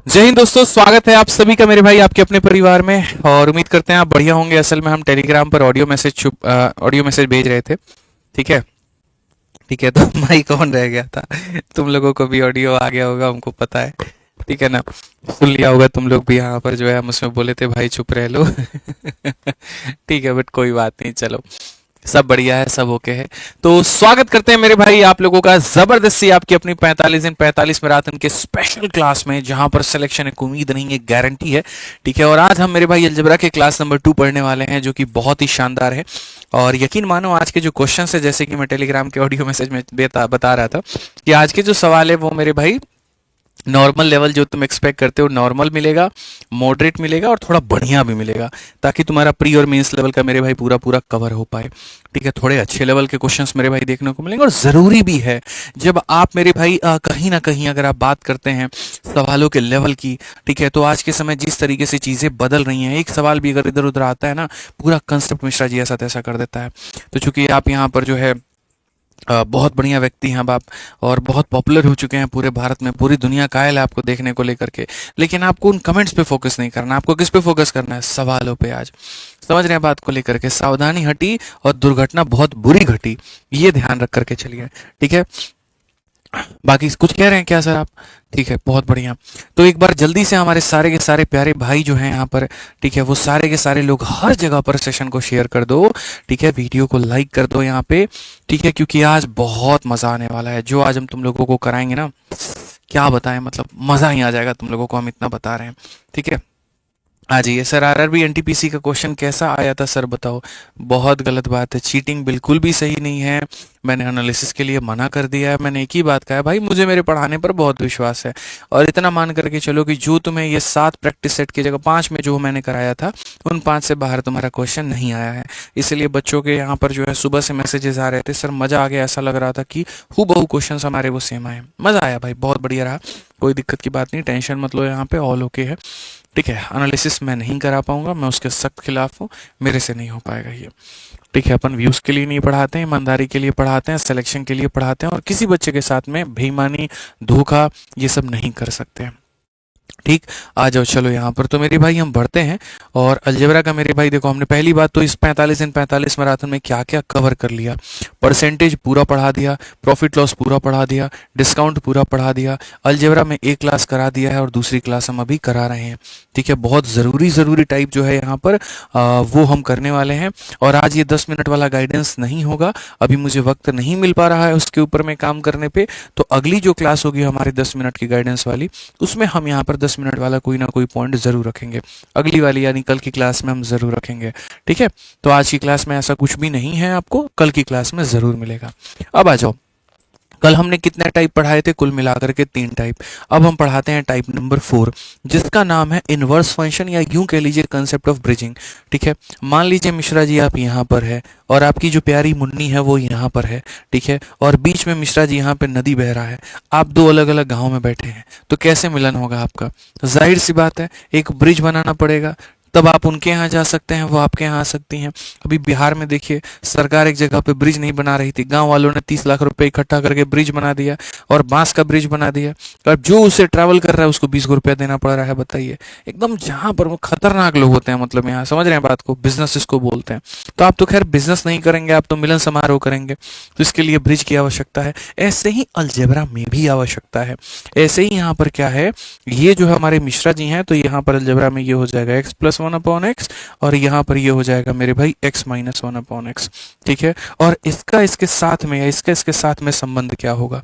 जय हिंद दोस्तों, स्वागत है आप सभी का मेरे भाई आपके अपने परिवार में। और उम्मीद करते हैं आप बढ़िया होंगे। असल में हम टेलीग्राम पर ऑडियो मैसेज भेज रहे थे। ठीक है। ठीक है, तो माइक ऑन रह गया था। तुम लोगों को भी ऑडियो आ गया होगा, हमको पता है। ठीक है ना। सुन लिया होगा तुम लोग भी। यहाँ पर जो है हम उसमें बोले थे भाई चुप रह लो। ठीक है, बट कोई बात नहीं, चलो सब बढ़िया है, सब ओके है। तो स्वागत करते हैं मेरे भाई आप लोगों का जबरदस्ती आपकी अपनी 45 दिन 45 मैराथन के स्पेशल क्लास में, जहां पर सिलेक्शन एक उम्मीद नहीं एक गारंटी है। ठीक है। और आज हम मेरे भाई अलजबरा के क्लास नंबर 2 पढ़ने वाले हैं, जो कि बहुत ही शानदार है। और यकीन मानो आज के जो क्वेश्चन है, जैसे कि मैं टेलीग्राम के ऑडियो मैसेज में बता रहा था कि आज के जो सवाल है वो मेरे भाई नॉर्मल लेवल जो तुम एक्सपेक्ट करते हो नॉर्मल मिलेगा, मॉडरेट मिलेगा और थोड़ा बढ़िया भी मिलेगा, ताकि तुम्हारा प्री और मेंस लेवल का मेरे भाई पूरा पूरा कवर हो पाए। ठीक है। थोड़े अच्छे लेवल के क्वेश्चंस मेरे भाई देखने को मिलेंगे। और ज़रूरी भी है, जब आप मेरे भाई कहीं ना कहीं अगर आप बात करते हैं सवालों के लेवल की, ठीक है, तो आज के समय जिस तरीके से चीज़ें बदल रही हैं, एक सवाल भी अगर इधर उधर आता है ना, पूरा कंसेप्ट मिश्रा जी ऐसा तैसा कर देता है। तो चूंकि आप यहाँ पर जो है बहुत बढ़िया व्यक्ति हैं अब आप, और बहुत पॉपुलर हो चुके हैं पूरे भारत में, पूरी दुनिया कायल है आपको देखने को लेकर के। लेकिन आपको उन कमेंट्स पे फोकस नहीं करना, आपको किस पे फोकस करना है? सवालों पे। आज समझ रहे हैं बात को लेकर के? सावधानी हटी और दुर्घटना बहुत बुरी घटी, ये ध्यान रख करके चलिए। ठीक है। बाकी कुछ कह रहे हैं क्या सर आप? ठीक है, बहुत बढ़िया। तो एक बार जल्दी से हमारे सारे के सारे प्यारे भाई जो हैं यहाँ पर, ठीक है, वो सारे के सारे लोग हर जगह पर सेशन को शेयर कर दो। ठीक है, वीडियो को लाइक कर दो यहाँ पे। ठीक है, क्योंकि आज बहुत मजा आने वाला है। जो आज हम तुम लोगों को कराएंगे ना, क्या बताएं, मतलब मजा ही आ जाएगा तुम लोगों को, हम इतना बता रहे हैं। ठीक है। आ जाइए सर। आरआरबी एनटीपीसी का क्वेश्चन कैसा आया था सर, बताओ। बहुत गलत बात है, चीटिंग बिल्कुल भी सही नहीं है। मैंने एनालिसिस के लिए मना कर दिया है। मैंने एक ही बात कहा है भाई, मुझे मेरे पढ़ाने पर बहुत विश्वास है। और इतना मान करके चलो कि जो तुम्हें ये 7 प्रैक्टिस सेट की जगह 5 में जो मैंने कराया था, उन 5 से बाहर तुम्हारा क्वेश्चन नहीं आया है। इसलिए बच्चों के यहाँ पर जो है सुबह से मैसेजेस आ रहे थे, सर मजा आ गया, ऐसा लग रहा था कि हूबहू क्वेश्चन हमारे वो सेम आए। मजा आया भाई, बहुत बढ़िया रहा। कोई दिक्कत की बात नहीं, टेंशन मत लो, यहाँ पे ऑल ओके है। ठीक है। एनालिसिस मैं नहीं करा पाऊंगा, मैं उसके सख्त खिलाफ हूँ, मेरे से नहीं हो पाएगा ये। ठीक है। अपन व्यूज के लिए नहीं पढ़ाते हैं, ईमानदारी के लिए पढ़ाते हैं, सिलेक्शन के लिए पढ़ाते हैं, और किसी बच्चे के साथ में बेईमानी, धोखा, ये सब नहीं कर सकते हैं। ठीक। आ जाओ, चलो यहाँ पर तो मेरे भाई हम बढ़ते हैं। और अलजेब्रा का मेरे भाई देखो, हमने पहली बात तो इस 45 दिन 45 मैराथन में क्या क्या कवर कर लिया। परसेंटेज पूरा पढ़ा दिया, प्रॉफिट लॉस पूरा पढ़ा दिया, डिस्काउंट पूरा पढ़ा दिया। अलजेब्रा में एक क्लास करा दिया है और दूसरी क्लास हम अभी करा रहे हैं। ठीक है। बहुत ज़रूरी टाइप जो है यहाँ पर वो हम करने वाले हैं। और आज ये 10 मिनट वाला गाइडेंस नहीं होगा, अभी मुझे वक्त नहीं मिल पा रहा है उसके ऊपर में काम करने पे। तो अगली जो क्लास होगी हमारी 10 मिनट की गाइडेंस वाली, उसमें हम यहाँ पर 10 मिनट वाला कोई ना कोई पॉइंट जरूर रखेंगे। अगली वाली यानी कल की क्लास में हम जरूर रखेंगे। ठीक है। तो आज की क्लास में ऐसा कुछ भी नहीं है, आपको कल की क्लास में जरूर मिलेगा। अब आ जाओ, कल हमने कितने टाइप पढ़ाए थे? कुल मिलाकर के 3 टाइप। अब हम पढ़ाते हैं टाइप नंबर 4, जिसका नाम है इनवर्स फंक्शन, या यूं कह लीजिए कंसेप्ट ऑफ ब्रिजिंग। ठीक है। मान लीजिए मिश्रा जी आप यहाँ पर है, और आपकी जो प्यारी मुन्नी है वो यहाँ पर है। ठीक है। और बीच में मिश्रा जी यहाँ पे नदी बह रहा है, आप दो अलग अलग गांव में बैठे हैं, तो कैसे मिलन होगा आपका? जाहिर सी बात है, एक ब्रिज बनाना पड़ेगा, तब आप उनके यहाँ जा सकते हैं, वो आपके यहाँ आ सकती हैं। अभी बिहार में देखिए, सरकार एक जगह पे ब्रिज नहीं बना रही थी, गांव वालों ने 30 लाख रुपए इकट्ठा करके ब्रिज बना दिया, और बांस का ब्रिज बना दिया। और जो उसे ट्रैवल कर रहा है उसको 20 रुपया देना पड़ रहा है, बताइए। एकदम जहां पर वो खतरनाक लोग होते हैं, मतलब यहाँ समझ रहे हैं बात को, बिजनेस इसको बोलते हैं। तो आप तो खैर बिजनेस नहीं करेंगे, आप तो मिलन समारोह करेंगे, तो इसके लिए ब्रिज की आवश्यकता है। ऐसे ही अलजेब्रा में भी आवश्यकता है। ऐसे ही यहाँ पर क्या है, ये जो हमारे मिश्रा जी हैं, तो यहाँ पर अलजेब्रा में ये हो जाएगा x+1/x, और यहाँ पर ये हो जाएगा मेरे भाई x-1/x। ठीक है। और इसका इसके साथ में, या इसका इसके साथ में संबंध क्या होगा?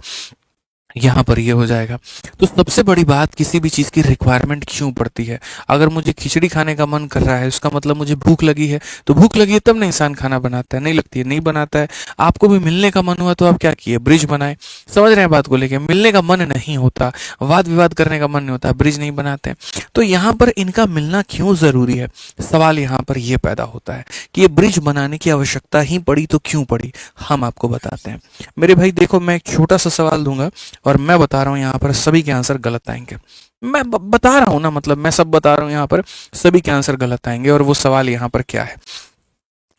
यहाँ पर ये हो जाएगा। तो सबसे बड़ी बात, किसी भी चीज़ की रिक्वायरमेंट क्यों पड़ती है? अगर मुझे खिचड़ी खाने का मन कर रहा है, उसका मतलब मुझे भूख लगी है, तो भूख लगी है तब ना इंसान खाना बनाता है, नहीं लगती है नहीं बनाता है। आपको भी मिलने का मन हुआ तो आप क्या किए? ब्रिज बनाए। समझ रहे हैं बात को लेके? मिलने का मन नहीं होता, वाद विवाद करने का मन नहीं होता, ब्रिज नहीं बनाते। तो यहाँ पर इनका मिलना क्यों ज़रूरी है? सवाल यहाँ पर यह पैदा होता है कि ये ब्रिज बनाने की आवश्यकता ही पड़ी तो क्यों पड़ी, हम आपको बताते हैं। मेरे भाई देखो, मैं एक छोटा सा सवाल दूंगा, और मैं बता रहा हूं यहाँ पर सभी के आंसर गलत आएंगे। मैं बता रहा हूं ना, मतलब मैं सब बता रहा हूं, यहाँ पर सभी के आंसर गलत आएंगे। और वो सवाल यहाँ पर क्या है?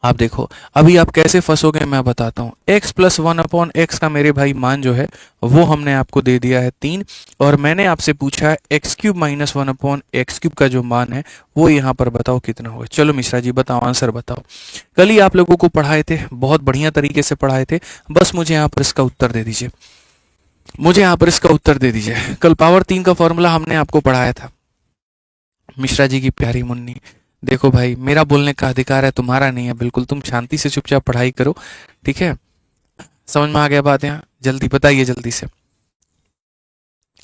आप देखो अभी आप कैसे फंसोगे मैं बताता हूँ। x plus one upon x का मेरे भाई मान जो है वो हमने आपको दे दिया है 3, और मैंने आपसे पूछा है x cube minus one upon x cube का जो मान है वो यहाँ पर बताओ कितना होगा। चलो मिश्रा जी बताओ, आंसर बताओ। कल ही आप लोगों को पढ़ाए थे, बहुत बढ़िया तरीके से पढ़ाए थे, बस मुझे यहाँ पर इसका उत्तर दे दीजिए, मुझे यहाँ पर इसका उत्तर दे दीजिए। कल पावर 3 का फॉर्मूला हमने आपको पढ़ाया था। मिश्रा जी की प्यारी मुन्नी, देखो भाई मेरा बोलने का अधिकार है, तुम्हारा नहीं है, बिल्कुल तुम शांति से चुपचाप पढ़ाई करो, ठीक है। समझ में आ गया बात? यहाँ जल्दी बताइए, जल्दी से।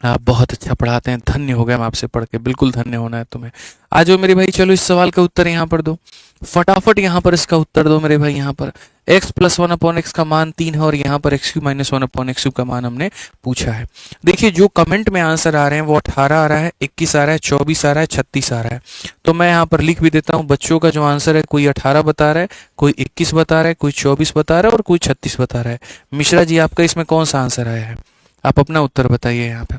आप बहुत अच्छा पढ़ाते हैं, धन्य हो गया मैं आपसे पढ़ के, बिल्कुल धन्य होना है तुम्हें। आ जाओ मेरे भाई, चलो इस सवाल का उत्तर यहाँ पर दो, फटाफट यहाँ पर इसका उत्तर दो मेरे भाई। यहाँ पर x plus one upon x का मान 3 है, और यहाँ पर x Q minus one upon x Q का मान हमने पूछा है। देखिए जो कमेंट में आंसर आ रहे हैं वो 18 आ रहा है, 21 आ रहा है, 24 आ रहा है, 36 आ रहा है। तो मैं यहाँ पर लिख भी देता हूँ, बच्चों का जो आंसर है कोई 18 बता रहा है, कोई 21 बता रहा है, कोई 24 बता रहा है, और कोई 36 बता रहा है। मिश्रा जी आपका इसमें कौन सा आंसर आया है? आप अपना उत्तर बताइए यहाँ पे।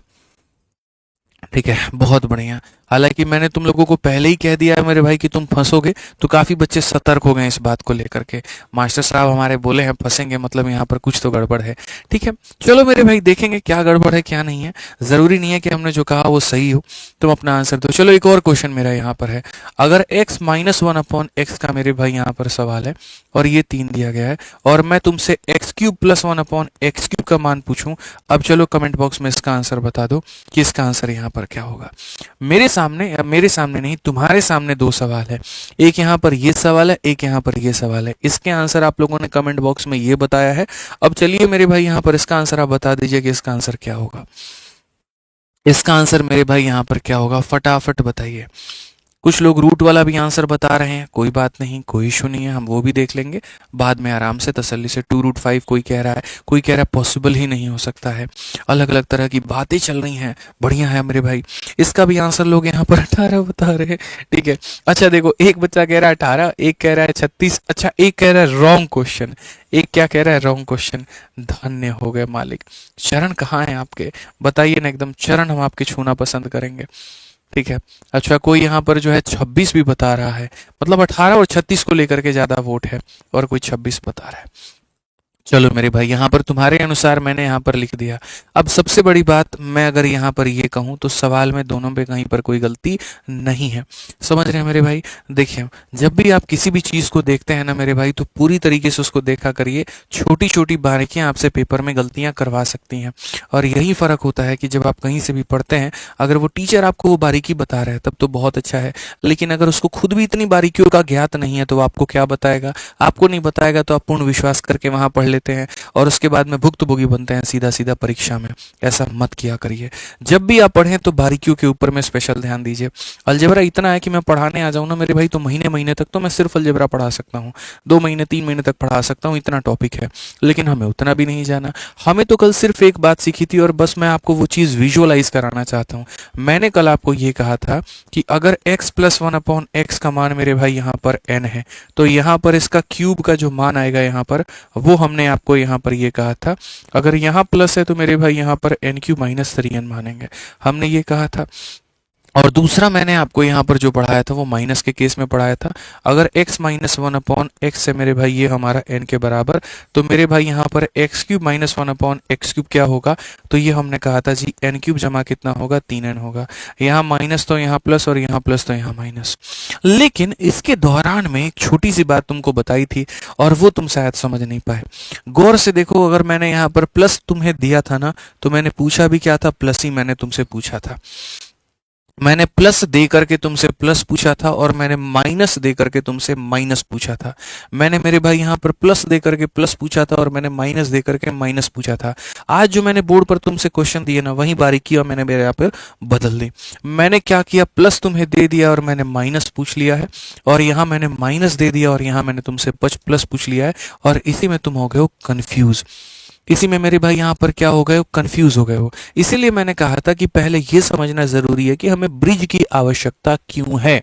ठीक है, बहुत बढ़िया। हालांकि मैंने तुम लोगों को पहले ही कह दिया है मेरे भाई कि तुम फंसोगे, तो काफी बच्चे सतर्क हो गए इस बात को लेकर के। मास्टर साहब हमारे बोले हैं फंसेंगे, मतलब यहाँ पर कुछ तो गड़बड़ है। ठीक है, चलो मेरे भाई देखेंगे क्या गड़बड़ है क्या नहीं है। जरूरी नहीं है कि हमने जो कहा वो सही हो, तुम अपना आंसर दो। चलो एक और क्वेश्चन मेरा यहाँ पर है। अगर x minus one upon x का मेरे भाई यहाँ पर सवाल है, और ये 3 दिया गया है, और मैं तुमसे x cube plus one upon x cube का मान पूछूं, अब चलो कमेंट बॉक्स में इसका आंसर बता दो कि इसका आंसर यहाँ पर क्या होगा। मेरे सामने नहीं, तुम्हारे सामने 2 सवाल है, एक यहाँ पर ये सवाल है, एक यहाँ पर ये सवाल है। इसके आंसर आप लोगों ने कमेंट बॉक्स में ये बताया है। अब चलिए मेरे भाई यहाँ पर इसका आंसर आप बता दीजिए कि इसका आंसर क्या होगा। इसका आंसर मेरे भाई यहाँ पर क्या होगा, फटाफट बताइए। कुछ लोग रूट वाला भी आंसर बता रहे हैं, कोई बात नहीं, कोई इशू नहीं है, हम वो भी देख लेंगे बाद में आराम से तसल्ली से। 2√5 कोई कह रहा है, कोई कह रहा है पॉसिबल ही नहीं हो सकता है। अलग अलग तरह की बातें चल रही हैं, बढ़िया है मेरे भाई। इसका भी आंसर लोग यहाँ पर 18 बता रहे हैं, ठीक है। अच्छा देखो, एक बच्चा कह रहा है 18, एक कह रहा है 36, अच्छा एक कह रहा है रॉन्ग क्वेश्चन, एक क्या कह रहा है, रॉन्ग क्वेश्चन। धन्य हो गए मालिक। चरण कहाँ है आपके, बताइए ना, एकदम चरण हम आपके छूना पसंद करेंगे, ठीक है। अच्छा कोई यहाँ पर जो है 26 भी बता रहा है, मतलब 18 और 36 को लेकर के ज्यादा वोट है, और कोई 26 बता रहा है। चलो मेरे भाई यहाँ पर तुम्हारे अनुसार मैंने यहाँ पर लिख दिया। अब सबसे बड़ी बात, मैं अगर यहाँ पर ये कहूँ तो सवाल में दोनों पे कहीं पर कोई गलती नहीं है, समझ रहे हैं मेरे भाई। देखिए जब भी आप किसी भी चीज़ को देखते हैं ना मेरे भाई, तो पूरी तरीके से उसको देखा करिए। छोटी छोटी बारीकियां आपसे पेपर में गलतियां करवा सकती हैं, और यही फ़र्क होता है कि जब आप कहीं से भी पढ़ते हैं, अगर वो टीचर आपको वो बारीकी बता रहा है तब तो बहुत अच्छा है, लेकिन अगर उसको खुद भी इतनी बारीकियों का ज्ञात नहीं है तो वो आपको क्या बताएगा, आपको नहीं बताएगा तो आप पूर्ण विश्वास करके वहां पढ़ लेते हैं, और उसके बाद में भुक्तभोगी बनते हैं सीधा सीधा परीक्षा में। ऐसा मत किया करिए, जब भी आप पढ़ें तो बारीकियों के ऊपर में स्पेशल ध्यान दीजिए। अलजेब्रा इतना है कि मैं पढ़ाने आ जाऊँ ना मेरे भाई, तो महीने महीने तक तो मैं सिर्फ अलजेब्रा पढ़ा सकता हूँ, 2 महीने 3 महीने तक पढ़ा सकता हूँ, इतना टॉपिक है। लेकिन हमें उतना भी नहीं जाना, हमें तो कल सिर्फ एक बात सीखी थी, और बस मैं आपको वो चीज़ विजुअलाइज कराना चाहता हूँ। मैंने कल आपको ये कहा था कि अगर x plus one upon x का मान मेरे भाई यहाँ पर n है, तो यहाँ पर इसका क्यूब का जो मान आएगा यहाँ पर, वो हमने आपको यहाँ पर ये कहा था। अगर यहाँ प्लस है तो मेरे भाई यहाँ पर n क्यू माइनस 3n मानेंगे, हमने ये कहा था। और दूसरा मैंने आपको यहाँ पर जो पढ़ाया था वो माइनस के केस में पढ़ाया था। अगर x minus one upon x है मेरे भाई ये हमारा n के बराबर, तो मेरे भाई यहाँ पर x cube minus one upon x cube क्या होगा, तो ये हमने कहा था जी n क्यूब जमा कितना होगा, 3n होगा। यहाँ माइनस तो यहाँ प्लस, और यहाँ प्लस तो यहाँ माइनस। लेकिन इसके दौरान में एक छोटी सी बात तुमको बताई थी, और वो तुम शायद समझ नहीं पाए। गौर से देखो, अगर मैंने यहाँ पर प्लस तुम्हें दिया था ना, तो मैंने पूछा भी क्या था, प्लस ही मैंने तुमसे पूछा था। मैंने प्लस दे करके तुमसे प्लस पूछा था, और मैंने माइनस दे करके तुमसे माइनस पूछा था। मैंने मेरे भाई यहाँ पर प्लस दे करके प्लस पूछा था, और मैंने माइनस दे करके माइनस पूछा था। आज जो मैंने बोर्ड पर तुमसे क्वेश्चन दिए ना, वही बारीकी और मैंने मेरे यहाँ पर बदल दी। मैंने क्या किया, प्लस तुम्हें दे दिया और मैंने माइनस पूछ लिया है, और यहाँ मैंने माइनस दे दिया और यहाँ मैंने तुमसे प्लस पूछ लिया है, और इसी में तुम हो गए हो कंफ्यूज। इसी में मेरे भाई यहाँ पर क्या हो गए हो, कंफ्यूज हो गए हो। इसीलिए मैंने कहा था कि पहले ये समझना जरूरी है कि हमें ब्रिज की आवश्यकता क्यों है।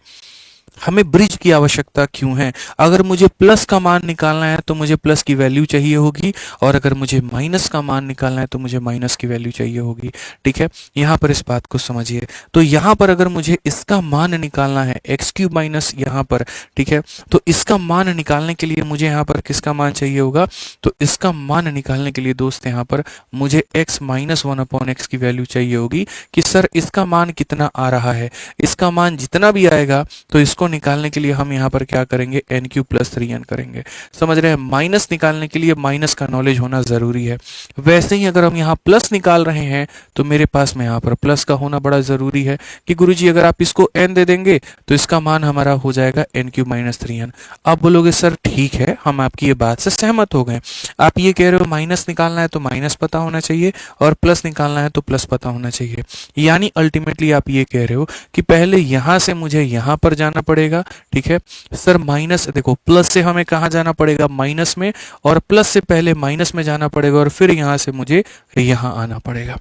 हमें ब्रिज की आवश्यकता क्यों है? अगर मुझे प्लस का मान निकालना है तो मुझे प्लस की वैल्यू चाहिए होगी, और अगर मुझे माइनस का मान निकालना है तो मुझे माइनस की वैल्यू चाहिए होगी। ठीक है, यहाँ पर इस बात को समझिए। तो यहाँ पर अगर मुझे इसका मान निकालना है एक्स क्यूब माइनस यहाँ पर, ठीक है, तो इसका मान निकालने के लिए मुझे यहाँ पर किसका मान चाहिए होगा? तो इसका मान निकालने के लिए दोस्त यहाँ पर मुझे x minus one upon x की वैल्यू चाहिए होगी कि सर इसका मान कितना आ रहा है। इसका मान जितना भी आएगा तो इसको निकालने के लिए हम यहाँ पर क्या करेंगे? एन क्यू प्लस 3n करेंगे। समझ रहे हैं? माइनस निकालने के लिए माइनस का नॉलेज होना जरूरी है। वैसे ही अगर हम यहाँ प्लस निकाल रहे हैं तो मेरे पास में यहाँ पर प्लस का होना बड़ा जरूरी है कि गुरुजी अगर आप इसको n दे देंगे तो इसका मान हमारा हो जाएगा एन क्यू माइनस 3n। आप बोलोगे सर ठीक है, हम आपकी ये बात से सहमत हो गए। आप ये कह रहे हो माइनस निकालना है तो माइनस पता होना चाहिए और प्लस निकालना है तो प्लस पता होना चाहिए। यानी अल्टीमेटली आप ये कह रहे हो कि पहले यहां से मुझे यहां पर जाना पड़ेगा। ठीक है सर, माइनस देखो, प्लस से हमें कहां जाना पड़ेगा? माइनस में, और प्लस से पहले माइनस में जाना पड़ेगा और फिर यहां से मुझे यहां आना पड़ेगा।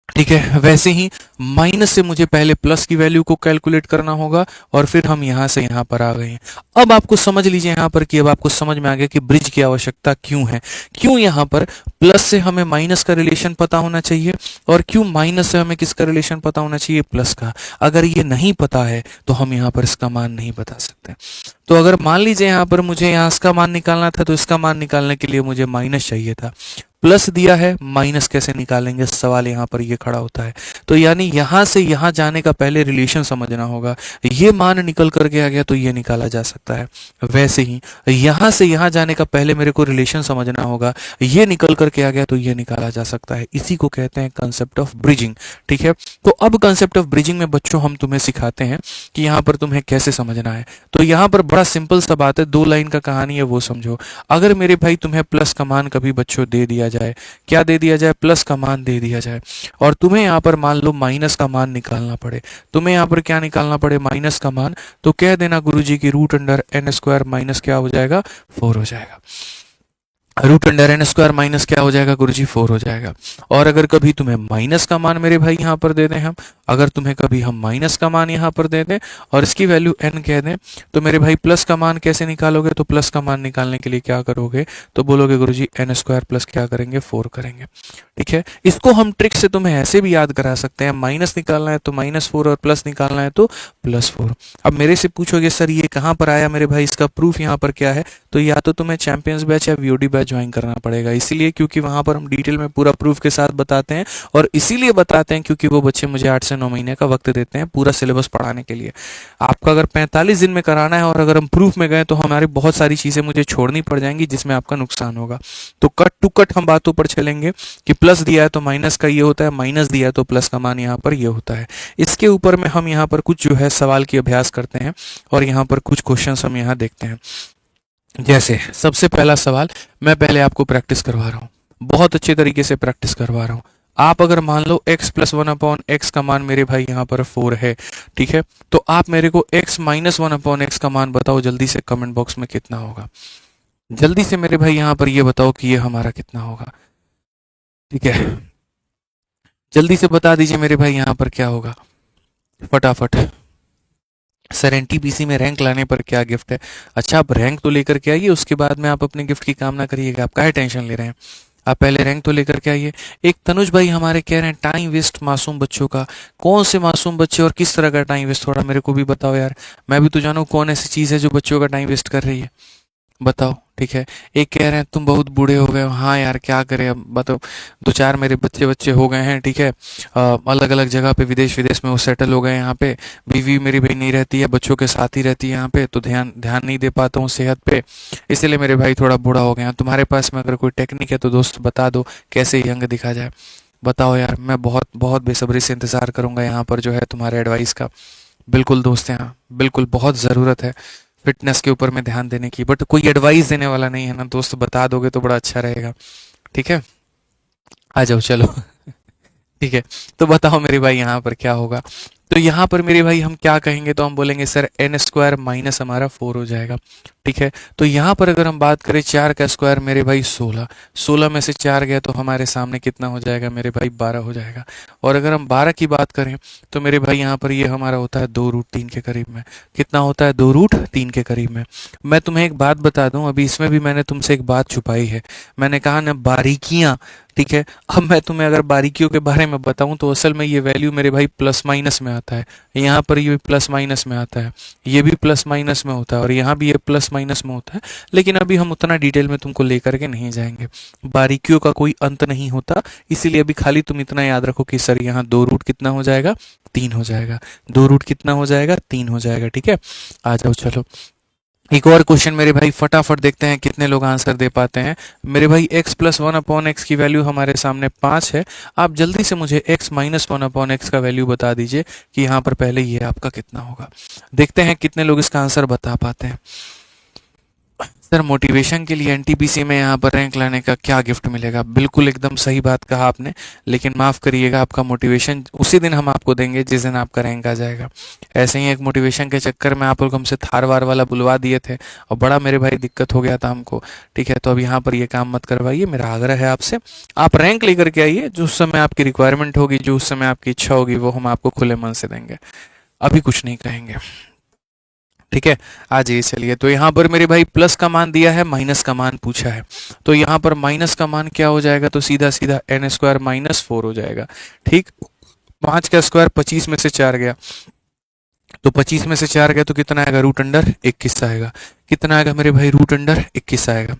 ठीक है, वैसे ही माइनस से मुझे पहले प्लस की वैल्यू को कैलकुलेट करना होगा और फिर हम यहां से यहां पर आ गए हैं। अब आपको समझ लीजिए यहां पर कि अब आपको समझ में आ गया कि ब्रिज की आवश्यकता क्यों है। क्यों यहां पर प्लस से हमें माइनस का रिलेशन पता होना चाहिए और क्यों माइनस से हमें किसका रिलेशन पता होना चाहिए? प्लस का। अगर ये नहीं पता है तो हम यहां पर इसका मान नहीं बता सकते। तो अगर मान लीजिए यहां पर मुझे यहां इसका मान निकालना था तो इसका मान निकालने के लिए मुझे माइनस चाहिए था। प्लस दिया है, माइनस कैसे निकालेंगे? सवाल यहाँ पर ये खड़ा होता है। तो यानी यहाँ से यहाँ जाने का पहले रिलेशन समझना होगा। ये मान निकल करके आ गया तो ये निकाला जा सकता है। वैसे ही यहाँ से यहाँ जाने का पहले मेरे को रिलेशन समझना होगा। ये निकल करके आ गया तो ये निकाला जा सकता है। इसी को कहते हैं कंसेप्ट ऑफ ब्रिजिंग। ठीक है, तो अब कंसेप्ट ऑफ ब्रिजिंग में बच्चों हम तुम्हें सिखाते हैं कि यहाँ पर तुम्हें कैसे समझना है। तो यहाँ पर बड़ा सिंपल सा बात है, 2 लाइन का कहानी है, वो समझो। अगर मेरे भाई तुम्हें प्लस का मान कभी बच्चों दे दिया जाए, क्या दे दिया जाए? प्लस का मान दे दिया जाए, और तुम्हें यहाँ पर मान लो माइनस का मान निकालना पड़े। तुम्हें यहाँ पर क्या निकालना पड़े? माइनस का मान। तो कह देना गुरुजी की root under n square minus क्या हो जाएगा? 4 हो जाएगा। Root under n square minus क्या हो जाएगा गुरुजी? 4 हो जाएगा। और अगर कभी तुम्हें माइनस का मान मेरे भाई यहाँ पर दे दें हम, अगर तुम्हें कभी हम माइनस का मान यहाँ पर दे दें और इसकी वैल्यू n कह दें, तो मेरे भाई प्लस का मान कैसे निकालोगे? तो प्लस का मान निकालने के लिए क्या करोगे? तो बोलोगे गुरुजी एन स्क्वायर प्लस क्या करेंगे? 4 करेंगे। ठीक है, इसको हम ट्रिक से तुम्हें ऐसे भी याद करा सकते हैं। माइनस निकालना है तो -4 और प्लस निकालना है तो +4। अब मेरे से पूछोगे सर ये कहाँ पर आया मेरे भाई, इसका प्रूफ यहाँ पर क्या है? तो या तो तुम्हें चैंपियंस बैच या वीओडी बैच ज्वाइन करना पड़ेगा। इसीलिए क्योंकि वहां पर हम डिटेल में पूरा प्रूफ के साथ बताते हैं, और इसीलिए बताते हैं क्योंकि वो बच्चे मुझे 8 से 9 महीने का वक्त देते हैं पूरा सिलेबस पढ़ाने के लिए। आपका अगर 45 दिन में कराना है और अगर हम प्रूफ में गए तो हमारी बहुत सारी चीजें मुझे छोड़नी पड़ जाएंगी जिसमें आपका नुकसान होगा। तो कट टू कट हम बातों पर चलेंगे कि प्लस दिया है तो माइनस का ये होता है, माइनस दिया है तो प्लस का मान यहाँ पर ये होता है। इसके ऊपर में हम यहाँ पर कुछ जो है सवाल की अभ्यास करते हैं और यहाँ पर कुछ क्वेश्चंस हम यहाँ देखते हैं। जैसे सबसे पहला सवाल, मैं पहले आपको प्रैक्टिस करवा रहा हूँ, बहुत अच्छे तरीके से प्रैक्टिस करवा रहा हूँ। आप अगर मान लो x + 1 अपॉन एक्स का मान मेरे भाई यहाँ पर 4 है, ठीक है, तो आप मेरे को x - 1 अपॉन एक्स का मान बताओ जल्दी से कमेंट बॉक्स में कितना होगा। जल्दी से मेरे भाई यहाँ पर ये बताओ कि ये हमारा कितना होगा। ठीक है, जल्दी से बता दीजिए मेरे भाई यहाँ पर क्या होगा, फटाफट। सर एनटीपीसी में रैंक लाने पर क्या गिफ्ट है? अच्छा, आप रैंक तो लेकर के आइए, उसके बाद में आप अपने गिफ्ट की कामना करिएगा। आप काहे टेंशन ले रहे हैं? आप पहले रैंक तो लेकर के आइए। एक तनुज भाई हमारे कह रहे हैं टाइम वेस्ट मासूम बच्चों का। कौन से मासूम बच्चे और किस तरह का टाइम वेस्ट? थोड़ा मेरे को भी बताओ यार, मैं भी तो जानूं कौन ऐसी चीज़ है जो बच्चों का टाइम वेस्ट कर रही है, बताओ। ठीक है, एक कह रहे हैं तुम बहुत बूढ़े हो गए हो। हाँ यार क्या करें, अब बताओ, 2-4 मेरे बच्चे हो गए हैं। ठीक है, अलग अलग जगह पे विदेश में वो सेटल हो गए। यहाँ पे बीवी मेरी भाई नहीं रहती है, बच्चों के साथ ही रहती है यहाँ पे, तो ध्यान नहीं दे पाता हूँ सेहत पे, इसलिए मेरे भाई थोड़ा बूढ़ा हो गया। तुम्हारे पास में अगर कोई टेक्निक है तो दोस्त बता दो, कैसे यंग दिखा जाए, बताओ यार। मैं बहुत बहुत बेसब्री से इंतज़ार करूँगा यहाँ पर जो है तुम्हारे एडवाइस का। बिल्कुल दोस्त यहाँ बिल्कुल बहुत ज़रूरत है फिटनेस के ऊपर में ध्यान देने की, बट कोई एडवाइस देने वाला नहीं है ना दोस्त, बता दोगे तो बड़ा अच्छा रहेगा। ठीक है, आ जाओ चलो। ठीक है, तो बताओ मेरे भाई यहाँ पर क्या होगा। तो यहाँ पर मेरे भाई हम क्या कहेंगे, तो हम बोलेंगे सर एन स्क्वायर माइनस हमारा 4 हो जाएगा। ठीक है, तो यहाँ पर अगर हम बात करें 4 का स्क्वायर मेरे भाई 16, 16 में से 4 गया तो हमारे सामने कितना हो जाएगा मेरे भाई 12 हो जाएगा। और अगर हम 12 की बात करें तो मेरे भाई यहाँ पर ये हमारा होता है 2√3 के करीब में। कितना होता है, 2√3 के करीब में। मैं तुम्हें एक बात बता दूं, अभी इसमें भी मैंने तुमसे एक बात छुपाई है। मैंने कहा ना बारीकियां, ठीक है, अब मैं तुम्हें अगर बारीकियों के बारे में बताऊं तो असल में ये वैल्यू मेरे भाई प्लस माइनस में आता है। यहाँ पर ये प्लस माइनस में आता है, ये भी प्लस माइनस में होता है, और यहाँ भी ये प्लस माइनस में होता है। लेकिन अभी हम उतना डिटेल में तुमको लेकर के नहीं जाएंगे, बारीकियों का कोई अंत नहीं होता। इसीलिए अभी खाली तुम इतना याद रखो कि सर यहाँ 2 रूट कितना हो जाएगा, 3 हो जाएगा। 2 रूट कितना हो जाएगा, 3 हो जाएगा। ठीक है, आ जाओ चलो एक और क्वेश्चन मेरे भाई फटाफट देखते हैं कितने लोग आंसर दे पाते हैं। मेरे भाई x प्लस 1/x की वैल्यू हमारे सामने 5 है। आप जल्दी से मुझे x माइनस 1/x का वैल्यू बता दीजिए कि यहाँ पर पहले ये आपका कितना होगा। देखते हैं कितने लोग इसका आंसर बता पाते हैं। सर मोटिवेशन के लिए एनटीपीसी में यहाँ पर रैंक लाने का क्या गिफ्ट मिलेगा? बिल्कुल एकदम सही बात कहा आपने, लेकिन माफ़ करिएगा आपका मोटिवेशन उसी दिन हम आपको देंगे जिस दिन आपका रैंक आ जाएगा। ऐसे ही एक मोटिवेशन के चक्कर में आप लोग हमसे थार वार वाला बुलवा दिए थे और बड़ा मेरे भाई दिक्कत हो गया था हमको। ठीक है, तो अब यहाँ पर ये काम मत करवाइए, मेरा आग्रह है आपसे। आप रैंक लेकर के आइए, जो उस समय आपकी रिक्वायरमेंट होगी, जो उस समय आपकी इच्छा होगी, वो हम आपको खुले मन से देंगे। अभी कुछ नहीं कहेंगे। ठीक है, आ जाइए चलिए। तो यहाँ पर मेरे भाई प्लस का मान दिया है, माइनस का मान पूछा है। तो यहाँ पर माइनस का मान क्या हो जाएगा, तो सीधा सीधा एन स्क्वायर माइनस 4 हो जाएगा। ठीक, 5 का स्क्वायर 25 में से 4 गया, तो 25 में से 4 गया तो कितना आएगा, रूट अंडर 21 आएगा। कितना आएगा मेरे भाई, रूट अंडर 21 आएगा।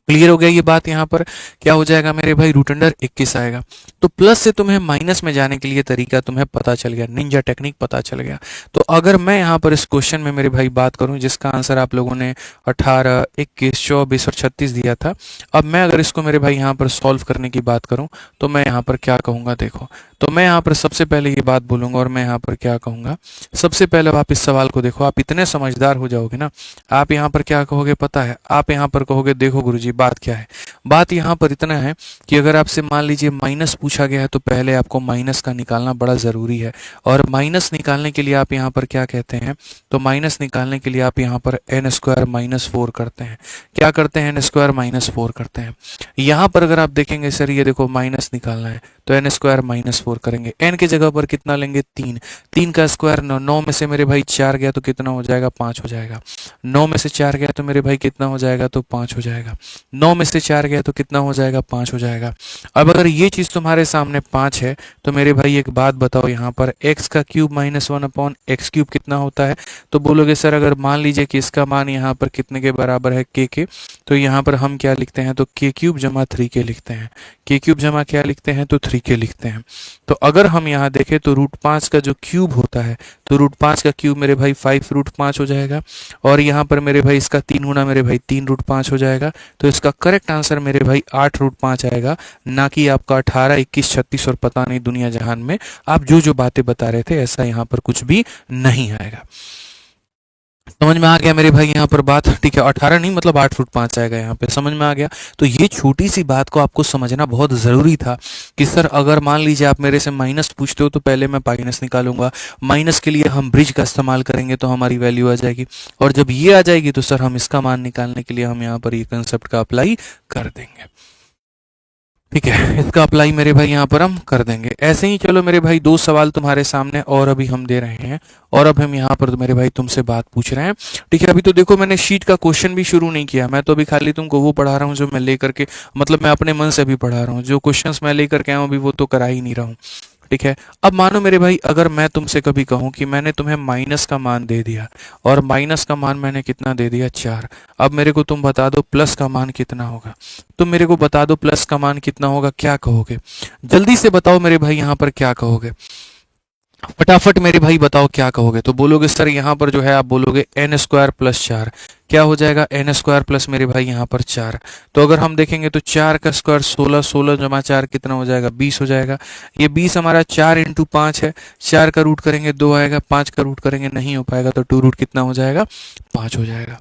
क्लियर हो गया ये बात? यहाँ पर क्या हो जाएगा मेरे भाई, रूट अंडर 21 आएगा। तो प्लस से तुम्हें माइनस में जाने के लिए तरीका तुम्हें पता चल गया, निंजा टेक्निक पता चल गया। तो अगर मैं यहाँ पर इस क्वेश्चन में मेरे भाई बात करूँ जिसका आंसर आप लोगों ने 18, 21, 24 और 36 दिया था, अब मैं अगर इसको मेरे भाई यहाँ पर सॉल्व करने की बात करूँ तो मैं यहाँ पर क्या कहूँगा, देखो। तो मैं यहाँ पर सबसे पहले ये बात बोलूँगा और मैं यहाँ पर क्या कहूँगा, सबसे पहले आप इस सवाल को देखो। आप इतने समझदार हो जाओगे ना, आप यहाँ पर क्या कहोगे पता है? आप यहाँ पर कहोगे देखो गुरुजी बात क्या है। बात यहाँ पर इतना है कि अगर आपसे मान लीजिए माइनस पूछा गया है तो पहले आपको माइनस का निकालना बड़ा ज़रूरी है। और माइनस निकालने के लिए आप यहाँ पर क्या कहते हैं, तो माइनस निकालने के लिए आप यहाँ पर एन स्क्वायर माइनस 4 करते हैं। क्या करते हैं, एन स्क्वायर माइनस 4 करते हैं। यहाँ पर अगर आप देखेंगे सर ये देखो माइनस निकालना है तो एन स्क्वायर माइनस 4 करेंगे। एन की जगह पर कितना लेंगे, 3। 3 का स्क्वायर 9, 9 में से मेरे भाई 4 गया तो कितना हो जाएगा, 5 हो जाएगा। 9 में से 4 गया तो मेरे भाई कितना हो जाएगा, तो 5 हो जाएगा। 9 में से 4 गया तो कितना हो जाएगा, 5 हो जाएगा। अब अगर ये चीज़ तुम्हारे सामने 5 है तो मेरे भाई एक बात बताओ, यहाँ पर एक्स का क्यूब माइनस 1/x³ कितना होता है? तो बोलोगे सर अगर मान लीजिए कि इसका मान यहाँ पर कितने के बराबर है, के, तो यहाँ पर हम क्या लिखते हैं, तो k³ जमा 3k लिखते हैं। k³ जमा क्या लिखते हैं, तो 3k लिखते हैं। तो अगर हम यहाँ देखें तो रूट 5 का जो क्यूब होता है, तो रूट 5 का क्यूब मेरे भाई 5√5 हो जाएगा। और यहाँ पर मेरे भाई इसका 3 गुना मेरे भाई 3√5 हो जाएगा। तो इसका करेक्ट आंसर मेरे भाई 8√5 आएगा, ना कि आपका 18, 21, 36 और पता नहीं दुनिया जहान में आप जो जो बातें बता रहे थे ऐसा यहाँ पर कुछ भी नहीं आएगा। समझ में आ गया मेरे भाई यहाँ पर बात? ठीक है, 18 नहीं मतलब 8√5 आएगा यहाँ पे, समझ में आ गया? तो ये छोटी सी बात को आपको समझना बहुत ज़रूरी था कि सर अगर मान लीजिए आप मेरे से माइनस पूछते हो तो पहले मैं माइनस निकालूंगा, माइनस के लिए हम ब्रिज का इस्तेमाल करेंगे तो हमारी वैल्यू आ जाएगी, और जब ये आ जाएगी तो सर हम इसका मान निकालने के लिए हम यहाँ पर ये कंसेप्ट का अप्लाई कर देंगे। ठीक है, इसका अप्लाई मेरे भाई यहाँ पर हम कर देंगे। ऐसे ही चलो मेरे भाई 2 सवाल तुम्हारे सामने और अभी हम दे रहे हैं, और अब हम यहाँ पर मेरे भाई तुमसे बात पूछ रहे हैं। ठीक है, अभी तो देखो मैंने शीट का क्वेश्चन भी शुरू नहीं किया, मैं तो अभी खाली तुमको वो पढ़ा रहा हूँ जो मैं लेकर के, मतलब मैं अपने मन से भी पढ़ा रहा हूँ। जो क्वेश्चंस मैं लेकर के आया हूँ अभी वो तो करा ही नहीं रहा हूँ। ठीक है, अब मानो मेरे भाई अगर मैं तुमसे कभी कहूँ कि मैंने तुम्हें माइनस का मान दे दिया, और माइनस का मान मैंने कितना दे दिया, 4। अब मेरे को तुम बता दो प्लस का मान कितना होगा। तुम मेरे को बता दो प्लस का मान कितना होगा, क्या कहोगे? जल्दी से बताओ मेरे भाई यहाँ पर क्या कहोगे, फटाफट मेरे भाई बताओ क्या कहोगे। तो बोलोगे सर यहाँ पर जो है आप बोलोगे एन स्क्वायर प्लस 4। क्या हो जाएगा, एन स्क्वायर प्लस मेरे भाई यहाँ पर 4। तो अगर हम देखेंगे तो 4 का स्क्वायर 16, 16 जमा 4 कितना हो जाएगा, 20 हो जाएगा। ये 20 हमारा 4 इंटू 5 है, 4 का रूट करेंगे 2 आएगा, 5 का रूट करेंगे नहीं हो पाएगा, तो 2 रूट कितना हो जाएगा, 5 हो जाएगा।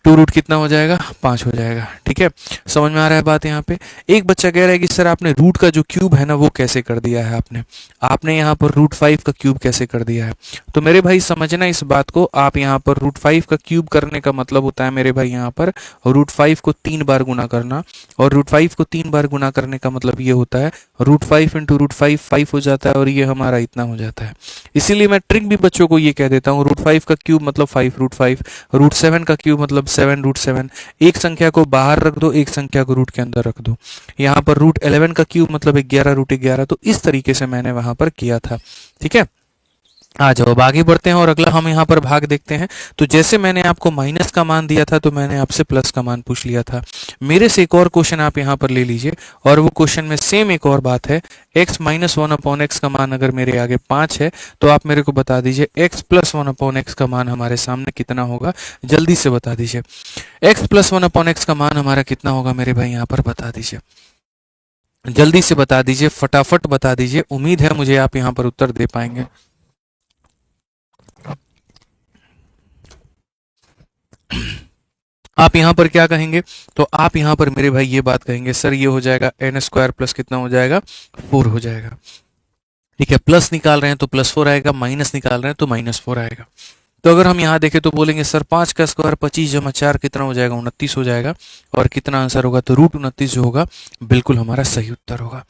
टू रूट कितना हो जाएगा, 5 हो जाएगा। ठीक है, समझ में आ रहा है बात यहाँ पे। एक बच्चा कह रहा है कि सर आपने रूट का जो क्यूब है ना वो कैसे कर दिया है, आपने यहाँ पर √5 का क्यूब कैसे कर दिया है। तो मेरे भाई समझना इस बात को, आप यहाँ पर √5 का क्यूब करने का मतलब होता है मेरे भाई यहाँ पर √5 को 3 बार गुना करना, और √5 को 3 बार गुना करने का मतलब ये होता है √5 इंटू √5 5 हो जाता है, और ये हमारा इतना हो जाता है। इसीलिए मैं ट्रिक भी बच्चों को ये कह देता हूँ, √5 का क्यूब मतलब 5√5, √7 का क्यूब मतलब 7√7। एक संख्या को बाहर रख दो, एक संख्या को रूट के अंदर रख दो। यहाँ पर √11 का क्यूब मतलब 11√11। तो इस तरीके से मैंने वहां पर किया था। ठीक है, आ जाओ अब आगे बढ़ते हैं और अगला हम यहाँ पर भाग देखते हैं। तो जैसे मैंने आपको माइनस का मान दिया था तो मैंने आपसे प्लस का मान पूछ लिया था। मेरे से एक और क्वेश्चन आप यहाँ पर ले लीजिए, और वो क्वेश्चन में सेम एक और बात है, x माइनस 1/x का मान अगर मेरे आगे 5 है तो आप मेरे को बता दीजिए x प्लस 1/x का मान हमारे सामने कितना होगा, जल्दी से बता दीजिए। x प्लस 1/x का मान हमारा कितना होगा मेरे भाई, यहाँ पर बता दीजिए, जल्दी से बता दीजिए, फटाफट बता दीजिए। उम्मीद है मुझे आप यहाँ पर उत्तर दे पाएंगे। आप यहाँ पर क्या कहेंगे, तो आप यहाँ पर मेरे भाई ये बात कहेंगे, सर ये हो जाएगा n² प्लस कितना हो जाएगा, 4 हो जाएगा। ठीक है, प्लस निकाल रहे हैं तो +4 आएगा, माइनस निकाल रहे हैं तो -4 आएगा। तो अगर हम यहाँ देखें तो बोलेंगे सर 5 का स्क्वायर 25 जमा 4 कितना हो जाएगा, 29 हो जाएगा। और कितना आंसर होगा, तो √29 जो होगा बिल्कुल हमारा सही उत्तर होगा।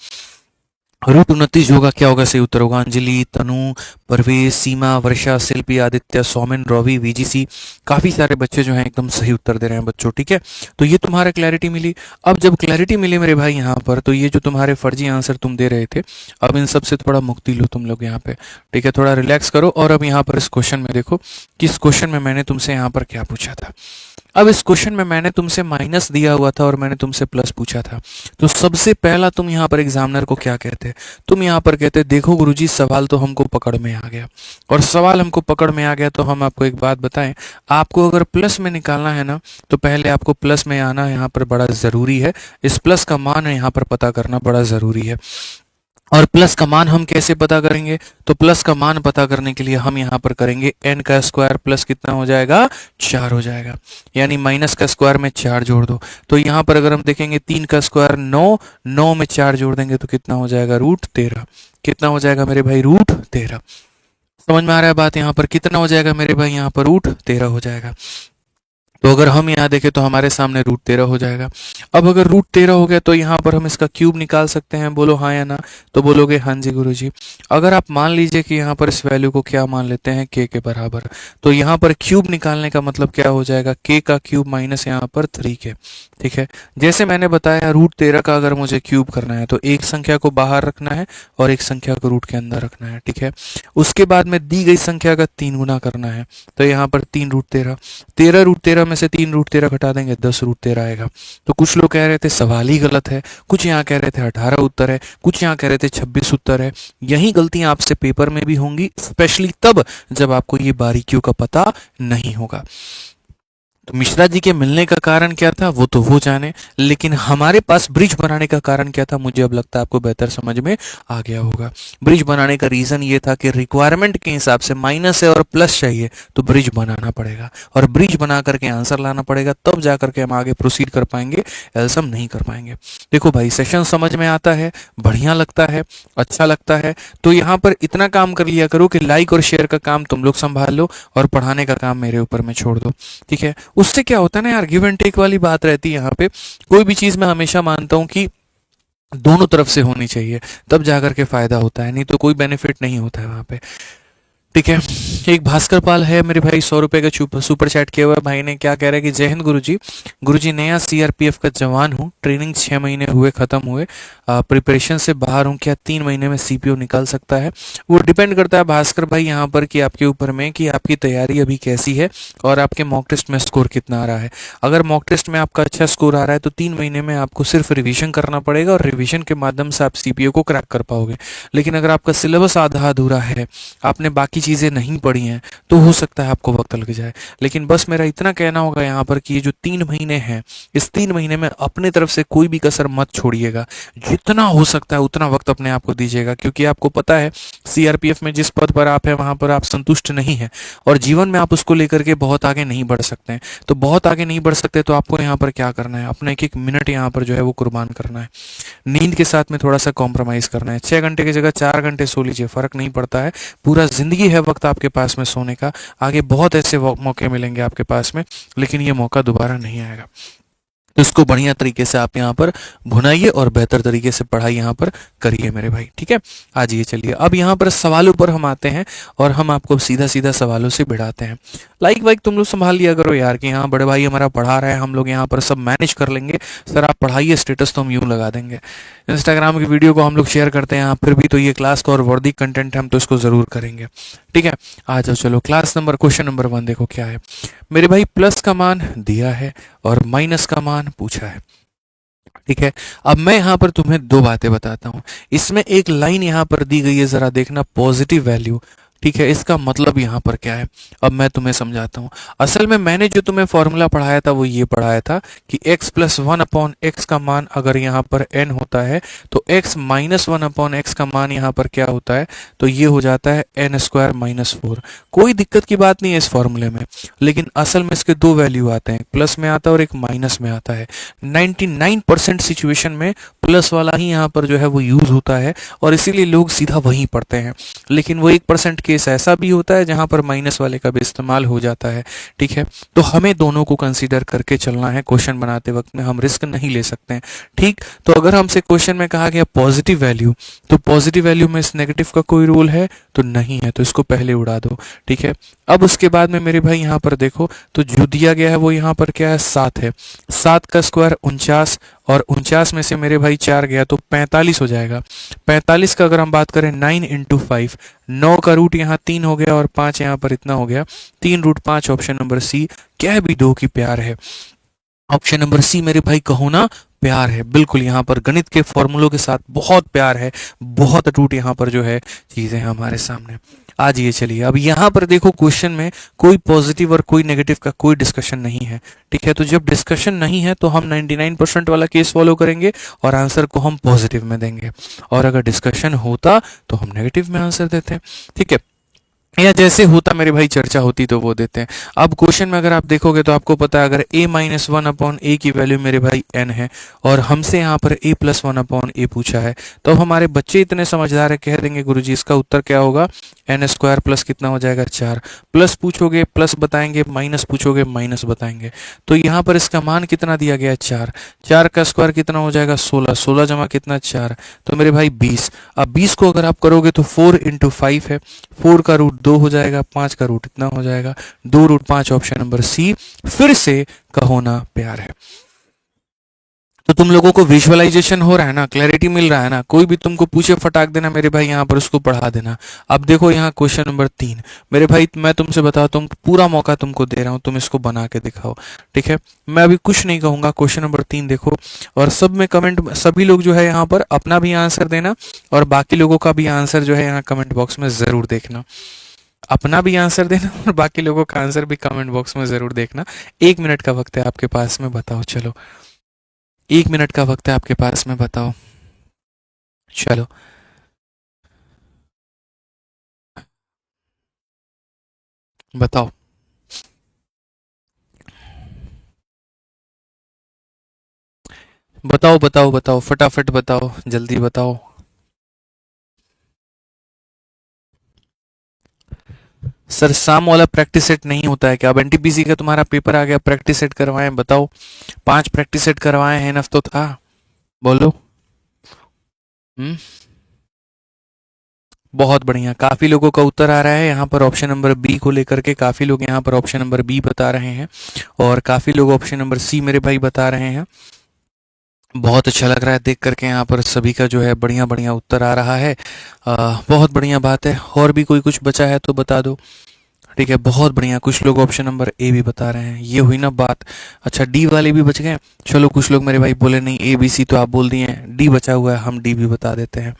√29 जो होगा क्या होगा, सही उत्तर होगा। अंजलि, तनु, परवेश, सीमा, वर्षा, शिल्पी, आदित्य, सौमिन, रवि, वीजीसी, काफी सारे बच्चे जो हैं एकदम सही उत्तर दे रहे हैं बच्चों। ठीक है, तो ये तुम्हारा क्लैरिटी मिली। अब जब क्लैरिटी मिली मेरे भाई यहाँ पर, तो ये जो तुम्हारे फर्जी आंसर तुम दे रहे थे, अब इन सब से थोड़ा मुक्ति लो तुम लोग यहाँ पे। ठीक है, थोड़ा रिलैक्स करो। और अब यहाँ पर इस क्वेश्चन में देखो कि इस क्वेश्चन में मैंने तुमसे यहाँ पर क्या पूछा था। अब इस क्वेश्चन में मैंने तुमसे माइनस दिया हुआ था और मैंने तुमसे प्लस पूछा था। तो सबसे पहला तुम यहाँ पर एग्जामिनर को क्या कहते, तुम यहाँ पर कहते देखो गुरुजी सवाल तो हमको पकड़ में आ गया। और सवाल हमको पकड़ में आ गया तो हम आपको एक बात बताएं, आपको अगर प्लस में निकालना है ना तो पहले आपको प्लस में आना यहाँ पर बड़ा ज़रूरी है। इस प्लस का मान यहाँ पर पता करना बड़ा ज़रूरी है। और प्लस का मान हम कैसे पता करेंगे, तो प्लस का मान पता करने के लिए हम यहाँ पर करेंगे n का स्क्वायर प्लस कितना हो जाएगा, 4 हो जाएगा। यानी माइनस का स्क्वायर में 4 जोड़ दो। तो यहाँ पर अगर हम देखेंगे 3 का स्क्वायर 9, 9 में 4 जोड़ देंगे तो कितना हो जाएगा, √13। कितना हो जाएगा मेरे भाई, √13। समझ में आ रहा है बात, यहाँ पर कितना हो जाएगा मेरे भाई, यहाँ पर √13 हो जाएगा। तो अगर हम यहाँ देखें तो हमारे सामने √13 हो जाएगा। अब अगर √13 हो गया तो यहाँ पर हम इसका क्यूब निकाल सकते हैं, बोलो हाँ या ना। तो बोलोगे हाँ जी गुरुजी। अगर आप मान लीजिए कि यहाँ पर इस वैल्यू को क्या मान लेते हैं, k के बराबर, तो यहाँ पर क्यूब निकालने का मतलब क्या हो जाएगा, k का क्यूब माइनस यहाँ पर 3k। ठीक है, जैसे मैंने बताया √13 का अगर मुझे क्यूब करना है तो एक संख्या को बाहर रखना है और एक संख्या को रूट के अंदर रखना है। ठीक है, उसके बाद में दी गई संख्या का 3 गुना करना है। तो यहाँ पर 3√13, 13√13 में से 3√13 घटा देंगे 10√13 आएगा। तो कुछ लोग कह रहे थे सवाल ही गलत है, कुछ यहाँ कह रहे थे 18 उत्तर है, कुछ यहाँ कह रहे थे 26 उत्तर है। यही गलतियां आपसे पेपर में भी होंगी, स्पेशली तब जब आपको ये बारीकियों का पता नहीं होगा। तो मिश्रा जी के मिलने का कारण क्या था वो तो वो जाने, लेकिन हमारे पास ब्रिज बनाने का कारण क्या था, मुझे अब लगता है आपको बेहतर समझ में आ गया होगा। ब्रिज बनाने का रीजन ये था कि रिक्वायरमेंट के हिसाब से माइनस है और प्लस चाहिए तो ब्रिज बनाना पड़ेगा, और ब्रिज बना करके आंसर लाना पड़ेगा, तब जा करके हम आगे प्रोसीड कर पाएंगे, एल्स हम नहीं कर पाएंगे। देखो भाई सेशन समझ में आता है, बढ़िया लगता है, अच्छा लगता है, तो यहाँ पर इतना काम कर लिया करो कि लाइक और शेयर का काम तुम लोग संभाल लो और पढ़ाने का काम मेरे ऊपर में छोड़ दो। ठीक है, उससे क्या होता है ना यार, गिव एंड टेक वाली बात रहती है यहाँ पे। कोई भी चीज मैं हमेशा मानता हूँ कि दोनों तरफ से होनी चाहिए, तब जाकर के फायदा होता है, नहीं तो कोई बेनिफिट नहीं होता है वहां पे। ठीक है, एक भास्कर पाल है मेरे भाई, 100 रुपए का सुपर चैट किया हुआ है भाई ने। क्या कह रहा है कि जय हिंद गुरुजी नया सीआरपीएफ का जवान हूँ, ट्रेनिंग 6 महीने हुए खत्म हुए, प्रिपरेशन से बाहर हूँ, क्या 3 महीने में सीपीओ निकाल सकता है? वो डिपेंड करता है भास्कर भाई यहाँ पर कि आपके ऊपर में कि आपकी तैयारी अभी कैसी है और आपके मॉक टेस्ट में स्कोर कितना आ रहा है। अगर मॉक टेस्ट में आपका अच्छा स्कोर आ रहा है तो 3 महीने में आपको सिर्फ रिविजन करना पड़ेगा और रिविजन के माध्यम से आप सीपीओ को क्रैक कर पाओगे। लेकिन अगर आपका सिलेबस आधा अधूरा है, आपने बाकी चीज़ें नहीं पढ़ी हैं तो हो सकता है आपको वक्त लग जाए। लेकिन बस मेरा इतना कहना होगा यहाँ पर कि ये जो 3 महीने हैं, इस 3 महीने में अपनी तरफ से कोई भी कसर मत छोड़िएगा। जितना हो सकता है उतना वक्त अपने आप को दीजिएगा, क्योंकि आपको पता है सीआरपीएफ में जिस पद पर आप हैं वहाँ पर आप संतुष्ट नहीं हैं और जीवन में आप उसको लेकर के बहुत आगे नहीं बढ़ सकते हैं। तो बहुत आगे नहीं बढ़ सकते तो आपको यहाँ पर क्या करना है, अपना एक एक मिनट यहाँ पर जो है वो कुर्बान करना है। नींद के साथ में थोड़ा सा कॉम्प्रोमाइज करना है। 6 घंटे की जगह 4 घंटे सो लीजिए, फर्क नहीं पड़ता है। पूरा जिंदगी है वक्त आपके पास में सोने का। आगे बहुत ऐसे मौके मिलेंगे आपके पास में, लेकिन ये मौका दोबारा नहीं आएगा। तो इसको बढ़िया तरीके से आप यहाँ पर भुनाइए और बेहतर तरीके से पढ़ाई यहाँ पर करिए मेरे भाई, ठीक है। आज ये चलिए अब यहाँ पर सवालों पर हम आते हैं और हम आपको सीधा सीधा सवालों से भिड़ाते हैं। लाइक वाइक तुम लोग संभाल लिया करो यार कि हाँ बड़े भाई हमारा पढ़ा रहा है, हम लोग यहाँ पर सब मैनेज कर लेंगे। सर आप पढ़ाइए, स्टेटस तो हम यूं लगा देंगे। इंस्टाग्राम की वीडियो को हम लोग शेयर करते हैं, फिर भी तो ये क्लास का और वर्दी कंटेंट है, हम तो इसको जरूर करेंगे, ठीक है। आ जाओ चलो क्वेश्चन नंबर 1 देखो क्या है मेरे भाई। प्लस का मान दिया है और माइनस का मान पूछा है, ठीक है। अब मैं यहाँ पर तुम्हें 2 बातें बताता हूँ। इसमें एक लाइन यहाँ पर दी गई है, जरा देखना, पॉजिटिव वैल्यू, ठीक है। इसका मतलब यहाँ पर क्या है अब मैं तुम्हें समझाता हूँ। असल में मैंने जो तुम्हें फॉर्मूला पढ़ाया था वो ये पढ़ाया था कि x + 1/x का मान अगर यहाँ पर n होता है तो x - 1/x का मान यहाँ पर क्या होता है, तो ये हो जाता है n² - 4। कोई दिक्कत की बात नहीं है इस फॉर्मूले में, लेकिन असल में इसके 2 वैल्यू आते हैं, प्लस में आता है और एक माइनस में आता है। 99% सिचुएशन में प्लस वाला ही यहाँ पर जो है वो यूज होता है और इसीलिए लोग सीधा वही पढ़ते हैं। लेकिन वो 1% केस ऐसा भी होता है जहां पर माइनस वाले का भी इस्तेमाल हो जाता है, ठीक है। तो हमें दोनों को कंसीडर करके चलना है। क्वेश्चन बनाते वक्त में हम रिस्क नहीं ले सकते हैं, ठीक। तो अगर हमसे क्वेश्चन में कहा गया पॉजिटिव वैल्यू, तो पॉजिटिव वैल्यू में इस नेगेटिव का कोई रोल है तो नहीं है, तो इसको पहले उड़ा दो, ठीक है। अब उसके बाद में मेरे भाई यहाँ पर देखो तो जो दिया गया है वो यहाँ पर क्या है, 7 है। 7 का स्क्वायर 49 और 49 में से मेरे भाई 4 गया तो 45 हो जाएगा। 45 का अगर हम बात करें 9 × 5, 9 का रूट यहाँ 3 हो गया और 5 यहाँ पर इतना हो गया, 3√5। ऑप्शन नंबर सी, कह भी दो कि प्यार है। ऑप्शन नंबर सी मेरे भाई कहो ना प्यार है, बिल्कुल। यहाँ पर गणित के फॉर्मूलों के साथ बहुत प्यार है, बहुत अटूट यहाँ पर जो है चीजें हैं हमारे सामने। आज ये चलिए अब यहाँ पर देखो क्वेश्चन में कोई पॉजिटिव और कोई नेगेटिव का कोई डिस्कशन नहीं है, ठीक है। तो जब डिस्कशन नहीं है तो हम 99% वाला केस फॉलो करेंगे और आंसर को हम पॉजिटिव में देंगे, और अगर डिस्कशन होता तो हम नेगेटिव में आंसर देते हैं, ठीक है। या जैसे होता मेरे भाई चर्चा होती तो वो देते हैं। अब क्वेश्चन में अगर आप देखोगे तो आपको पता है अगर a - 1/a की वैल्यू मेरे भाई n है और हमसे यहाँ पर a + 1/a पूछा है, तो हमारे बच्चे इतने समझदार है, कह देंगे गुरुजी इसका उत्तर क्या होगा, n² प्लस कितना हो जाएगा 4। प्लस पूछोगे प्लस बताएंगे, माइनस पूछोगे माइनस बताएंगे। तो यहाँ पर इसका मान कितना दिया गया है 4। 4 का स्क्वायर कितना हो जाएगा 16, 16 जमा कितना 4, तो मेरे भाई 20। अब 20 को अगर आप करोगे तो 4 × 5 है, 4 का रूट 2 हो जाएगा, 5 का रूट इतना हो जाएगा, 2√5। ऑप्शन नंबर सी, फिर से कहो ना प्यार है। तो तुम लोगों को विजुअलाइजेशन हो रहा है ना, क्लैरिटी मिल रहा है ना। कोई भी तुमको पूछे फटाक देना मेरे भाई, यहाँ पर उसको पढ़ा देना। अब देखो यहाँ क्वेश्चन नंबर 3 मेरे भाई, मैं तुमसे बताता हूँ, पूरा मौका तुमको दे रहा हूँ, तुम इसको बना के दिखाओ, ठीक है। मैं अभी कुछ नहीं कहूंगा। क्वेश्चन नंबर 3 देखो, और सब में कमेंट, सभी लोग जो है यहाँ पर अपना भी आंसर देना और बाकी लोगों का भी आंसर जो है यहाँ कमेंट बॉक्स में जरूर देखना। अपना भी आंसर देना और बाकी लोगों का आंसर भी कमेंट बॉक्स में जरूर देखना। 1 मिनट का वक्त है आपके पास में, बताओ चलो। 1 मिनट का वक्त है आपके पास में, बताओ चलो। बताओ बताओ बताओ बताओ, फटाफट बताओ, जल्दी बताओ। सर शाम वाला प्रैक्टिस सेट नहीं होता है क्या? अब एनटीपीसी का तुम्हारा पेपर आ गया, प्रैक्टिस सेट करवाएं, बताओ। 5 प्रैक्टिस सेट करवाए हैं, नफ तो था, बोलो। हम्म, बहुत बढ़िया, काफी लोगों का उत्तर आ रहा है यहाँ पर ऑप्शन नंबर बी को लेकर के। काफी लोग यहाँ पर ऑप्शन नंबर बी बता रहे हैं और काफी लोग ऑप्शन नंबर सी मेरे भाई बता रहे हैं। बहुत अच्छा लग रहा है देख करके, यहाँ पर सभी का जो है बढ़िया बढ़िया उत्तर आ रहा है। बहुत बढ़िया बात है। और भी कोई कुछ बचा है तो बता दो, ठीक है। बहुत बढ़िया, कुछ लोग ऑप्शन नंबर ए भी बता रहे हैं, ये हुई ना बात। अच्छा डी वाले भी बच गए। चलो कुछ लोग मेरे भाई बोले नहीं ए बी सी तो आप बोल दिए हैं, डी बचा हुआ है, हम डी भी बता देते हैं।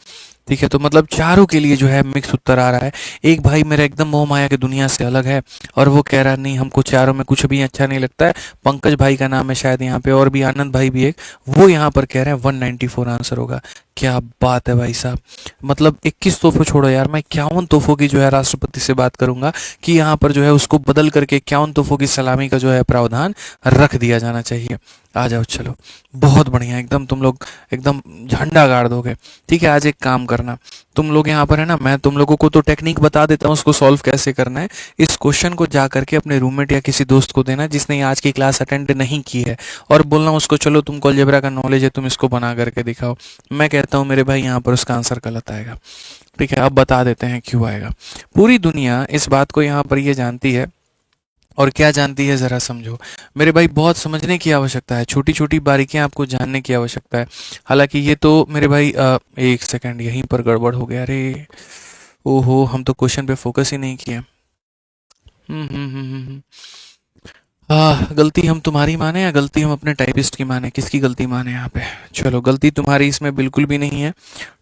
ठीक है, तो मतलब चारों के लिए जो है मिक्स उत्तर आ रहा है। एक भाई मेरा एकदम मोह माया की दुनिया से अलग है और वो कह रहा नहीं हमको चारों में कुछ भी अच्छा नहीं लगता है। पंकज भाई का नाम है शायद यहाँ पे, और भी आनंद भाई भी एक, वो यहाँ पर कह रहे हैं 194 आंसर होगा। क्या बात है भाई साहब, मतलब 21 तोहफे छोड़ो यार, मैं 51 तोहफों की जो है राष्ट्रपति से बात करूंगा कि यहाँ पर जो है उसको बदल करके 51 तोहफों की सलामी का जो है प्रावधान रख दिया जाना चाहिए। आ जाओ चलो, बहुत बढ़िया, एकदम तुम लोग एकदम झंडा गाड़ दोगे। ठीक है, आज एक काम करना, तुम लोग यहाँ पर है ना, मैं तुम लोगों को तो टेक्निक बता देता हूँ उसको सॉल्व कैसे करना है। इस क्वेश्चन को जा करके अपने रूममेट या किसी दोस्त को देना जिसने आज की क्लास अटेंड नहीं की है, और बोलना उसको चलो तुमको अलजेब्रा का नॉलेज है, तुम इसको बना करके दिखाओ। मैं कहता हूँ मेरे भाई यहाँ पर उसका आंसर गलत आएगा। ठीक है, अब बता देते हैं क्यों आएगा। पूरी दुनिया इस बात को यहाँ पर ये जानती है, और क्या जानती है ज़रा समझो मेरे भाई, बहुत समझने की आवश्यकता है, छोटी छोटी बारीकियां आपको जानने की आवश्यकता है। हालांकि ये तो मेरे भाई एक सेकंड, यहीं पर गड़बड़ हो गया, अरे ओहो, हम तो क्वेश्चन पे फोकस ही नहीं किए। हम्म। गलती हम तुम्हारी माने या गलती हम अपने टाइपिस्ट की माने, किसकी गलती माने यहाँ पे? चलो, गलती तुम्हारी इसमें बिल्कुल भी नहीं है।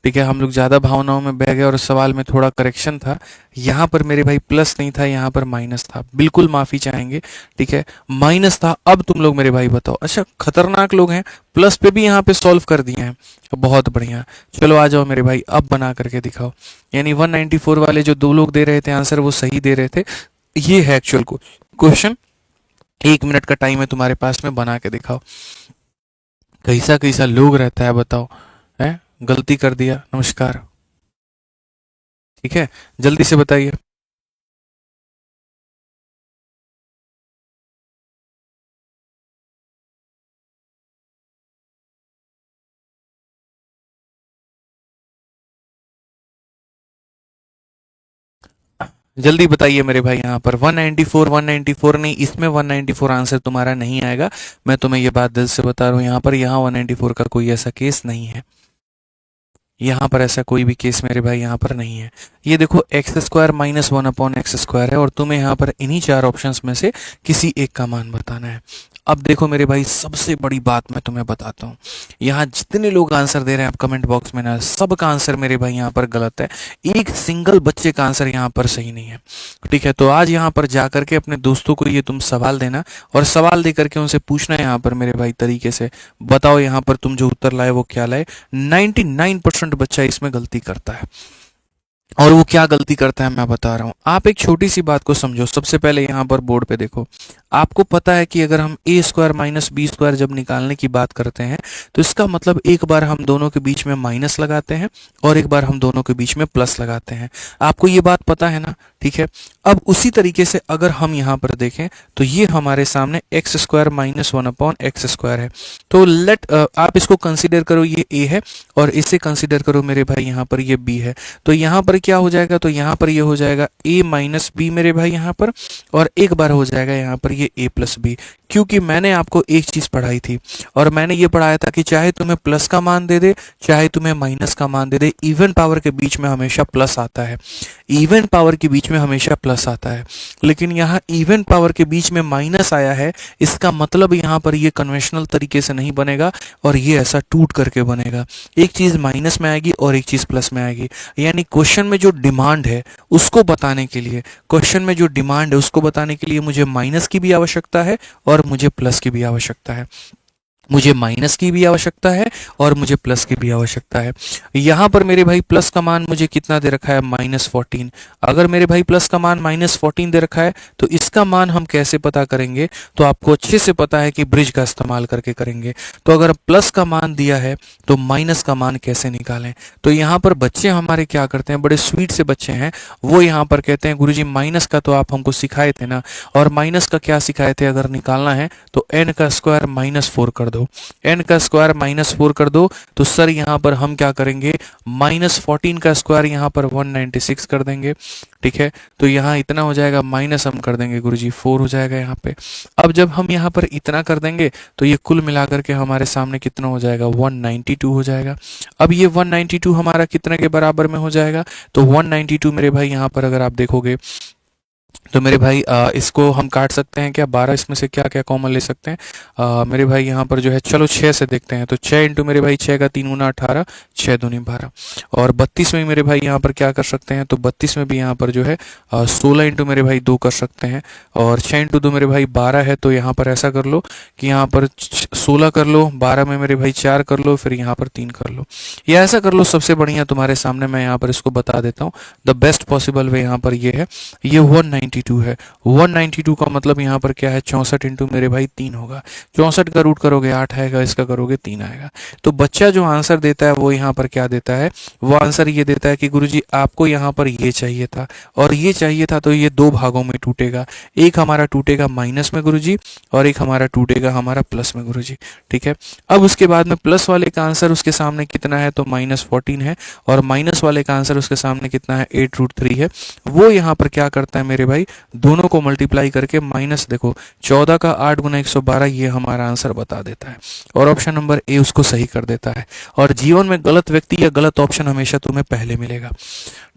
ठीक है, हम लोग ज़्यादा भावनाओं में बह गए और सवाल में थोड़ा करेक्शन था। यहाँ पर मेरे भाई प्लस नहीं था, यहाँ पर माइनस था, बिल्कुल माफ़ी चाहेंगे। ठीक है, माइनस था। अब तुम लोग मेरे भाई बताओ, अच्छा खतरनाक लोग हैं, प्लस पे भी यहाँ पे सॉल्व कर दिए हैं, बहुत बढ़िया। चलो आ जाओ मेरे भाई, अब बना करके दिखाओ। यानी 194 वाले जो दो लोग दे रहे थे आंसर वो सही दे रहे थे। ये है एक्चुअल क्वेश्चन, 1 मिनट का टाइम है तुम्हारे पास में, बना के दिखाओ। कैसा कैसा लोग रहता है बताओ, है गलती कर दिया, नमस्कार। ठीक है, जल्दी से बताइए। जल्दी बताइए मेरे भाई, यहाँ पर 194 194 नहीं, इसमें 194 आंसर तुम्हारा नहीं आएगा। मैं तुम्हें ये बात दिल से बता रहा हूँ, यहाँ पर यहाँ 194 का कोई ऐसा केस नहीं है। यहाँ पर ऐसा कोई भी केस मेरे भाई यहाँ पर नहीं है। ये देखो एक्स स्क्वायर माइनस 1/x² है, और तुम्हें यहाँ पर इन्हीं चार ऑप्शंस में से किसी एक का मान बताना है। अब देखो मेरे भाई, सबसे बड़ी बात मैं तुम्हें बताता हूँ, यहाँ जितने लोग आंसर दे रहे हैं आप कमेंट बॉक्स में ना, सबका आंसर मेरे भाई यहाँ पर गलत है। एक सिंगल बच्चे का आंसर यहाँ पर सही नहीं है। ठीक है, तो आज यहाँ पर जा करके अपने दोस्तों को ये तुम सवाल देना, और सवाल दे करके उनसे पूछना है यहाँ पर मेरे भाई तरीके से, बताओ यहाँ पर तुम जो उत्तर लाए वो क्या लाए। 99% बच्चा इसमें गलती करता है, और वो क्या गलती करता है मैं बता रहा हूँ। आप एक छोटी सी बात को समझो, सबसे पहले यहाँ पर बोर्ड पे देखो, आपको पता है कि अगर हम a² माइनस b² जब निकालने की बात करते हैं तो इसका मतलब एक बार हम दोनों के बीच में माइनस लगाते हैं और एक बार हम दोनों के बीच में प्लस लगाते हैं। आपको ये बात पता है ना? ठीक है, अब उसी तरीके से अगर हम यहाँ पर देखें तो ये हमारे सामने x² माइनस 1/x² है। तो आप इसको कंसिडर करो ये a है, और इसे कंसिडर करो मेरे भाई यहाँ पर ये b है। तो यहाँ पर क्या हो जाएगा, तो यहाँ पर ये हो जाएगा a माइनस बी मेरे भाई यहाँ पर, और एक बार हो जाएगा यहाँ पर ये a प्लस बी। क्योंकि मैंने आपको एक चीज पढ़ाई थी, और मैंने ये पढ़ाया था कि चाहे तुम्हें प्लस का मान दे दे चाहे तुम्हें माइनस का मान दे दे, इवन पावर के बीच में हमेशा प्लस आता है। इवन पावर के बीच में हमेशा प्लस आता है, लेकिन यहाँ इवन पावर के बीच में माइनस आया है, इसका मतलब यहाँ पर ये कन्वेंशनल तरीके से नहीं बनेगा, और ये ऐसा टूट करके बनेगा। एक चीज माइनस में आएगी और एक चीज प्लस में आएगी। यानी क्वेश्चन में जो डिमांड है उसको बताने के लिए, मुझे माइनस की भी आवश्यकता है और मुझे प्लस की भी आवश्यकता है। मुझे माइनस की भी आवश्यकता है और मुझे प्लस की भी आवश्यकता है। यहाँ पर मेरे भाई प्लस का मान मुझे कितना दे रखा है, -14। अगर मेरे भाई प्लस का मान -14 दे रखा है तो इसका मान हम कैसे पता करेंगे, तो आपको अच्छे से पता है कि ब्रिज का इस्तेमाल करके करेंगे। तो अगर प्लस का मान दिया है तो माइनस का मान कैसे निकालें। तो यहाँ पर बच्चे हमारे क्या करते हैं, बड़े स्वीट से बच्चे हैं, वो यहाँ पर कहते हैं गुरुजी माइनस का तो आप हमको सिखाए थे ना, और माइनस का क्या सिखाए थे, अगर निकालना है तो n का स्क्वायर -4 कर दो, n का स्क्वायर -4 कर दो। तो सर यहाँ पर हम क्या करेंगे, -14 का स्क्वायर यहाँ पर 196 कर देंगे। ठीक है, तो यहाँ इतना हो जाएगा, माइनस हम कर देंगे गुरुजी 4 हो जाएगा यहाँ पे। अब जब हम यहाँ पर इतना कर देंगे तो ये कुल मिलाकर के हमारे सामने कितना हो जाएगा, 192 हो जाएगा। अब ये 192 हमारा कितने के बराबर में हो जाएगा, तो 192 मेरे भाई यहाँ पर अगर आप देखोगे तो मेरे भाई इसको हम काट सकते हैं क्या? 12 इसमें से क्या क्या कॉमन ले सकते हैं? मेरे भाई यहाँ पर जो है, चलो 6 से देखते हैं। तो 6 इंटू मेरे भाई 6 का 3 गुना 18, 6 दूनी 12। और 32 में मेरे भाई यहाँ पर क्या कर सकते हैं? तो 32 में भी यहाँ पर जो है 16 इंटू मेरे भाई 2 कर सकते हैं। और 6 इंटू 2 मेरे भाई 12 है, तो यहाँ पर ऐसा कर लो कि यहाँ पर 16 कर लो, 12 में मेरे भाई 4 कर लो, फिर यहाँ पर 3 कर लो, या ऐसा कर लो। सबसे बढ़िया तुम्हारे सामने मैं यहाँ पर इसको बता देता हूँ। द बेस्ट पॉसिबल वे यहाँ पर ये है, ये 192 है। 192 का मतलब यहाँ पर क्या है? 64 इंटू मेरे भाई 3 होगा। 64 का रूट करोगे 8 आएगा, इसका करोगे 3 आएगा। तो बच्चा जो आंसर देता है वो यहाँ पर क्या देता है? वो आंसर ये देता है कि गुरुजी आपको यहाँ पर ये चाहिए था और ये चाहिए था, तो ये दो भागों में टूटेगा। एक हमारा टूटेगा माइनस में गुरुजी, और एक हमारा टूटेगा हमारा प्लस में गुरुजी। ठीक है, अब उसके बाद में प्लस वाले का आंसर उसके सामने कितना है? तो -14 है। और माइनस वाले का आंसर उसके सामने कितना है? 8√3 है। वो यहाँ पर क्या करता है मेरे भाई? दोनों को मल्टीप्लाई करके माइनस, देखो 14 का 8 गुना 112, ये हमारा आंसर बता देता है। और ऑप्शन नंबर ए उसको सही कर देता है। और जीवन में गलत व्यक्ति या गलत ऑप्शन हमेशा तुम्हें पहले मिलेगा।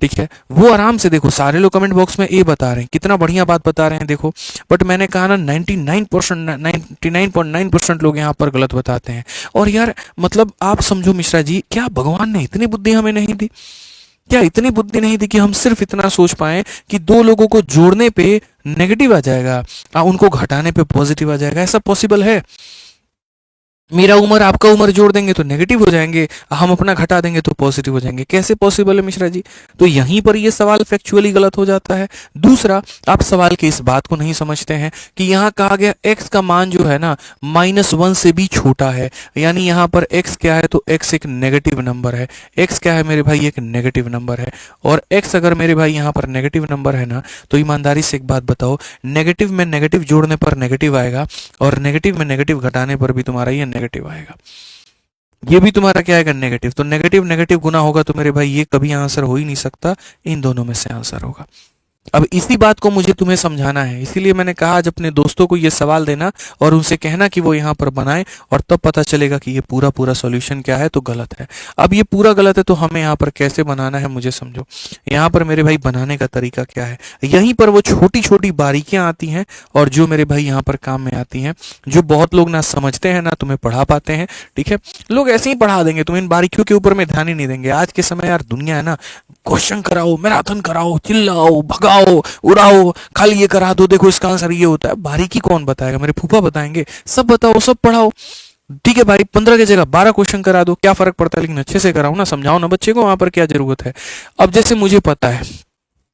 ठीक है, वो आराम से देखो, सारे लोग कमेंट बॉक्स में ए बता रहे हैं, कितना बढ़िया बात बता रहे हैं देखो। बट मैंने कहा ना 99%, 99.9% लोग यहाँ पर गलत बताते हैं। और यार मतलब आप समझो मिश्रा जी, क्या भगवान ने इतनी बुद्धि हमें नहीं दी? क्या इतनी बुद्धि नहीं दी कि हम सिर्फ इतना सोच पाए कि दो लोगों को जोड़ने पे नेगेटिव आ जाएगा, उनको घटाने पे पॉजिटिव आ जाएगा? ऐसा पॉसिबल है? मेरा उम्र आपका उम्र जोड़ देंगे तो नेगेटिव हो जाएंगे, हम अपना घटा देंगे तो पॉजिटिव हो जाएंगे। कैसे पॉसिबल है मिश्रा जी? तो यहीं पर ये सवाल फैक्चुअली गलत हो जाता है। दूसरा, आप सवाल के इस बात को नहीं समझते हैं कि यहाँ कहा गया x का मान जो है ना -1 से भी छोटा है। यानी यहाँ पर x क्या है? तो x एक नेगेटिव नंबर है। x क्या है मेरे भाई? एक नेगेटिव नंबर है। और x अगर मेरे भाई यहाँ पर नेगेटिव नंबर है ना, तो ईमानदारी से एक बात बताओ, नेगेटिव में नेगेटिव जोड़ने पर नेगेटिव आएगा, और नेगेटिव में नेगेटिव घटाने पर भी तुम्हारा ये नेगेटिव आएगा। ये भी तुम्हारा क्या आएगा? नेगेटिव। तो नेगेटिव नेगेटिव गुना होगा तो मेरे भाई ये कभी आंसर हो ही नहीं सकता, इन दोनों में से आंसर होगा। अब इसी बात को मुझे तुम्हें समझाना है, इसीलिए मैंने कहा आज अपने दोस्तों को ये सवाल देना और उनसे कहना कि वो यहाँ पर बनाए, और तब पता चलेगा कि ये पूरा पूरा सॉल्यूशन क्या है, तो गलत है। अब ये पूरा गलत है तो हमें यहाँ पर कैसे बनाना है मुझे समझो। यहाँ पर मेरे भाई बनाने का तरीका क्या है? यहीं पर वो छोटी छोटी बारीकियां आती हैं, और जो मेरे भाई यहाँ पर काम में आती हैं, जो बहुत लोग ना समझते हैं ना तुम्हें पढ़ा पाते हैं। ठीक है, लोग ऐसे ही पढ़ा देंगे, तुम इन बारीकियों के ऊपर में ध्यान ही नहीं देंगे। आज के समय यार दुनिया है ना, क्वेश्चन कराओ, मैराथन कराओ, चिल्लाओ, भगाओ, उड़ाओ, खाली ये करा दो, देखो इसका आंसर ये होता है। बारीकी कौन बताएगा? मेरे फूफा बताएंगे। सब बताओ, सब पढ़ाओ। ठीक है भाई, 15 की जगह 12 क्वेश्चन करा दो, क्या फर्क पड़ता है? लेकिन अच्छे से कराओ ना, समझाओ ना बच्चे को, वहां पर क्या जरूरत है। अब जैसे मुझे पता है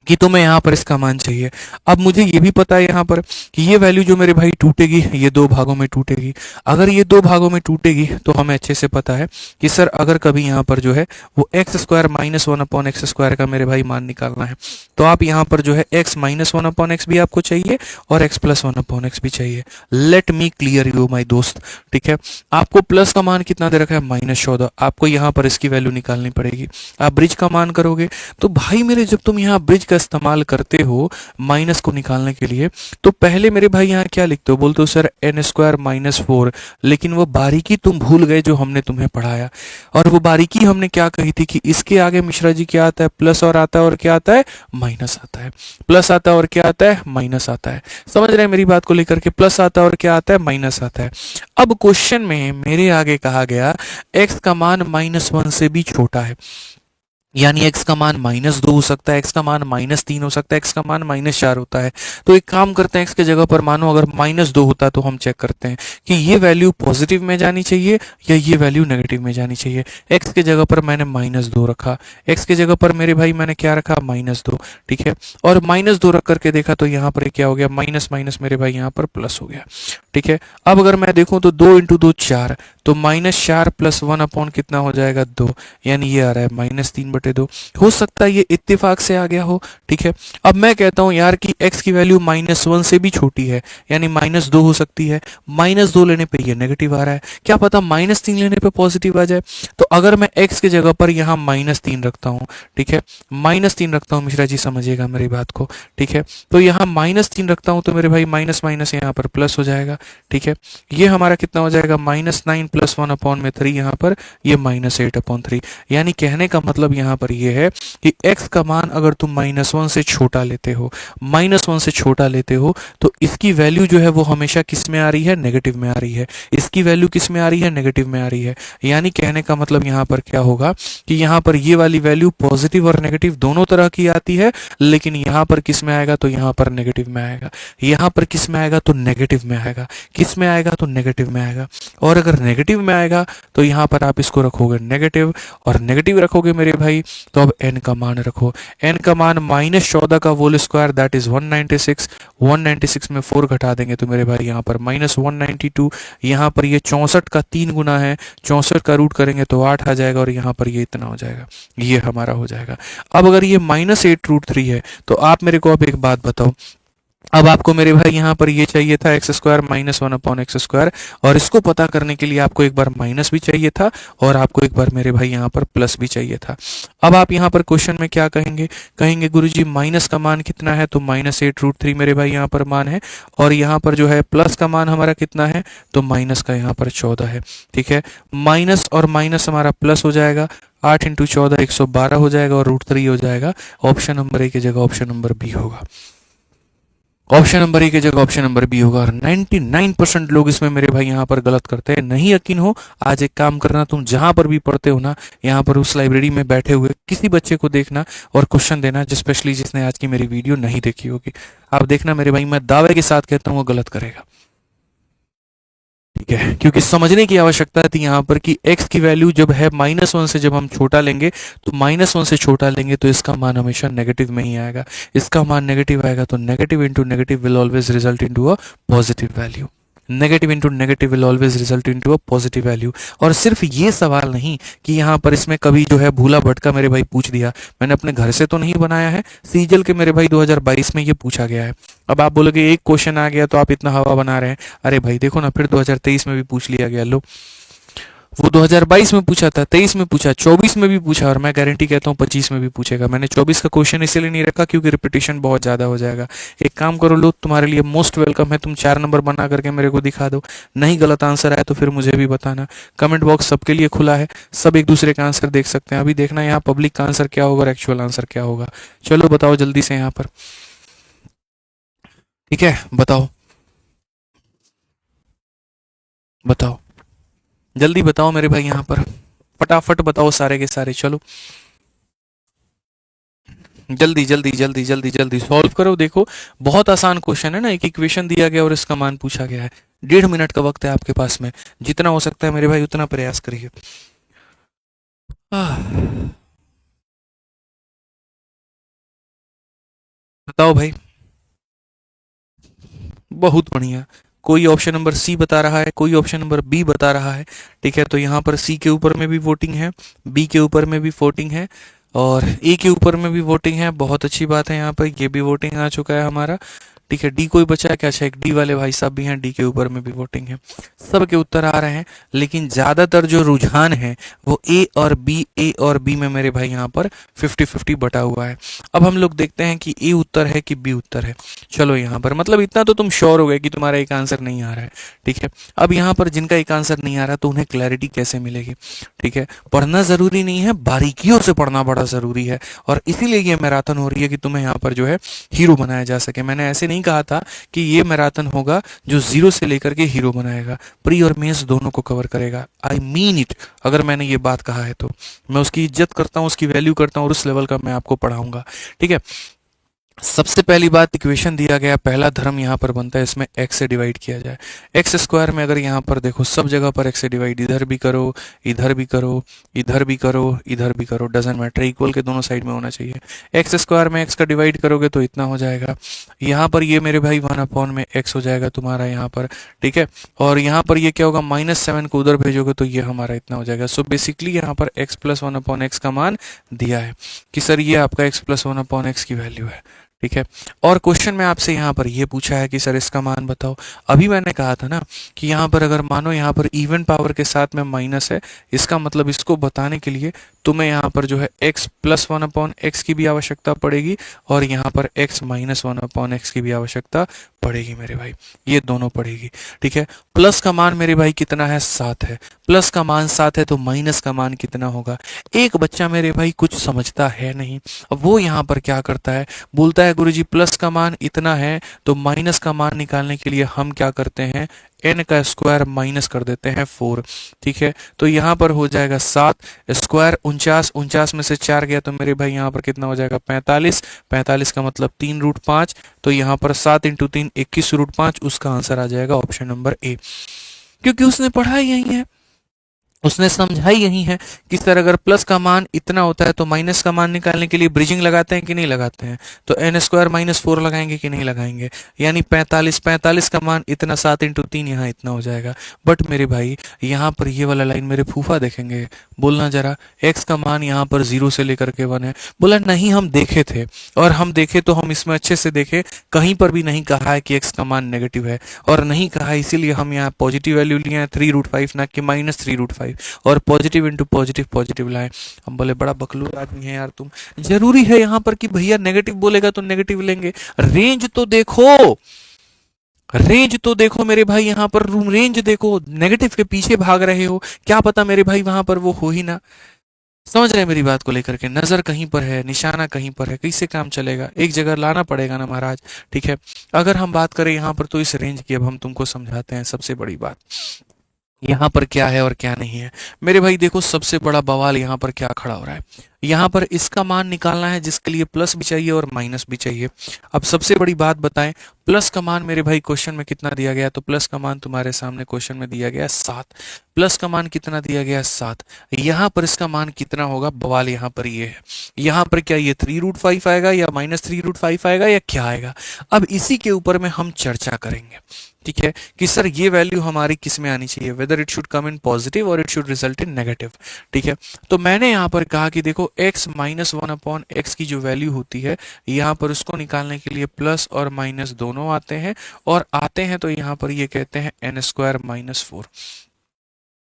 कि तुम्हें यहाँ पर इसका मान चाहिए, अब मुझे ये भी पता है यहाँ पर कि ये वैल्यू जो मेरे भाई टूटेगी, ये दो भागों में टूटेगी। अगर ये दो भागों में टूटेगी तो हमें अच्छे से पता है कि सर अगर कभी यहाँ पर जो है वो x² -1/x² का मेरे भाई मान निकालना है, तो आप यहाँ पर जो है x -1/x भी आपको चाहिए और x + 1/x भी चाहिए। लेट मी क्लियर यू माई दोस्त। ठीक है, आपको प्लस का मान कितना दे रखा है? -14। आपको यहाँ पर इसकी वैल्यू निकालनी पड़ेगी। आप ब्रिज का मान करोगे तो भाई मेरे, जब तुम यहाँ ब्रिज इस्तेमाल करते हो माइनस को निकालने के लिए, तो पहले मेरे भाई यहाँ क्या लिखते हो? बोलते हो सर n² - 4, लेकिन वो बारीकी तुम भूल गए जो हमने तुम्हें पढ़ाया। और वो बारीकी हमने क्या कही थी कि इसके आगे मिश्रा जी क्या आता है? प्लस और आता है, और क्या आता है? माइनस आता है। प्लस आता है और क्या आता है? माइनस आता है। समझ रहे हैं मेरी बात को लेकर के? प्लस आता है और क्या आता है? माइनस आता है। अब क्वेश्चन में मेरे आगे कहा गया x का मान -1 से भी छोटा है, यानी x का मान -2 हो सकता है, x का मान -3 हो सकता है, x का मान -4 होता है। तो एक काम करते हैं, x के जगह पर मानो अगर -2 होता तो हम चेक करते हैं कि ये वैल्यू पॉजिटिव में जानी चाहिए या ये वैल्यू नेगेटिव में जानी चाहिए। x के जगह पर मैंने -2 रखा, x के जगह पर मेरे भाई मैंने क्या रखा? -2। ठीक है, और -2 रख करके देखा तो यहाँ पर क्या हो गया? माइनस माइनस मेरे भाई यहाँ पर प्लस हो गया। ठीक है, अब अगर मैं देखूँ तो 2 × 2 4, तो -4 + 1 कितना हो जाएगा? 2, यानी ये आ रहा है -3/2। हो सकता है ये इत्तेफाक से आ गया हो। ठीक है, अब मैं कहता हूं यार कि x की वैल्यू -1 से भी छोटी है, यानी -2 हो सकती है। -2 लेने पे ये नेगेटिव आ रहा है, क्या पता -3 लेने पे पॉजिटिव आ जाए। तो अगर मैं x की जगह पर यहाँ -3 रखता हूँ, ठीक है, -3 रखता हूँ, मिश्रा जी समझिएगा मेरी बात को। ठीक है, तो यहाँ -3 रखता हूँ तो मेरे भाई माइनस माइनस यहाँ पर प्लस हो जाएगा। ठीक है, ये हमारा कितना हो जाएगा? -9 + 1/3, यहाँ पर ये -8/3। यानी कहने का मतलब यहाँ यहाँ पर ये है कि x का मान अगर तुम -1 से छोटा लेते हो, -1 से छोटा लेते हो, तो इसकी वैल्यू जो है वो हमेशा किस में आ रही है, नेगेटिव में आ रही है। इसकी वैल्यू किस में आ रही है, नेगेटिव में आ रही है। यानी कहने का मतलब यहाँ पर क्या होगा कि यहाँ पर ये वाली वैल्यू पॉजिटिव और नेगेटिव दोनों तरह की आती है, लेकिन यहाँ पर किस में आएगा, तो यहाँ पर नेगेटिव में आएगा। यहाँ पर किस में आएगा, तो नेगेटिव में आएगा। किस में आएगा, तो नेगेटिव में आएगा। और अगर नेगेटिव में आएगा तो यहाँ पर आप इसको रखोगे नेगेटिव, और नेगेटिव रखोगे मेरे भाई तो अब n का मान रखो। n का मान -14 का होल स्क्वायर दैट इज 196। 196 में 4 घटा देंगे तो मेरे भाई यहाँ पर -192। यहाँ पर ये 64 का 3 गुना है, 64 का रूट करेंगे तो 8 आ जाएगा, और यहाँ पर ये इतना हो जाएगा, ये हमारा हो जाएगा। अब अगर ये -8√3 है तो आप मेरे को अब एक बात बताओ, अब आपको मेरे भाई यहाँ पर ये चाहिए था x स्क्वायर -1/x स्क्वायर, और इसको पता करने के लिए आपको एक बार माइनस भी चाहिए था और आपको एक बार मेरे भाई यहाँ पर प्लस भी चाहिए था। अब आप यहाँ पर क्वेश्चन में क्या कहेंगे, कहेंगे गुरुजी माइनस का मान कितना है, तो -8√3 मेरे भाई यहाँ पर मान है, और यहाँ पर जो है प्लस का मान हमारा कितना है, तो माइनस का यहाँ पर 14 है। ठीक है, माइनस और माइनस हमारा प्लस हो जाएगा, 8 × 14 112 हो जाएगा, और √3 हो जाएगा। ऑप्शन नंबर ए की जगह ऑप्शन नंबर बी होगा। ऑप्शन नंबर ए की जगह ऑप्शन नंबर बी होगा। और 99% लोग इसमें मेरे भाई यहाँ पर गलत करते हैं। नहीं यकीन हो, आज एक काम करना, तुम जहां पर भी पढ़ते हो ना, यहाँ पर उस लाइब्रेरी में बैठे हुए किसी बच्चे को देखना और क्वेश्चन देना, स्पेशली जिसने आज की मेरी वीडियो नहीं देखी होगी। आप देखना मेरे भाई, मैं दावे के साथ कहता हूँ वो गलत करेगा। ठीक है, क्योंकि समझने की आवश्यकता थी यहाँ पर कि x की वैल्यू जब है -1 से जब हम छोटा लेंगे, तो -1 से छोटा लेंगे तो इसका मान हमेशा नेगेटिव में ही आएगा। इसका मान नेगेटिव आएगा तो negative into negative will always result into a positive value. Negative into negative will always result into a positive value. और सिर्फ ये सवाल नहीं कि यहाँ पर इसमें कभी जो है भूला भटका मेरे भाई पूछ दिया, मैंने अपने घर से तो नहीं बनाया है, सीजल के मेरे भाई 2022 में ये पूछा गया है। अब आप बोलोगे एक क्वेश्चन आ गया तो आप इतना हवा बना रहे हैं, अरे भाई देखो ना, फिर 2023 में भी पूछ लिया गया। लो, वो 2022 में पूछा था, 23 में पूछा, 24 में भी पूछा, और मैं गारंटी कहता हूँ 25 में भी पूछेगा। मैंने 24 का क्वेश्चन इसलिए नहीं रखा क्योंकि रिपीटिशन बहुत ज़्यादा हो जाएगा। एक काम करो लो, तुम्हारे लिए मोस्ट वेलकम है, तुम 4 नंबर बना करके मेरे को दिखा दो। नहीं गलत आंसर आया तो फिर मुझे भी बताना। कमेंट बॉक्स सबके लिए खुला है, सब एक दूसरे का आंसर देख सकते हैं। अभी देखना यहाँ पब्लिक का आंसर क्या होगा और एक्चुअल आंसर क्या होगा। चलो बताओ जल्दी से यहाँ पर। ठीक है, बताओ बताओ, जल्दी बताओ मेरे भाई यहाँ पर, फटाफट बताओ सारे के सारे। चलो जल्दी जल्दी जल्दी जल्दी जल्दी सॉल्व करो। देखो बहुत आसान क्वेश्चन है ना, एक इक्वेशन दिया गया और इसका मान पूछा गया है। 1.5 मिनट का वक्त है आपके पास में, जितना हो सकता है मेरे भाई उतना प्रयास करिए। बताओ भाई। बहुत बढ़िया। कोई ऑप्शन नंबर सी बता रहा है, कोई ऑप्शन नंबर बी बता रहा है। ठीक है, तो यहाँ पर सी के ऊपर में भी वोटिंग है, बी के ऊपर में भी वोटिंग है, और ए के ऊपर में भी वोटिंग है। बहुत अच्छी बात है, यहाँ पर ये भी वोटिंग आ चुका है हमारा। ठीक है, डी कोई बचा है क्या? अच्छा, एक डी वाले भाई साहब भी हैं, डी के ऊपर में भी वोटिंग है। सब के उत्तर आ रहे हैं, लेकिन ज़्यादातर जो रुझान है वो ए और बी में मेरे भाई यहाँ पर 50-50 बटा हुआ है। अब हम लोग देखते हैं कि ए उत्तर है कि बी उत्तर है। चलो यहाँ पर मतलब इतना तो तुम श्योर हो गए कि तुम्हारा एक आंसर नहीं आ रहा है। ठीक है, अब यहाँ पर जिनका एक आंसर नहीं आ रहा तो उन्हें क्लैरिटी कैसे मिलेगी? ठीक है, पढ़ना ज़रूरी नहीं है, बारीकियों से पढ़ना बड़ा ज़रूरी है, और इसीलिए ये मैराथन हो रही है कि तुम्हें यहाँ पर जो है हीरो बनाया जा सके। मैंने ऐसे नहीं कहा था कि ये मैराथन होगा जो 0 से लेकर के हीरो बनाएगा, प्री और मेंस दोनों को कवर करेगा। I mean it. अगर मैंने ये बात कहा है तो मैं उसकी इज्जत करता हूँ, उसकी वैल्यू करता हूँ, और उस लेवल का मैं आपको पढ़ाऊंगा। ठीक है, सबसे पहली बात, इक्वेशन दिया गया, पहला धर्म यहाँ पर बनता है, इसमें x से डिवाइड किया जाए। एक्स स्क्वायर में अगर यहाँ पर देखो सब जगह पर x से डिवाइड, इधर भी करो, इधर भी करो, इधर भी करो, इधर भी करो, डजेंट मैटर, इक्वल के दोनों साइड में होना चाहिए। एक्स स्क्वायर में x का डिवाइड करोगे तो इतना हो जाएगा। यहाँ पर ये मेरे भाई 1 में x हो जाएगा तुम्हारा यहाँ पर। ठीक है, और यहाँ पर ये क्या होगा, -7 को उधर भेजोगे तो ये हमारा इतना हो जाएगा। सो बेसिकली यहाँ पर x + 1/x का मान दिया है कि सर ये आपका x + 1/x की वैल्यू है। ठीक है। और क्वेश्चन में आपसे यहाँ पर ये पूछा है कि सर इसका मान बताओ। अभी मैंने कहा था ना कि यहाँ पर अगर मानो यहाँ पर इवन पावर के साथ में माइनस है, इसका मतलब इसको बताने के लिए तुम्हें यहाँ पर जो है x plus one upon x की भी आवश्यकता पड़ेगी और यहाँ पर x minus one upon x की भी आवश्यकता पड़ेगी मेरे भाई, ये दोनों पड़ेगी। ठीक है। प्लस का मान मेरे भाई कितना है, 7 है। प्लस का मान 7 है तो माइनस का मान कितना होगा। एक बच्चा मेरे भाई कुछ समझता है नहीं, अब वो यहाँ पर क्या करता है, बोलता है गुरुजी प्लस का मान इतना है तो माइनस का मान निकालने के लिए हम क्या करते हैं, n का स्क्वायर माइनस कर देते हैं 4। ठीक है। तो यहाँ पर हो जाएगा 7 स्क्वायर 49, 49 में से 4 गया तो मेरे भाई यहाँ पर कितना हो जाएगा 45, 45 का मतलब 3√5। तो यहाँ पर 7 इंटू 3 21√5, उसका आंसर आ जाएगा ऑप्शन नंबर ए, क्योंकि उसने पढ़ा यही है, उसने समझाई यही है कि सर अगर प्लस का मान इतना होता है तो माइनस का मान निकालने के लिए ब्रिजिंग लगाते हैं कि नहीं लगाते हैं, तो एन स्क्वायर माइनस 4 लगाएंगे कि नहीं लगाएंगे, यानी 45, 45 का मान इतना 7 इंटू 3 यहाँ इतना हो जाएगा। बट मेरे भाई यहाँ पर ये वाला लाइन मेरे फूफा देखेंगे, बोलना जरा एक्स का मान यहाँ पर 0 से लेकर के 1 है। बोला नहीं हम देखे थे, और हम देखे तो हम इसमें अच्छे से देखे, कहीं पर भी नहीं कहा है कि एक्स का मान नेगेटिव है, और नहीं कहा है इसीलिए हम यहाँ पॉजिटिव वैल्यू लिए हैं 3√5 ना कि -3√5, और पॉजिटिव इंटू पॉजिटिव पॉजिटिव लाए। हम बोले बड़ा बकलूर आदमी है यार तुम, जरूरी है यहाँ पर कि भैया नेगेटिव बोलेगा तो नेगेटिव लेंगे, रेंज तो देखो, रेंज तो देखो मेरे भाई, यहाँ पर रूम रेंज देखो, नेगेटिव के पीछे भाग रहे हो, क्या पता मेरे भाई वहां पर वो हो ही ना। समझ रहे हैं मेरी बात को लेकर के, नजर कहीं पर है, निशाना कहीं पर है, कैसे काम चलेगा, एक जगह लाना पड़ेगा ना महाराज। ठीक है। अगर हम बात करें यहाँ पर तो इस रेंज की, अब हम तुमको समझाते हैं सबसे बड़ी बात यहाँ पर क्या है और क्या नहीं है। मेरे भाई देखो सबसे बड़ा बवाल यहाँ पर क्या खड़ा हो रहा है, यहाँ पर इसका मान निकालना है जिसके लिए प्लस भी चाहिए और माइनस भी चाहिए। अब सबसे बड़ी बात बताएं, प्लस का मान मेरे भाई क्वेश्चन में कितना दिया गया, तो प्लस का मान तुम्हारे सामने क्वेश्चन में दिया गया 7। प्लस का मान कितना दिया गया 7, यहाँ पर इसका मान कितना होगा, बवाल यहाँ पर ये है, यहाँ पर क्या ये 3√5 आएगा या -3√5 आएगा या क्या आएगा। अब इसी के ऊपर में हम चर्चा करेंगे। ठीक है, कि सर ये वैल्यू हमारी किस में आनी चाहिए, whether it should come in positive और it should result in negative. ठीक है। तो मैंने यहाँ पर कहा कि देखो x -1 अपॉन एक्स की जो वैल्यू होती है, यहाँ पर उसको निकालने के लिए प्लस और माइनस दोनों आते हैं, और आते हैं तो यहाँ पर ये कहते हैं n² -4।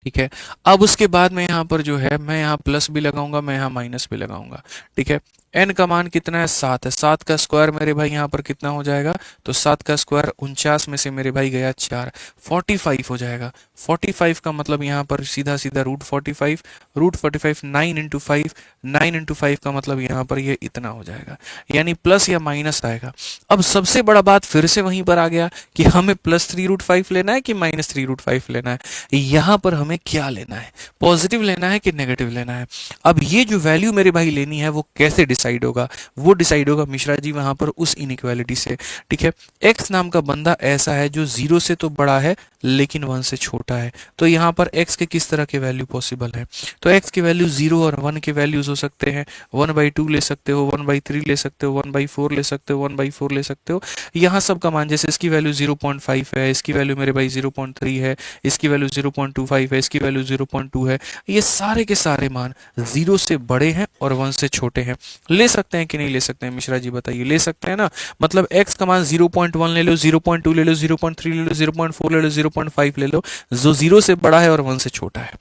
ठीक है। अब उसके बाद में यहाँ पर जो है मैं यहाँ प्लस भी लगाऊंगा, मैं यहाँ माइनस भी लगाऊंगा। ठीक है। n का मान कितना है, 7 है, 7 का स्क्वायर मेरे भाई यहाँ पर कितना हो जाएगा, तो 7 का स्क्वायर 49 में से मेरे भाई गया 4, 45 हो जाएगा। 45 का मतलब यहाँ पर सीधा सीधा √45, √45 9 इंटू 5, 9 इंटू 5 का मतलब यहाँ पर ये इतना हो जाएगा, यानी प्लस या माइनस आएगा। अब सबसे बड़ा बात फिर से वहीं पर आ गया कि हमें +3√5 लेना है कि -3√5 लेना है, यहाँ पर हमें क्या लेना है, पॉजिटिव लेना है कि नेगेटिव लेना है। अब ये जो वैल्यू मेरे भाई लेनी है वो कैसे डिसाइड होगा, वो डिसाइड होगा मिश्रा जी वहां पर उस इनइक्वालिटी से। ठीक है। x नाम का बंदा ऐसा है जो 0 से तो बड़ा है लेकिन 1 से छोटा है, तो यहाँ पर x के किस तरह के वैल्यू पॉसिबल है, तो x की वैल्यू 0 और 1 के वैल्यूज हो सकते हैं, 1/2 ले सकते हो, 1/3 ले सकते हो, 1/4 ले सकते हो, 1/4 ले सकते हो। यहाँ सब का मान, जैसे इसकी वैल्यू 0.5 है, इसकी वैल्यू मेरे भाई 0.3 है, इसकी वैल्यू 0.25 है, इसकी वैल्यू 0.2 है, ये सारे के सारे मान 0 से बड़े हैं और 1 से छोटे हैं। ले सकते हैं कि नहीं ले सकते हैं मिश्रा जी बताइए, ले सकते हैं ना। मतलब x का मान 0.1 ले लो, 0.2 ले लो, 0.3 ले लो, 0.4 ले लो, 0.5 ले लो, जो 0 से बड़ा है और 1 से छोटा है।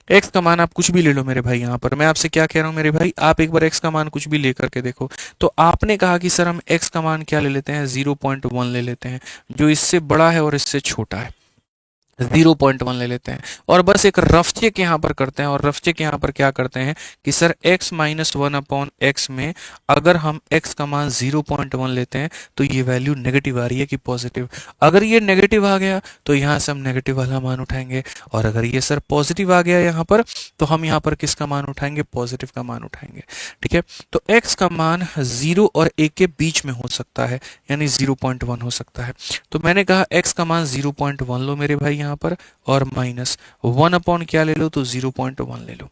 x का मान आप कुछ भी ले लो मेरे भाई, यहाँ पर मैं आपसे क्या कह रहा हूँ मेरे भाई, आप एक बार x का मान कुछ भी लेकर के देखो। तो आपने कहा कि सर हम x का मान क्या ले लेते हैं, 0.1 ले लेते हैं, जो इससे बड़ा है और इससे छोटा है, 0.1 ले लेते हैं, और बस एक रफ चेक यहाँ पर करते हैं। और रफ चेक यहाँ पर क्या करते हैं कि सर x -1 अपॉन एक्स में अगर हम x का मान 0.1 लेते हैं तो ये वैल्यू नेगेटिव आ रही है कि पॉजिटिव। अगर ये नेगेटिव आ गया तो यहाँ से हम नेगेटिव वाला मान उठाएंगे, और अगर ये सर पॉजिटिव आ गया यहाँ पर तो हम यहाँ पर किसका मान उठाएंगे, पॉजिटिव का मान उठाएंगे। ठीक है। तो x का मान 0 और 1 के बीच में हो सकता है, यानी 0.1 हो सकता है। तो मैंने कहा x का मान 0.1 लो मेरे भाई यहाँ पर, और -1 अपॉन क्या ले लो, तो 0.1 ले लो।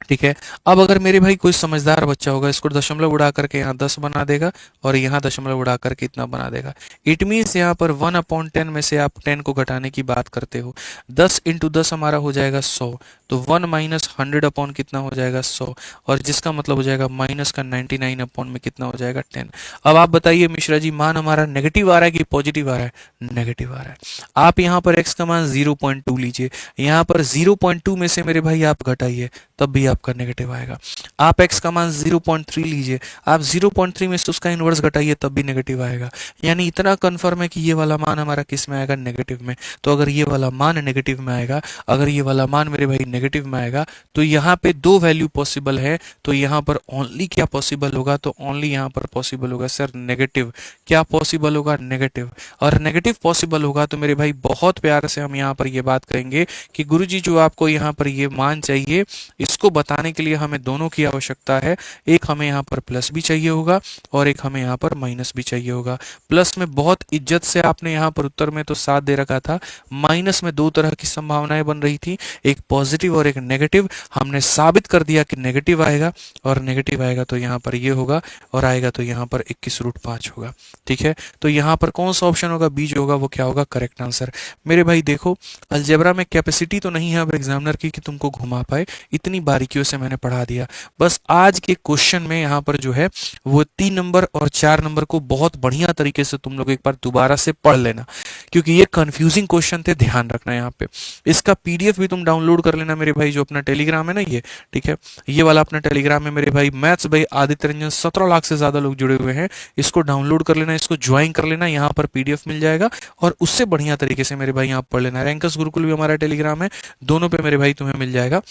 ठीक है। अब अगर मेरे भाई कोई समझदार बच्चा होगा, इसको दशमलव उड़ा करके यहाँ 10 बना देगा और यहाँ दशमलव उड़ा करके इतना बना देगा। इट मीन्स यहाँ पर 1/10 में से आप 10 को घटाने की बात करते हो। 10 इंटू 10 हमारा हो जाएगा 100, तो 1 माइनस 100 अपॉन कितना हो जाएगा 100, और जिसका मतलब हो जाएगा माइनस का 99 अपॉन में कितना हो जाएगा 10। अब आप बताइए मिश्रा जी, मान हमारा नेगेटिव आ रहा है कि पॉजिटिव आ रहा है? नेगेटिव आ रहा है। आप यहाँ पर x का मान 0.2 लीजिए, यहाँ पर 0.2 में से मेरे भाई आप घटाइए, तब भी आपका नेगेटिव आएगा। आप x का मान 0.3 लीजिए, आप 0.3 में से उसका इन्वर्स घटाइए, तब भी नेगेटिव आएगा। यानी इतना कंफर्म है कि ये वाला मान हमारा किस में आएगा? नेगेटिव में। तो अगर ये वाला मान नेगेटिव में आएगा, अगर ये वाला मान मेरे भाई नेगेटिव में आएगा, तो यहाँ पे दो वैल्यू पॉसिबल है। तो यहाँ पर ओनली क्या पॉसिबल होगा? तो ओनली यहाँ पर पॉसिबल होगा सर नेगेटिव। क्या पॉसिबल होगा? नेगेटिव। और नेगेटिव पॉसिबल होगा तो मेरे भाई बहुत प्यार से हम यहाँ पर ये बात कहेंगे कि गुरुजी जो आपको यहाँ पर ये मान चाहिए, इसको बताने के लिए हमें दोनों की आवश्यकता है। एक हमें यहाँ पर प्लस भी चाहिए होगा और एक हमें यहाँ पर माइनस भी चाहिए होगा। प्लस में बहुत इज्जत से आपने यहाँ पर उत्तर में तो 7 दे रखा था, माइनस में दो तरह की संभावनाएं बन रही थी, एक पॉजिटिव और एक नेगेटिव। हमने साबित कर दिया कि नेगेटिव आएगा, और नेगेटिव आएगा तो यहाँ पर ये होगा, और आएगा तो यहाँ पर 21√5 होगा। ठीक है, तो यहाँ पर कौन सा ऑप्शन होगा? बी जो होगा वो क्या होगा? Correct answer. मेरे भाई देखो, अलजेब्रा में कैपेसिटी तो नहीं है अब एग्जामिनर की कि तुमको घुमा पाए, इतनी बारीकियों से मैंने पढ़ा दिया। बस आज के क्वेश्चन में यहाँ पर जो है वो 3 नंबर और 4 नंबर को बहुत बढ़िया तरीके से तुम लोग एक बार दोबारा से पढ़ लेना, क्योंकि ये कंफ्यूजिंग क्वेश्चन थे, ध्यान रखना यहाँ पे। इसका पीडीएफ भी तुम डाउनलोड कर लेना मेरे भाई, जो अपना टेलीग्राम है ना ये, ठीक है, ये वाला अपना टेलीग्राम है मेरे भाई, मैथ्स भाई आदित्य रंजन, 17 लाख से ज्यादा लोग जुड़े हुए हैं। इसको डाउनलोड कर लेना, इसको ज्वाइन कर लेना, यहाँ पर पीडीएफ मिल जाएगा, और उससे बढ़िया तरीके से मेरे भाई यहाँ पढ़ लेना। रैंकर्स गुरुकुल भी हमारा टेलीग्राम है, दोनों पे मेरे भाई तुम्हें मिल जाएगा,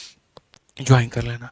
ज्वाइन कर लेना।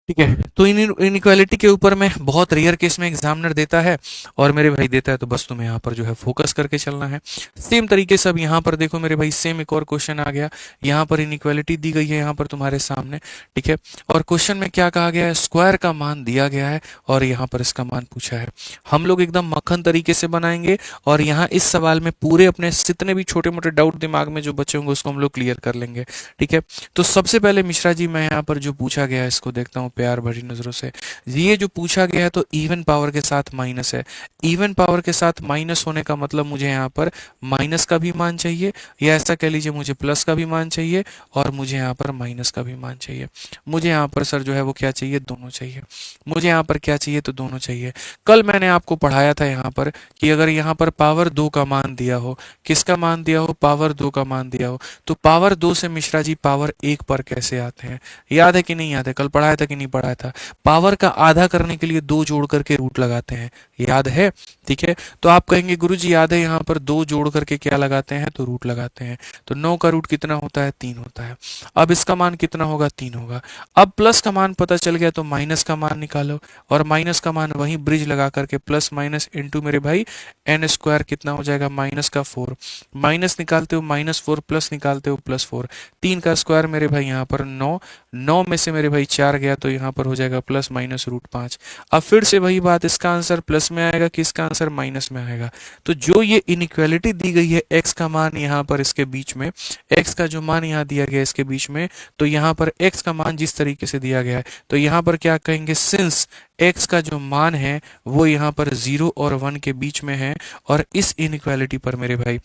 ठीक है, तो इनइक्वालिटी के ऊपर में बहुत रेयर केस में एग्जामिनर देता है, और मेरे भाई देता है तो बस तुम्हें यहाँ पर जो है फोकस करके चलना है। सेम तरीके से अब यहाँ पर देखो मेरे भाई, सेम एक और क्वेश्चन आ गया। यहाँ पर इनइक्वालिटी दी गई है यहाँ पर तुम्हारे सामने, ठीक है, और क्वेश्चन में क्या कहा गया है? स्क्वायर का मान दिया गया है और यहाँ पर इसका मान पूछा है। हम लोग एकदम मक्खन तरीके से बनाएंगे, और यहाँ इस सवाल में पूरे अपने जितने भी छोटे मोटे डाउट दिमाग में जो बचे होंगे उसको हम लोग क्लियर कर लेंगे। ठीक है, तो सबसे पहले मिश्रा जी मैं यहाँ पर जो पूछा गया है इसको देखता हूँ प्यार भरी नजरों से। ये जो पूछा गया है तो इवन पावर के साथ माइनस है। इवन पावर के साथ माइनस होने का मतलब मुझे यहाँ पर माइनस का भी मान चाहिए, या ऐसा कह लीजिए मुझे प्लस का भी मान चाहिए, और मुझे यहाँ पर माइनस का भी मान चाहिए। मुझे यहाँ पर सर जो है वो क्या चाहिए? दोनों चाहिए। मुझे यहाँ पर क्या चाहिए? तो दोनों चाहिए। कल मैंने आपको पढ़ाया था यहाँ पर कि अगर यहाँ पर पावर 2 का मान दिया हो, किसका मान दिया हो? पावर 2 का मान दिया हो, तो पावर 2 से मिश्रा जी पावर 1 पर कैसे आते हैं? याद है कि नहीं याद है? कल पढ़ाया था कि नहीं पढ़ाया था? पावर का आधा करने के लिए 2 जोड़ करके रूट लगाते हैं, याद है? ठीक है, तो आप कहेंगे गुरुजी याद है, यहाँ पर 2 जोड़ करके क्या लगाते हैं? तो रूट लगाते हैं। तो 9 का रूट कितना होता है? 3 होता है। अब इसका मान कितना होगा? 3 होगा। अब प्लस का मान पता चल गया, तो माइनस का मान निकालो, और माइनस का मान वहीं ब्रिज लगा करके प्लस माइनस इंटू मेरे भाई एन स्क्वायर कितना हो जाएगा? माइनस का 4। माइनस निकालते हो -4, प्लस निकालते हो +4। 3 का स्क्वायर मेरे भाई यहाँ पर 9, 9 में से मेरे भाई 4 गया तो यहाँ पर हो जाएगा प्लस माइनस √5। अब फिर से वही बात, इसका आंसर प्लस में आएगा कि इसका आंसर माइनस में आएगा? तो जो ये इनइक्वालिटी दी गई है x का मान यहाँ पर इसके बीच में, x का जो मान यहाँ दिया गया है इसके बीच में, तो यहाँ पर x का मान जिस तरीके से दिया गया है, तो यहाँ पर क्या कहेंगे? सिंस x का जो मान है वो यहाँ पर 0 और 1 के बीच में है, और इस इनइक्वालिटी पर मेरे भाई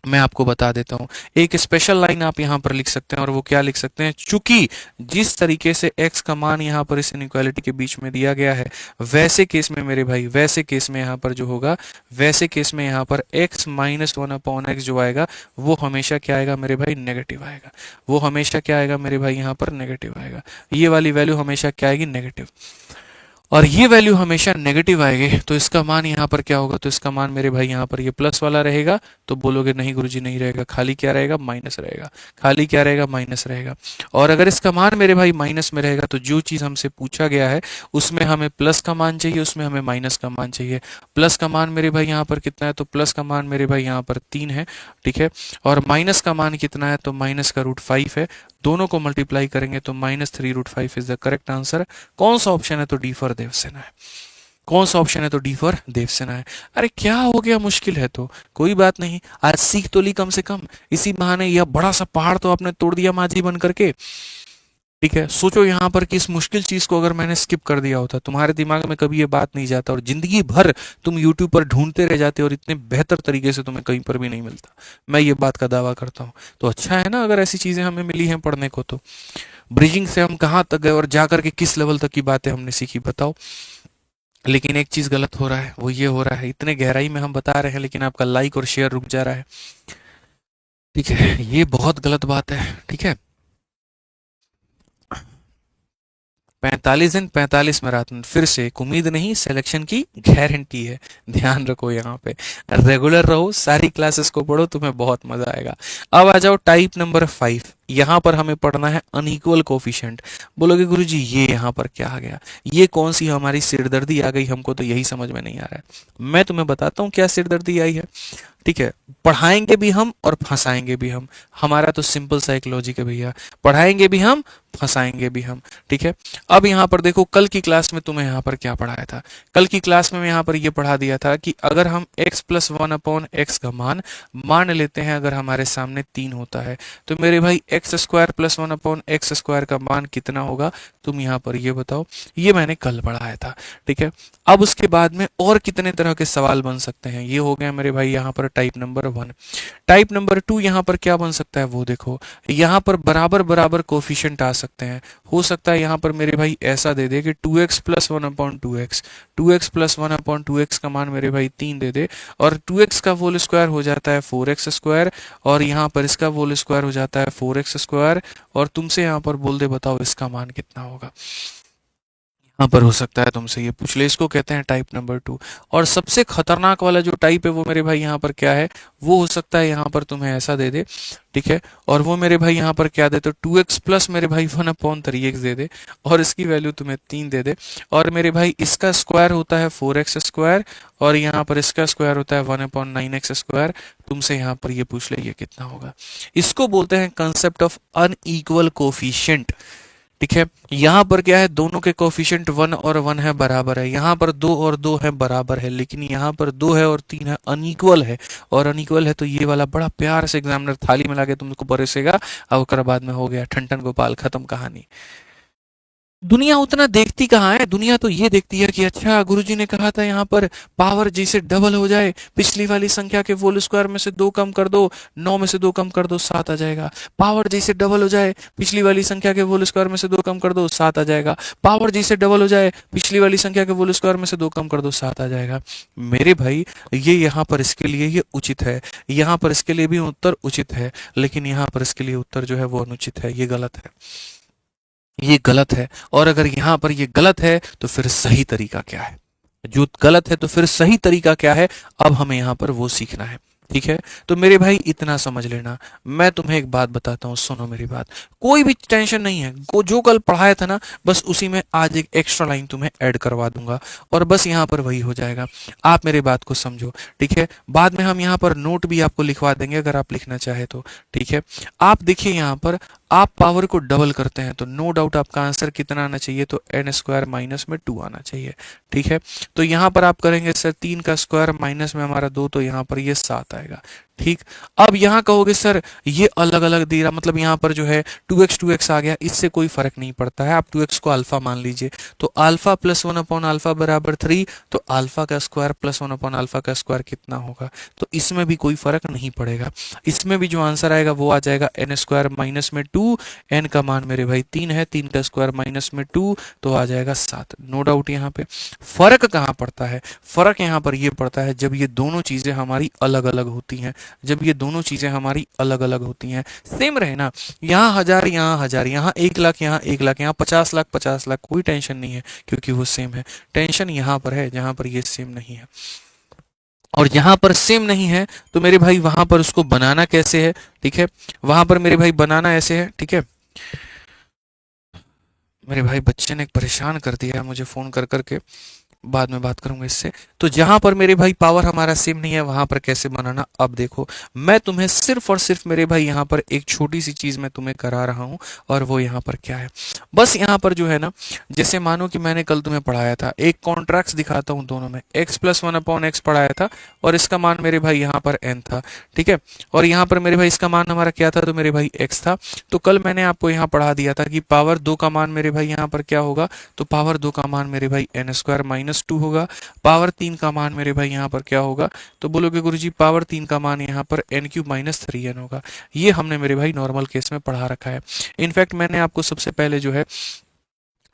मैं आपको बता देता हूं, एक स्पेशल लाइन आप यहां पर लिख सकते हैं, और वो क्या लिख सकते हैं? चूंकि जिस तरीके से x का मान यहां पर इस इनइक्वालिटी के बीच में दिया गया है, वैसे केस में मेरे भाई, वैसे केस में यहां पर जो होगा, वैसे केस में यहां पर x -1/x जो आएगा वो हमेशा क्या आएगा मेरे भाई? नेगेटिव आएगा। वो हमेशा क्या आएगा मेरे भाई? यहां पर नेगेटिव आएगा। ये वाली वैल्यू हमेशा क्या आएगी? नेगेटिव। और ये वैल्यू हमेशा नेगेटिव आएगी, तो इसका मान यहाँ पर क्या होगा? तो इसका मान मेरे भाई यहाँ पर ये प्लस वाला रहेगा। तो बोलोगे नहीं गुरुजी नहीं रहेगा, खाली क्या रहेगा? माइनस रहेगा। खाली क्या रहेगा? माइनस रहेगा। और अगर इसका मान मेरे भाई माइनस में रहेगा, तो जो चीज़ हमसे पूछा गया है उसमें हमें प्लस का मान चाहिए, उसमें हमें माइनस का मान चाहिए। प्लस का मान मेरे भाई यहाँ पर कितना है? तो प्लस का मान मेरे भाई यहाँ पर 3 है, ठीक है, और माइनस का मान कितना है? तो माइनस का √5 है। दोनों को मल्टीप्लाई करेंगे तो -3√5 इज द करेक्ट आंसर। कौन सा ऑप्शन है? तो डी फॉर देवसेना है। कौन सा ऑप्शन है? तो डी फॉर देवसेना है। अरे क्या हो गया? मुश्किल है तो कोई बात नहीं, आज सीख तो ली कम से कम। इसी बहाने यह बड़ा सा पहाड़ तो आपने तोड़ दिया माझी बन करके। ठीक है, सोचो यहाँ पर कि इस मुश्किल चीज को अगर मैंने स्किप कर दिया होता, तुम्हारे दिमाग में कभी ये बात नहीं जाता और जिंदगी भर तुम यूट्यूब पर ढूंढते रह जाते और इतने बेहतर तरीके से तुम्हें कहीं पर भी नहीं मिलता। मैं ये बात का दावा करता हूँ। तो अच्छा है ना अगर ऐसी चीजें हमें मिली हैं पढ़ने को। तो ब्रिजिंग से हम कहाँ तक गए और जाकर के किस लेवल तक की बातें हमने सीखी, बताओ। लेकिन एक चीज गलत हो रहा है, वो ये हो रहा है, इतने गहराई में हम बता रहे हैं लेकिन आपका लाइक और शेयर रुक जा रहा है। ठीक है, ये बहुत गलत बात है। ठीक है, 45 दिन 45 मैराथन, फिर से एक उम्मीद नहीं, सिलेक्शन की गारंटी है। ध्यान रखो यहाँ पे, रेगुलर रहो, सारी क्लासेस को पढ़ो, तुम्हें बहुत मजा आएगा। अब आ जाओ टाइप नंबर 5। यहाँ पर हमें पढ़ना है अनइक्वल कोफिशिएंट। बोलोगे गुरुजी ये यहाँ पर क्या आ गया, ये कौन सी हमारी सिरदर्दी आ गई, हमको तो यही समझ में नहीं आ रहा है। मैं तुम्हें बताता हूँ क्या सिरदर्दी आई है। ठीक है, पढ़ाएंगे भी हम और फंसाएंगे भी हम। हमारा तो सिंपल साइकोलॉजी है भैया, पढ़ाएंगे भी हम, फंसाएंगे भी हम। ठीक है, अब यहाँ पर देखो, कल की क्लास में तुम्हें यहाँ पर क्या पढ़ाया था। कल की क्लास में मैं यहाँ पर ये पढ़ा दिया था कि अगर हम x प्लस 1/x का मान मान लेते हैं, अगर हमारे सामने 3 होता है, तो मेरे भाई x square plus 1/x square का मान कितना होगा, तुम यहाँ पर ये बताओ। ये मैंने कल पढ़ाया था। ठीक है, अब उसके बाद में और कितने तरह के सवाल बन सकते हैं, ये हो गया मेरे भाई यहाँ पर टाइप नंबर 1। टाइप नंबर 2 यहाँ पर क्या बन सकता है वो देखो, यहाँ पर बराबर बराबर कोफिशिएंट आ सकते हैं। हो सकता है यहाँ पर मेरे भाई ऐसा दे दे कि 2x plus 1/2x, 2x plus 1/2x का मान मेरे भाई 3 दे दे, और 2x का होल स्क्वायर हो जाता है 4x स्क्वायर, और यहाँ पर इसका होल स्क्वायर हो जाता है 4x स्क्वायर, और तुमसे यहाँ पर बोल दे बताओ इसका मान कितना होगा। यहाँ पर हो सकता है तुमसे ये पूछ ले, इसको कहते हैं टाइप नंबर 2। और सबसे खतरनाक वाला जो टाइप है वो मेरे भाई यहाँ पर क्या है, वो हो सकता है यहाँ पर तुम्हें ऐसा दे दे। ठीक है, और वो मेरे भाई यहाँ पर क्या दे, तो 2x प्लस मेरे भाई 1/3x दे दे, और इसकी वैल्यू तुम्हें 3 दे दे, और मेरे भाई इसका स्क्वायर होता है 4x स्क्वायर, और यहाँ पर इसका स्क्वायर होता है 1/9x स्क्वायर। तुमसे यहाँ पर ये पूछ ले ये कितना होगा। इसको बोलते हैं कंसेप्ट ऑफ अनइक्वल कोफिशिएंट। ठीक है, यहाँ पर क्या है, दोनों के कोफिशिएंट 1 और 1 है, बराबर है। यहाँ पर 2 और 2 है, बराबर है, लेकिन यहाँ पर 2 है और 3 है, अनइक्वल है। और अनइक्वल है तो ये वाला बड़ा प्यार से एग्जामिनर थाली में लाके तुमको परोसेगा, और उसके बाद में हो गया ठन ठन गोपाल, खत्म कहानी। दुनिया उतना देखती कहाँ है, दुनिया तो ये देखती है कि अच्छा गुरुजी ने कहा था यहाँ पर पावर जैसे डबल हो जाए, पिछली वाली संख्या के होल स्क्वायर में से 2 कम कर दो, 9 में से 2 कम कर दो, 7 आ जाएगा। पावर जैसे डबल हो जाए, पिछली वाली संख्या के होल स्क्वायर में से 2 कम कर दो, 7 आ जाएगा। पावर जैसे डबल हो जाए, पिछली वाली संख्या के होल स्क्वायर में से 2 कम कर दो, 7 आ जाएगा। मेरे भाई ये यहाँ पर इसके लिए ये उचित है, यहाँ पर इसके लिए भी उत्तर उचित है, लेकिन यहाँ पर इसके लिए उत्तर जो है वो अनुचित है, ये गलत है, ये गलत है। और अगर यहाँ पर ये गलत है तो फिर सही तरीका क्या है, जो गलत है तो फिर सही तरीका क्या है, अब हमें यहाँ पर वो सीखना है। ठीक है, तो मेरे भाई इतना समझ लेना। मैं तुम्हें एक बात बताता हूँ, सुनो मेरी बात, कोई भी टेंशन नहीं है, जो कल पढ़ाया था ना, बस उसी में आज एक एक्स्ट्रा लाइन तुम्हें ऐड करवा दूंगा, और बस यहाँ पर वही हो जाएगा। आप मेरे बात को समझो। ठीक है, बाद में हम यहाँ पर नोट भी आपको लिखवा देंगे अगर आप लिखना चाहे तो। ठीक है, आप देखिए यहाँ पर आप पावर को डबल करते हैं तो नो डाउट आपका आंसर कितना आना चाहिए, तो n स्क्वायर माइनस में 2 आना चाहिए। ठीक है, तो यहाँ पर आप करेंगे सर 3 का स्क्वायर माइनस में हमारा 2, तो यहाँ पर ये 7 आएगा। ठीक, अब यहाँ कहोगे सर ये अलग अलग दे रहा, मतलब यहाँ पर जो है 2x आ गया, इससे कोई फर्क नहीं पड़ता है, आप 2x को अल्फा मान लीजिए, तो अल्फा प्लस 1/अल्फा बराबर 3, तो अल्फा का स्क्वायर प्लस 1/अल्फा का स्क्वायर कितना होगा, तो इसमें भी कोई फर्क नहीं पड़ेगा। इसमें भी जो आंसर आएगा वो आ जाएगा n स्क्वायर माइनस में 2, n का मान मेरे भाई 3 है, 3 का स्क्वायर माइनस में 2, तो आ जाएगा 7। नो डाउट यहाँ पे फर्क कहाँ पड़ता है, फर्क यहाँ पर ये पड़ता है जब ये दोनों चीजें हमारी अलग अलग होती हैं, जब ये दोनों चीजें हमारी अलग अलग होती हैं। सेम रहे ना, यहाँ 1000 यहाँ 1000, यहाँ 1 लाख यहाँ 1 लाख, यहाँ 50 लाख 50 लाख, कोई टेंशन नहीं है क्योंकि वो सेम है। टेंशन यहाँ पर है जहां पर ये सेम नहीं है, और यहाँ पर सेम नहीं है तो मेरे भाई वहां पर उसको बनाना कैसे है। ठीक है, वहां पर मेरे भाई बनाना ऐसे है। ठीक है, मेरे भाई बच्चे ने परेशान कर दिया है मुझे फोन कर करके, बाद में बात करूंगा इससे। तो जहां पर मेरे भाई पावर हमारा सेम नहीं है वहां पर कैसे बनाना, अब देखो मैं तुम्हें सिर्फ और सिर्फ मेरे भाई यहाँ पर एक छोटी सी चीज मैं तुम्हें करा रहा हूं, और वो यहाँ पर क्या है, बस यहाँ पर जो है ना, जैसे मानो कि मैंने कल तुम्हें पढ़ाया था, एक कॉन्ट्रैक्ट्स दिखाता हूँ दोनों में, x plus one upon x पढ़ाया था और इसका मान मेरे भाई यहाँ पर n था, ठीक है, और यहाँ पर मेरे भाई इसका मान हमारा क्या था, तो मेरे भाई x था। तो कल मैंने आपको यहाँ पढ़ा दिया था कि पावर 2 का मान मेरे भाई यहाँ पर क्या होगा, तो पावर 2 का मान मेरे भाई n स्क्वायर माइनस 2 होगा। पावर 3 का मान मेरे भाई यहाँ पर क्या होगा, तो बोलोगे गुरुजी पावर 3 का मान यहाँ पर n क्यूब माइनस 3n होगा। ये हमने मेरे भाई नॉर्मल केस में पढ़ा रखा है। इनफैक्ट मैंने आपको सबसे पहले जो है,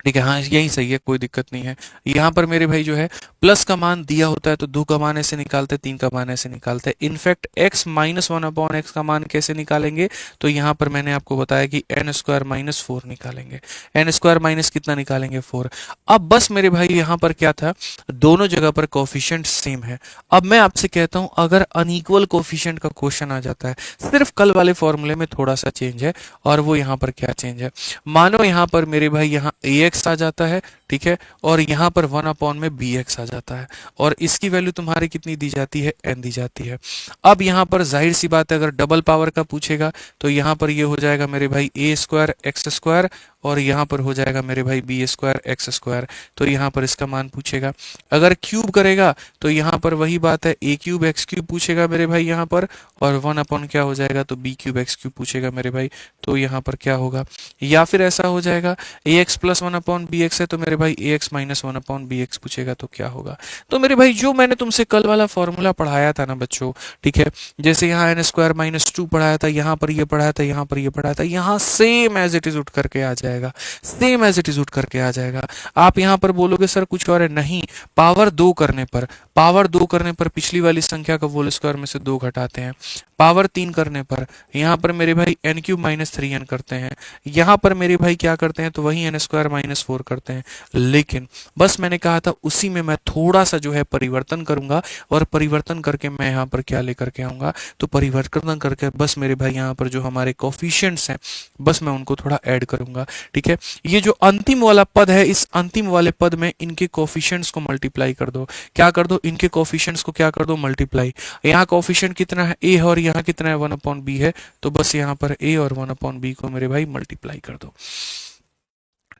ठीक है, हाँ यही सही है, कोई दिक्कत नहीं है। यहाँ पर मेरे भाई जो है प्लस का मान दिया होता है तो 2 का मान ऐसे निकालते हैं, 3 का मान ऐसे निकालते हैं। In fact x minus one upon x का मान कैसे निकालेंगे, तो यहाँ पर मैंने आपको बताया कि n स्क्वायर माइनस 4 निकालेंगे। n स्क्वायर माइनस कितना निकालेंगे, 4। अब बस मेरे भाई यहाँ पर क्या था, दोनों जगह पर कोफिशिएंट सेम है। अब मैं आपसे कहता हूँ अगर अनइक्वल कोफिशिएंट का क्वेश्चन आ जाता है, सिर्फ कल वाले फॉर्मूले में थोड़ा सा चेंज है, और वो यहाँ पर क्या चेंज है, मानो यहाँ पर मेरे भाई यहाँ ax आ जाता है, ठीक है, और यहाँ पर 1 अपॉन में bx आ जाता है, और इसकी वैल्यू तुम्हारी कितनी दी जाती है, n दी जाती है। अब यहाँ पर जाहिर सी बात है अगर डबल पावर का पूछेगा तो यहाँ पर ये हो जाएगा मेरे भाई a स्क्वायर एक्स स्क्वायर, और यहाँ पर हो जाएगा मेरे भाई बी स्क्वायर एक्स स्क्वायर। तो यहाँ पर इसका मान पूछेगा। अगर क्यूब करेगा तो यहाँ पर वही बात है, ए क्यूब एक्स क्यूब पूछेगा मेरे भाई यहाँ पर, और 1 अपॉन क्या हो जाएगा, तो बी क्यूब एक्स क्यूब पूछेगा मेरे भाई, तो यहाँ पर क्या होगा, या फिर ऐसा हो जाएगा A X plus one upon B X है तो मेरे भाई A X minus one upon B X पूछेगा तो क्या होगा। तो मेरे भाई जो मैंने तुमसे कल वाला फॉर्मूला पढ़ाया था ना बच्चों, ठीक है, जैसे यहाँ एन स्क्वायर माइनस 2 पढ़ाया था, यहाँ पर ये पढ़ाया था, यहाँ पर ये पढ़ाया था, यहाँ सेम एज इट इज उठ करके आ जाएगा, सेम एज इट इज उठ करके आ जाएगा। आप यहाँ पर बोलोगे सर कुछ और है, नहीं, पावर 2 करने पर, पावर 2 करने पर पिछली वाली संख्या का होल स्क्वायर में से 2 घटाते हैं। पावर 3 करने पर यहाँ पर मेरे भाई एन क्यूब माइनस 3n करते हैं। यहाँ पर मेरे भाई क्या करते हैं, तो वही एन स्क्वायर माइनस 4 करते हैं। लेकिन बस मैंने कहा था उसी में मैं थोड़ा सा जो है परिवर्तन करूंगा, और परिवर्तन करके मैं यहाँ पर क्या लेकर के आऊंगा, तो परिवर्तन करके बस मेरे भाई यहाँ पर जो हमारे कोफिशिएंट्स हैं बस मैं उनको थोड़ा ऐड करूंगा, ठीक है। ये जो अंतिम वाला पद है, इस अंतिम वाले पद में इनके कोफिशिएंट्स को मल्टीप्लाई कर दो। क्या कर दो, इनके कोफिशिएंट्स को क्या कर दो, मल्टीप्लाई। यहाँ कोफिशिएंट कितना है, ए, और यहाँ कितना है, 1 अपॉन बी है, तो बस यहाँ पर ए और 1 अपॉन बी को मेरे भाई मल्टीप्लाई कर दो,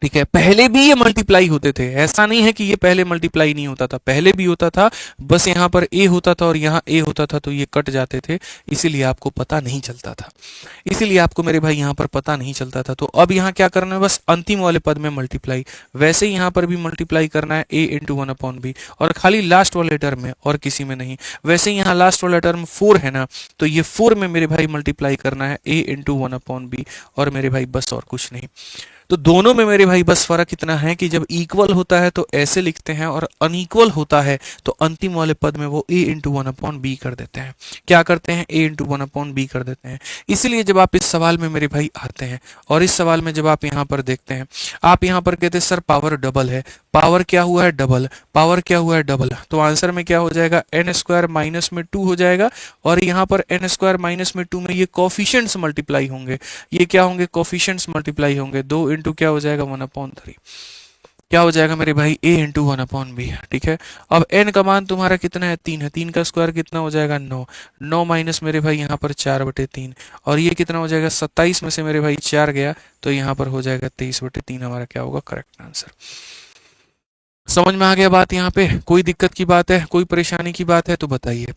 ठीक है। पहले भी ये मल्टीप्लाई होते थे, ऐसा नहीं है कि ये पहले मल्टीप्लाई नहीं होता था, पहले भी होता था, बस यहाँ पर ए होता था और यहाँ ए होता था तो ये कट जाते थे, इसीलिए आपको पता नहीं चलता था, इसीलिए आपको मेरे भाई यहाँ पर पता नहीं चलता था। तो अब यहाँ क्या करना है, बस अंतिम वाले पद में मल्टीप्लाई, वैसे ही यहाँ पर भी मल्टीप्लाई करना है ए इंटू 1 अपॉन बी, और खाली लास्ट वाले टर्म में और किसी में नहीं। वैसे ही यहाँ लास्ट वाला टर्म 4 है ना, तो ये 4 में मेरे भाई मल्टीप्लाई करना है ए इंटू 1 अपॉन बी, और मेरे भाई बस और कुछ नहीं। तो दोनों में मेरे भाई बस फर्क इतना है कि जब इक्वल होता है तो ऐसे लिखते हैं, और अनइक्वल होता है तो अंतिम वाले पद में वो a इंटू 1 अपॉन बी कर देते हैं। क्या करते हैं, a इंटू 1 अपॉन बी कर देते हैं। इसलिए जब आप इस सवाल में मेरे भाई आते हैं, और इस सवाल में जब आप यहाँ पर देखते हैं, आप यहाँ पर कहते हैं सर पावर डबल है, पावर क्या हुआ है, डबल, पावर क्या हुआ है, डबल, तो आंसर में क्या हो जाएगा, एन स्क्वायर माइनस में 2 हो जाएगा, और यहाँ पर एन स्क्वायर माइनस में 2 में ये कोफिशिएंट्स मल्टीप्लाई होंगे, ये क्या होंगे, कोफिशिएंट्स मल्टीप्लाई होंगे, 2 इंटू क्या हो जाएगा, 1 अपॉन 3, क्या हो जाएगा मेरे भाई, a इंटू 1 अपॉन बी, ठीक है। अब n का मान तुम्हारा कितना है, 3 है, 3 का स्क्वायर कितना हो जाएगा, 9, 9 माइनस मेरे भाई यहाँ पर 4/3, और ये कितना हो जाएगा, 27 में से मेरे भाई 4 गया तो यहाँ पर हो जाएगा 23/3, हमारा क्या होगा, करेक्ट आंसर। समझ में आ गया बात, यहाँ पे कोई दिक्कत की बात है, कोई परेशानी की बात है तो बताइए।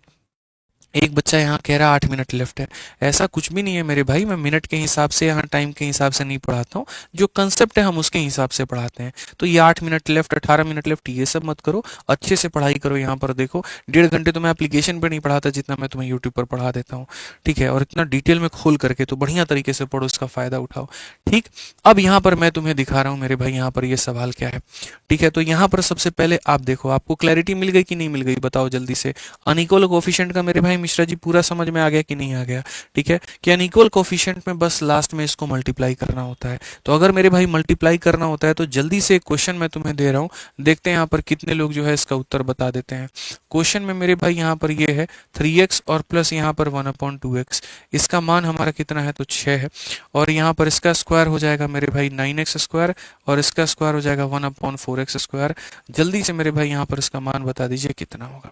एक बच्चा यहाँ कह रहा 8 मिनट लेफ्ट है, ऐसा कुछ भी नहीं है मेरे भाई, मैं मिनट के हिसाब से यहाँ टाइम के हिसाब से नहीं पढ़ाता हूँ, जो कंसेप्ट है हम उसके हिसाब से पढ़ाते हैं। तो ये 8 मिनट लेफ्ट, 18 मिनट लेफ्ट, ये सब मत करो, अच्छे से पढ़ाई करो। यहाँ पर देखो 1.5 घंटे तो मैं एप्लीकेशन पर नहीं पढ़ाता जितना मैं तुम्हें यूट्यूब पर पढ़ा देता हूँ, ठीक है, और इतना डिटेल में खोल करके तो बढ़िया तरीके से पढ़ो, इसका फायदा उठाओ, ठीक। अब यहाँ पर मैं तुम्हें दिखा रहा हूँ मेरे भाई, यहाँ पर ये सवाल क्या है, ठीक है। तो यहाँ पर सबसे पहले आप देखो, आपको क्लैरिटी मिल गई कि नहीं मिल गई, बताओ जल्दी से। अनइक्वल कोफिशिएंट का मेरे भाई मिश्रा जी पूरा समझ में आ गया कि नहीं आ गया? ठीक है, कि अनइक्वल कोफिशिएंट में बस लास्ट में इसको मल्टीप्लाई करना होता है। तो अगर मेरे भाई मल्टीप्लाई करना होता है तो जल्दी से एक क्वेश्चन मैं तुम्हें दे रहा हूँ, देखते हैं यहाँ पर कितने लोग जो है इसका उत्तर बता देते हैं। क्वेश्चन में मेरे भाई यहाँ पर ये है 3x और प्लस यहाँ पर 1/2x, इसका मान हमारा कितना है? तो 6 है। और यहाँ पर इसका स्क्वायर हो जाएगा मेरे भाई 9x स्क्वायर, और इसका स्क्वायर हो जाएगा 1/4x स्क्वायर। जल्दी से मेरे भाई यहाँ पर इसका मान बता दीजिए कितना होगा।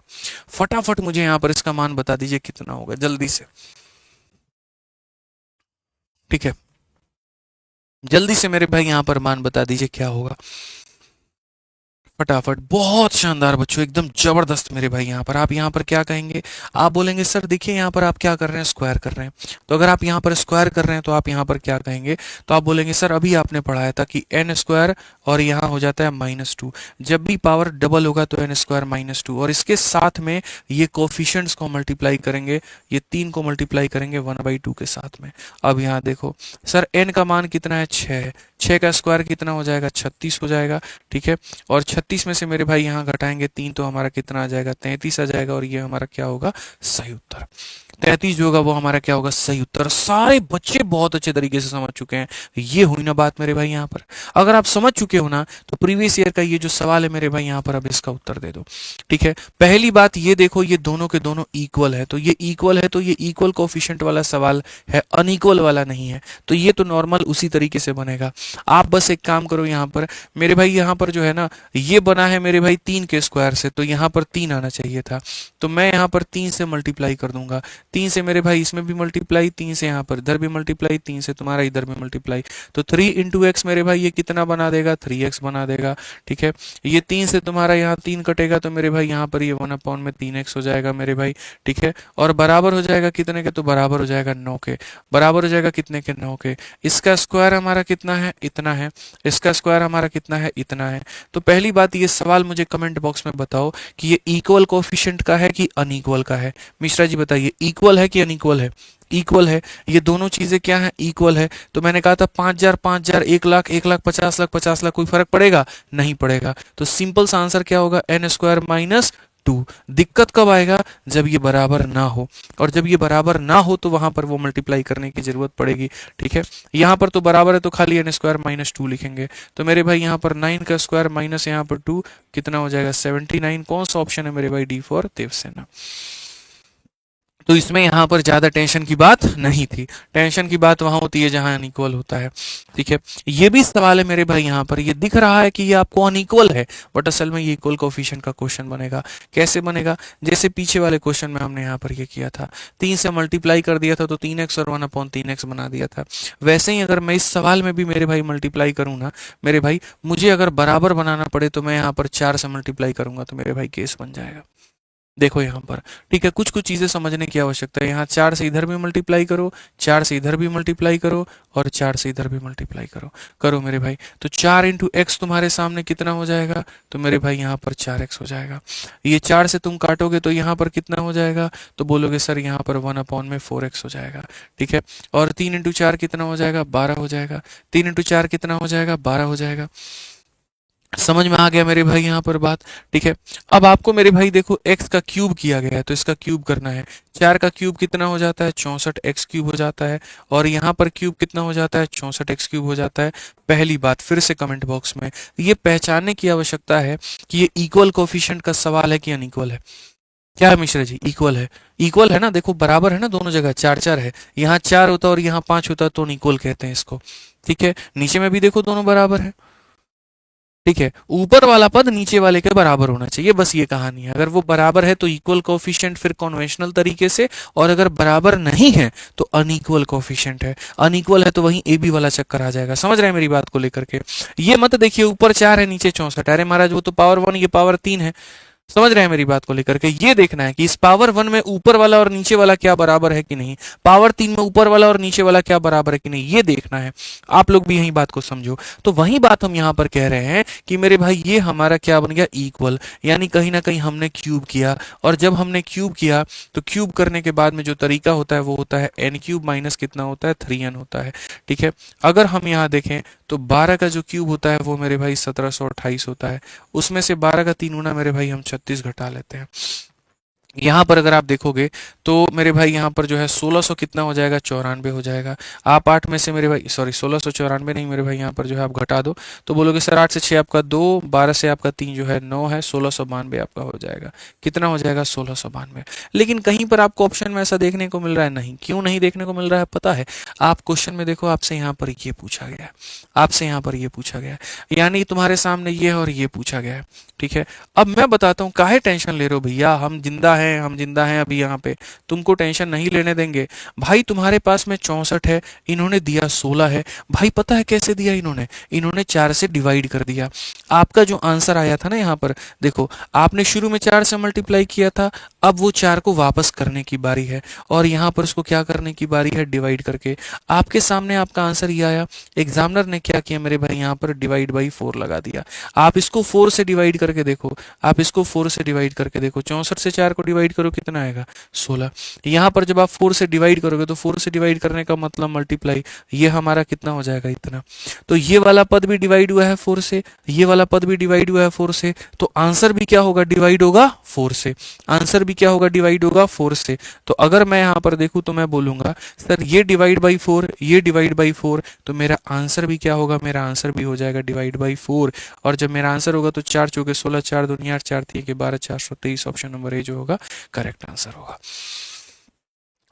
फटाफट मुझे यहाँ पर इसका मान बता दीजिए कितना होगा, जल्दी से। ठीक है, जल्दी से मेरे भाई यहाँ पर मान बता दीजिए क्या होगा, फटाफट। बहुत शानदार बच्चों, एकदम जबरदस्त मेरे भाई। यहाँ पर आप यहाँ पर क्या कहेंगे? आप बोलेंगे सर देखिए यहाँ पर आप क्या कर रहे हैं, स्क्वायर कर रहे हैं। तो अगर आप यहाँ पर स्क्वायर कर रहे हैं तो आप यहाँ पर क्या कहेंगे? तो आप बोलेंगे सर अभी आपने पढ़ाया था कि n स्क्वायर और यहाँ हो जाता है -2, जब भी पावर डबल होगा तो n स्क्वायर -2, और इसके साथ में ये कोफिशिएंट्स को मल्टीप्लाई करेंगे, ये 3 को मल्टीप्लाई करेंगे 1/2 के साथ में। अब यहाँ देखो सर n का मान कितना है? 6 है। 6 का स्क्वायर कितना हो जाएगा? 36 हो जाएगा। ठीक है, और 36 में से मेरे भाई यहाँ घटाएंगे 3 तो हमारा कितना आ जाएगा? 33 आ जाएगा, और ये हमारा क्या होगा? सही उत्तर। 33 जो होगा वो हमारा क्या होगा? सही उत्तर। सारे बच्चे बहुत अच्छे तरीके से समझ चुके हैं। ये हुई ना बात मेरे भाई। यहाँ पर अगर आप समझ चुके हो ना तो प्रीवियस ईयर का ये जो सवाल है मेरे भाई यहाँ पर अब इसका उत्तर दे दो। ठीक है, पहली बात ये देखो, ये दोनों के दोनों इक्वल है, तो ये इक्वल है, तो ये इक्वल कोफिशिएंट वाला सवाल है, अनइक्वल वाला नहीं है। तो ये तो नॉर्मल उसी तरीके से बनेगा। आप बस एक काम करो, यहाँ पर मेरे भाई यहाँ पर जो है ना ये बना है मेरे भाई 3 के स्क्वायर से, तो यहाँ पर 3 आना चाहिए था। तो मैं यहाँ पर 3 से मल्टीप्लाई कर दूंगा। 3 से मेरे भाई इसमें भी मल्टीप्लाई, 3 से यहाँ पर इधर भी मल्टीप्लाई, 3 से तुम्हारा इधर भी मल्टीप्लाई। तो 3 इंटू एक्स मेरे भाई ये कितना बना देगा? 3x बना देगा। ठीक है, ये 3 से तुम्हारा यहाँ 3 कटेगा तो मेरे भाई यहाँ पर ये 1/3x हो जाएगा मेरे भाई। ठीक है, और बराबर हो जाएगा कितने के? तो बराबर हो जाएगा 9 के। बराबर हो जाएगा कितने के? 9 के। इसका स्क्वायर हमारा कितना है? इतना है। इसका स्क्वायर हमारा कितना है? इतना है। तो पहली बात, ये सवाल मुझे कमेंट बॉक्स में बताओ कि ये इक्वल कोफिशिएंट का है कि अनइक्वल का है? मिश्रा जी बताइए, इक्वल है कि अनइक्वल है? इक्वल है। ये दोनों चीजें क्या है? इक्वल है। तो मैंने कहा था 5000 5000, 1 लाख 1 लाख, 50 लाख 50 लाख, कोई फर्क पड़ेगा? नहीं पड़ेगा। तो सिंपल सा आंसर क्या होगा? n square -2। दिक्कत कब आएगा? जब ये बराबर ना हो, और जब ये बराबर ना हो तो वहां पर वो मल्टीप्लाई करने की जरूरत पड़ेगी। ठीक है, यहाँ पर तो बराबर है तो खाली n स्क्वायर -2 लिखेंगे। तो मेरे भाई यहाँ पर 9 का स्क्वायर माइनस यहाँ पर 2 कितना हो जाएगा? 79। कौन सा ऑप्शन है मेरे भाई? D for Devsena. तो इसमें यहाँ पर ज्यादा टेंशन की बात नहीं थी। टेंशन की बात वहां होती है जहां अनइक्वल होता है। ठीक है, ये भी सवाल है मेरे भाई। यहाँ पर ये दिख रहा है कि ये आपको अनइक्वल है, बट असल में ये इक्वल कोफिशिएंट का क्वेश्चन बनेगा। कैसे बनेगा? जैसे पीछे वाले क्वेश्चन में हमने यहाँ पर ये किया था, 3 से मल्टीप्लाई कर दिया था तो 3x और 1/3x बना दिया था। वैसे ही अगर मैं इस सवाल में भी मेरे भाई मल्टीप्लाई करूँ ना मेरे भाई, मुझे अगर बराबर बनाना पड़े तो मैं यहाँ पर 4 से मल्टीप्लाई करूंगा तो मेरे भाई केस बन जाएगा। देखो यहाँ पर। ठीक है, कुछ कुछ चीजें समझने की आवश्यकता है। यहाँ 4 से इधर भी मल्टीप्लाई करो, 4 से इधर भी मल्टीप्लाई करो, और 4 से इधर भी मल्टीप्लाई करो। करो मेरे भाई। तो 4 इंटू एक्स तुम्हारे सामने कितना हो जाएगा? तो मेरे भाई यहाँ पर 4x हो जाएगा। ये 4 से तुम काटोगे तो यहाँ पर कितना हो जाएगा? तो बोलोगे सर यहाँ पर 1/4x हो जाएगा। ठीक है, और 3 इंटू 4 कितना हो जाएगा? 12 हो जाएगा। 3 इंटू 4 कितना हो जाएगा? 12 हो जाएगा। समझ में आ गया मेरे भाई यहाँ पर बात? ठीक है, अब आपको मेरे भाई देखो x का क्यूब किया गया है तो इसका क्यूब करना है। 4 का क्यूब कितना हो जाता है? 64x क्यूब हो जाता है। और यहाँ पर क्यूब कितना हो जाता है? 64x क्यूब हो जाता है। पहली बात फिर से कमेंट बॉक्स में ये पहचानने की आवश्यकता है कि ये इक्वल कोफिशिएंट का सवाल है कि अनइक्वल है। क्या है मिश्रा जी? इक्वल है। इक्वल है ना, देखो बराबर है ना दोनों जगह, 4 है। यहाँ 4 होता और यहाँ 5 होता तो अनइक्वल कहते हैं इसको। ठीक है, नीचे में भी देखो दोनों बराबर है। ठीक है, ऊपर वाला पद नीचे वाले के बराबर होना चाहिए, बस ये कहानी है। अगर वो बराबर है तो इक्वल कोफिशिएंट फिर कन्वेंशनल तरीके से, और अगर बराबर नहीं है तो अनइक्वल कोफिशिएंट है। अनइक्वल है तो वहीं ए बी वाला चक्कर आ जाएगा। समझ रहे हैं मेरी बात को लेकर के? ये मत देखिए ऊपर 4 है नीचे 64, अरे महाराज वो तो पावर 1 ये पावर 3 है। समझ रहे हैं मेरी बात को लेकर के? ये देखना है कि इस पावर 1 में ऊपर वाला और नीचे वाला क्या बराबर है कि नहीं, पावर 3 में ऊपर वाला और नीचे वाला क्या बराबर है कि नहीं, ये देखना है। आप लोग भी यही बात को समझो। तो वही बात हम यहाँ पर कह रहे हैं कि मेरे भाई ये हमारा क्या बन गया? इक्वल। यानी कहीं ना कहीं हमने क्यूब किया, और जब हमने क्यूब किया तो क्यूब करने के बाद में जो तरीका होता है वो होता है n³ माइनस कितना होता है? 3n होता है। ठीक है, अगर हम यहाँ देखें तो 12 का जो क्यूब होता है वो मेरे भाई 1728 होता है। उसमें से 12 का 3 गुना मेरे भाई हम 36 घटा लेते हैं। यहाँ पर अगर आप देखोगे तो मेरे भाई यहाँ पर जो है 1600 कितना हो जाएगा, 94 हो जाएगा। आप 8 में से मेरे भाई, सॉरी 1694 नहीं मेरे भाई, यहाँ पर जो है आप घटा दो तो बोलोगे सर 8 से 6 आपका 2, 12 से आपका 3 जो है 9 है, 1692 आपका हो जाएगा। कितना हो जाएगा, 1692। लेकिन कहीं पर आपको ऑप्शन में ऐसा देखने को मिल रहा है नहीं। क्यों नहीं देखने को मिल रहा है पता है? आप क्वेश्चन में देखो, आपसे यहाँ पर ये पूछा गया है, आपसे यहाँ पर ये पूछा गया है, यानी तुम्हारे सामने ये है और ये पूछा गया है। ठीक है, अब मैं बताता हूँ, काहे टेंशन ले रहे हो भैया, हम जिंदा हैं, हम जिंदा हैं अभी यहाँ पे, तुमको टेंशन नहीं लेने देंगे। भाई तुम्हारे पास में 64 है, इन्होंने दिया 16 है। भाई पता है कैसे दिया इन्होंने? इन्होंने 4 से डिवाइड कर दिया। आपका जो आंसर आया था ना यहाँ पर, देखो आपने शुरू में 4 से मल्टीप्लाई किया था, अब वो 4 को वापस करने की बारी है और यहाँ पर उसको क्या करने की बारी है, डिवाइड करके। आपके सामने आपका आंसर ये आया। एग्जामिनर ने क्या किया मेरे भाई, यहाँ पर डिवाइड बाई 4 लगा दिया। आप इसको 4 से डिवाइड करके देखो, आप इसको 4 से डिवाइड करके देखो, 64 से 4 को डिवाइड करो कितना आएगा, 16। यहाँ पर जब आप 4 से डिवाइड करोगे तो 4 से डिवाइड करने का मतलब मल्टीप्लाई, ये हमारा कितना हो जाएगा, इतना। तो ये वाला पद भी डिवाइड हुआ है 4 से, ये वाला पद भी डिवाइड हुआ है 4 से, तो आंसर भी क्या होगा, डिवाइड होगा 4 से। आंसर भी क्या होगा, डिवाइड होगा 4 से। तो अगर मैं यहाँ पर देखूं तो मैं बोलूंगा सर ये डिवाइड बाई 4, ये डिवाइड बाई 4, तो मेरा आंसर भी क्या होगा, मेरा आंसर भी हो जाएगा डिवाइड बाई 4। और जब मेरा आंसर होगा तो 4 चौके 16, 4 दूनी 8, 4 तीन के 12, 423। ऑप्शन नंबर ए जो होगा करेक्ट आंसर होगा।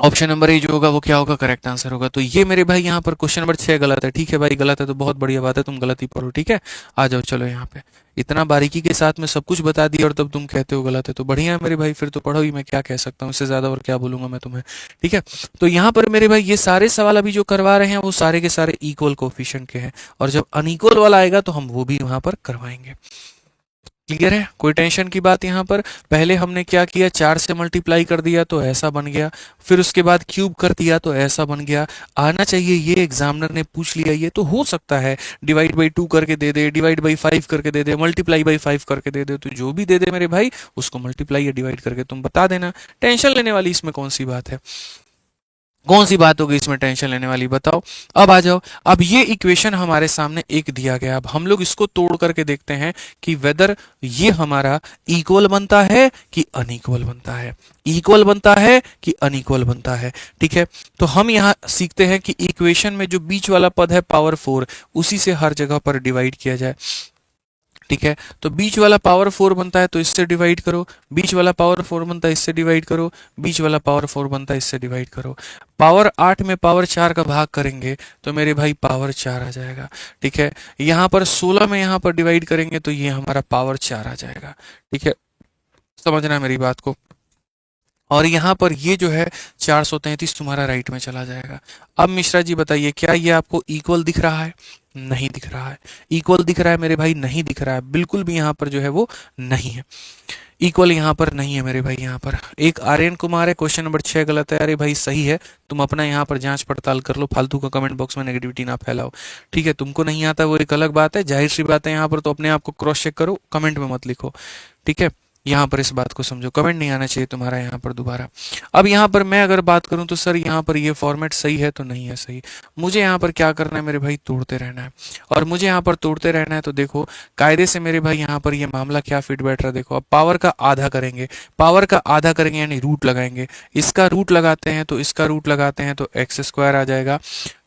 ऑप्शन नंबर ए जो होगा वो क्या होगा, करेक्ट आंसर होगा। तो ये मेरे भाई यहाँ पर क्वेश्चन नंबर 6 गलत है। ठीक है भाई, गलत है तो बहुत बढ़िया बात है, तुम गलत ही पढ़ो। ठीक है, आ जाओ चलो यहाँ पे। इतना बारीकी के साथ में सब कुछ बता दिया और तब तुम कहते हो गलत है, तो बढ़िया है मेरे भाई, फिर तो पढ़ो ही। मैं क्या कह सकता हूँ इससे ज्यादा, और क्या बोलूंगा मैं तुम्हें। ठीक है, तो यहाँ पर मेरे भाई ये सारे सवाल अभी जो करवा रहे हैं वो सारे के सारे इक्वल कोफिशिएंट के हैं, और जब अनइक्वल वाला आएगा तो हम वो भी वहां पर करवाएंगे। क्लियर है, कोई टेंशन की बात यहाँ पर? पहले हमने क्या किया, 4 से मल्टीप्लाई कर दिया तो ऐसा बन गया, फिर उसके बाद क्यूब कर दिया तो ऐसा बन गया। आना चाहिए, ये एग्जामिनर ने पूछ लिया, ये तो हो सकता है डिवाइड बाई 2 करके दे दे, डिवाइड बाई 5 करके दे दे, मल्टीप्लाई बाई 5 करके दे दे, तो जो भी दे दे मेरे भाई उसको मल्टीप्लाई या डिवाइड करके तुम बता देना। टेंशन लेने वाली इसमें कौन सी बात है, कौन सी बात होगी इसमें टेंशन लेने वाली, बताओ। अब आ जाओ, अब ये इक्वेशन हमारे सामने एक दिया गया, अब हम लोग इसको तोड़ करके देखते हैं कि वेदर ये हमारा इक्वल बनता है कि अनइक्वल बनता है, इक्वल बनता है कि अनइक्वल बनता है। ठीक है, तो हम यहाँ सीखते हैं कि इक्वेशन में जो बीच वाला पद है पावर 4, उसी से हर जगह पर डिवाइड किया जाए। ठीक है, तो बीच वाला पावर 4 बनता है तो इससे डिवाइड करो, बीच वाला पावर 4 बनता है इससे डिवाइड करो, बीच वाला पावर 4 बनता है इससे डिवाइड करो। पावर 8 में पावर 4 का भाग करेंगे तो मेरे भाई पावर 4 आ जाएगा। ठीक है, यहाँ पर 16 में यहाँ पर डिवाइड करेंगे तो ये हमारा पावर 4 आ जाएगा। ठीक है, समझना है मेरी बात को। और यहाँ पर ये जो है 433 तुम्हारा राइट में चला जाएगा। अब मिश्रा जी बताइए, क्या ये आपको इक्वल दिख रहा है? नहीं दिख रहा है। इक्वल दिख रहा है मेरे भाई? नहीं दिख रहा है, बिल्कुल भी यहाँ पर जो है वो नहीं है, इक्वल यहाँ पर नहीं है मेरे भाई। यहाँ पर एक आर्यन कुमार है, क्वेश्चन नंबर 6 गलत है। अरे भाई सही है, तुम अपना यहाँ पर जांच पड़ताल कर लो, फालतू का कमेंट बॉक्स में नेगेटिविटी ना फैलाओ। ठीक है, तुमको नहीं आता वो एक अलग बात है, जाहिर सी बात है, यहाँ पर तो अपने आप को क्रॉस चेक करो, कमेंट में मत लिखो। ठीक है, यहाँ पर इस बात को समझो, कमेंट नहीं आना चाहिए तुम्हारा यहाँ पर दोबारा। अब यहाँ पर मैं अगर बात करूँ तो सर यहाँ पर ये फॉर्मेट सही है तो नहीं है सही। मुझे यहाँ पर क्या करना है मेरे भाई, तोड़ते रहना है, और मुझे यहाँ पर तोड़ते रहना है। तो देखो कायदे से मेरे भाई यहाँ पर ये मामला क्या फिट बैठ रहा है, देखो अब पावर का आधा करेंगे, पावर का आधा करेंगे यानी रूट लगाएंगे, इसका रूट लगाते हैं तो इसका रूट लगाते हैं तो एक्स स्क्वायर आ जाएगा,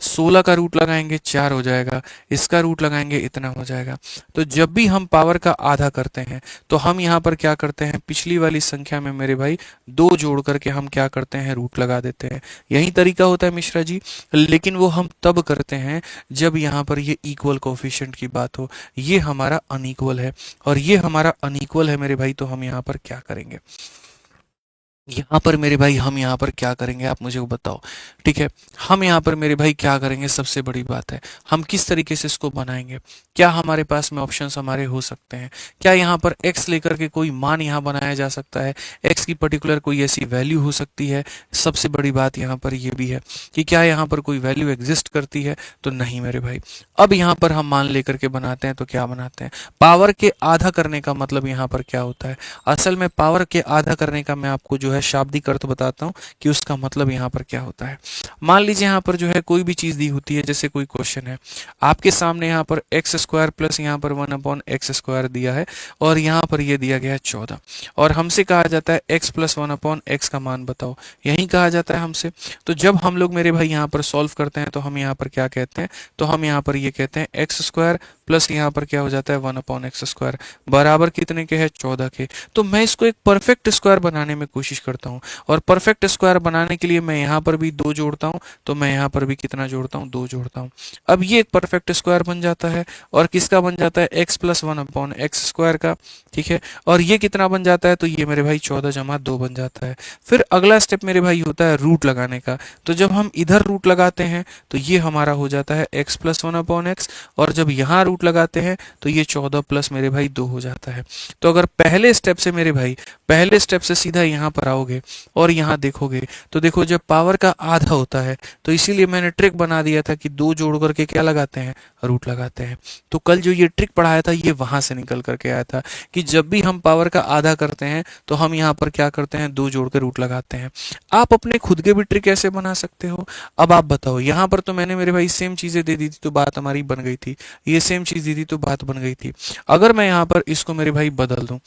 16 का रूट लगाएंगे 4 हो जाएगा, इसका रूट लगाएंगे इतना हो जाएगा। तो जब भी हम पावर का आधा करते हैं तो हम यहाँ पर क्या करते हैं, पिछली वाली संख्या में मेरे भाई 2 जोड़ करके हम क्या करते हैं, रूट लगा देते हैं। यही तरीका होता है मिश्रा जी, लेकिन वो हम तब करते हैं जब यहाँ पर ये इक्वल कोफिशिएंट की बात हो। ये हमारा अनइक्वल है, और ये हमारा अनइक्वल है मेरे भाई, तो हम यहाँ पर क्या करेंगे, यहाँ पर मेरे भाई हम यहाँ पर क्या करेंगे, आप मुझे वो बताओ। ठीक है, हम यहाँ पर मेरे भाई क्या करेंगे, सबसे बड़ी बात है हम किस तरीके से इसको बनाएंगे। क्या हमारे पास में ऑप्शंस हमारे हो सकते हैं, क्या यहाँ पर x लेकर के कोई मान यहाँ बनाया जा सकता है, x की पर्टिकुलर कोई ऐसी वैल्यू हो सकती है। सबसे बड़ी बात यहाँ पर ये भी है कि क्या यहाँ पर कोई वैल्यू एग्जिस्ट करती है, तो नहीं मेरे भाई। अब यहाँ पर हम मान लेकर के बनाते हैं तो क्या बनाते हैं, पावर के आधा करने का मतलब यहाँ पर क्या होता है, असल में पावर के आधा करने का मैं आपको जो है शाब्दिक अर्थ बताता हूँ कि उसका मतलब यहाँ पर क्या होता है। मान लीजिए यहाँ पर जो है कोई भी चीज़ दी होती है, जैसे कोई क्वेश्चन है आपके सामने, यहाँ पर एक्स स्क्वायर प्लस यहाँ पर 1/x² दिया है और यहाँ पर ये दिया गया है 14, और हमसे कहा जाता है x प्लस 1/x का मान बताओ, यही कहा जाता है हमसे। तो जब हम लोग मेरे भाई यहाँ पर सॉल्व करते हैं तो हम यहाँ पर क्या कहते हैं, तो हम यहाँ पर ये कहते हैं x² प्लस यहाँ पर क्या हो जाता है 1/x² बराबर कितने के है, 14 के। तो मैं इसको एक परफेक्ट स्क्वायर बनाने में कोशिश करता हूँ, और परफेक्ट स्क्वायर बनाने के लिए मैं यहाँ पर भी 2 जोड़ता हूँ, तो मैं यहाँ पर भी कितना जोड़ता हूँ, 2 जोड़ता हूँ। अब ये एक परफेक्ट स्क्वायर बन जाता है, और किसका बन जाता है, x प्लस 1/x² का, ठीक है। और ये कितना बन जाता है, तो ये मेरे भाई 14 - 2 बन जाता है। फिर अगला स्टेप मेरे भाई होता है रूट लगाने का। तो जब हम इधर रूट लगाते हैं तो ये हमारा हो जाता है x प्लस 1/x, और जब यहाँ रूट लगाते हैं तो ये 14 प्लस मेरे भाई 2 हो जाता है। तो अगर पहले स्टेप से मेरे भाई, पहले स्टेप से सीधा यहाँ पर आओगे और यहाँ देखोगे, तो देखो जब पावर का आधा होता है, तो इसीलिए मैंने ट्रिक बना दिया था कि 2 जोड़ करके क्या लगाते हैं, रूट लगाते हैं। तो कल जो ये ट्रिक पढ़ाया था ये वहां से निकल करके आया था कि जब भी हम पावर का आधा करते हैं तो हम यहाँ पर क्या करते हैं, 2 जोड़ कर रूट लगाते हैं। आप अपने खुद के भी ट्रिक ऐसे बना सकते हो। अब आप बताओ, यहाँ पर तो मैंने मेरे भाई सेम चीजें दे दी थी तो बात हमारी बन गई थी, ये सेम चीज दी थी तो बात बन गई थी। अगर मैं यहाँ पर इसको मेरे भाई बदल दूं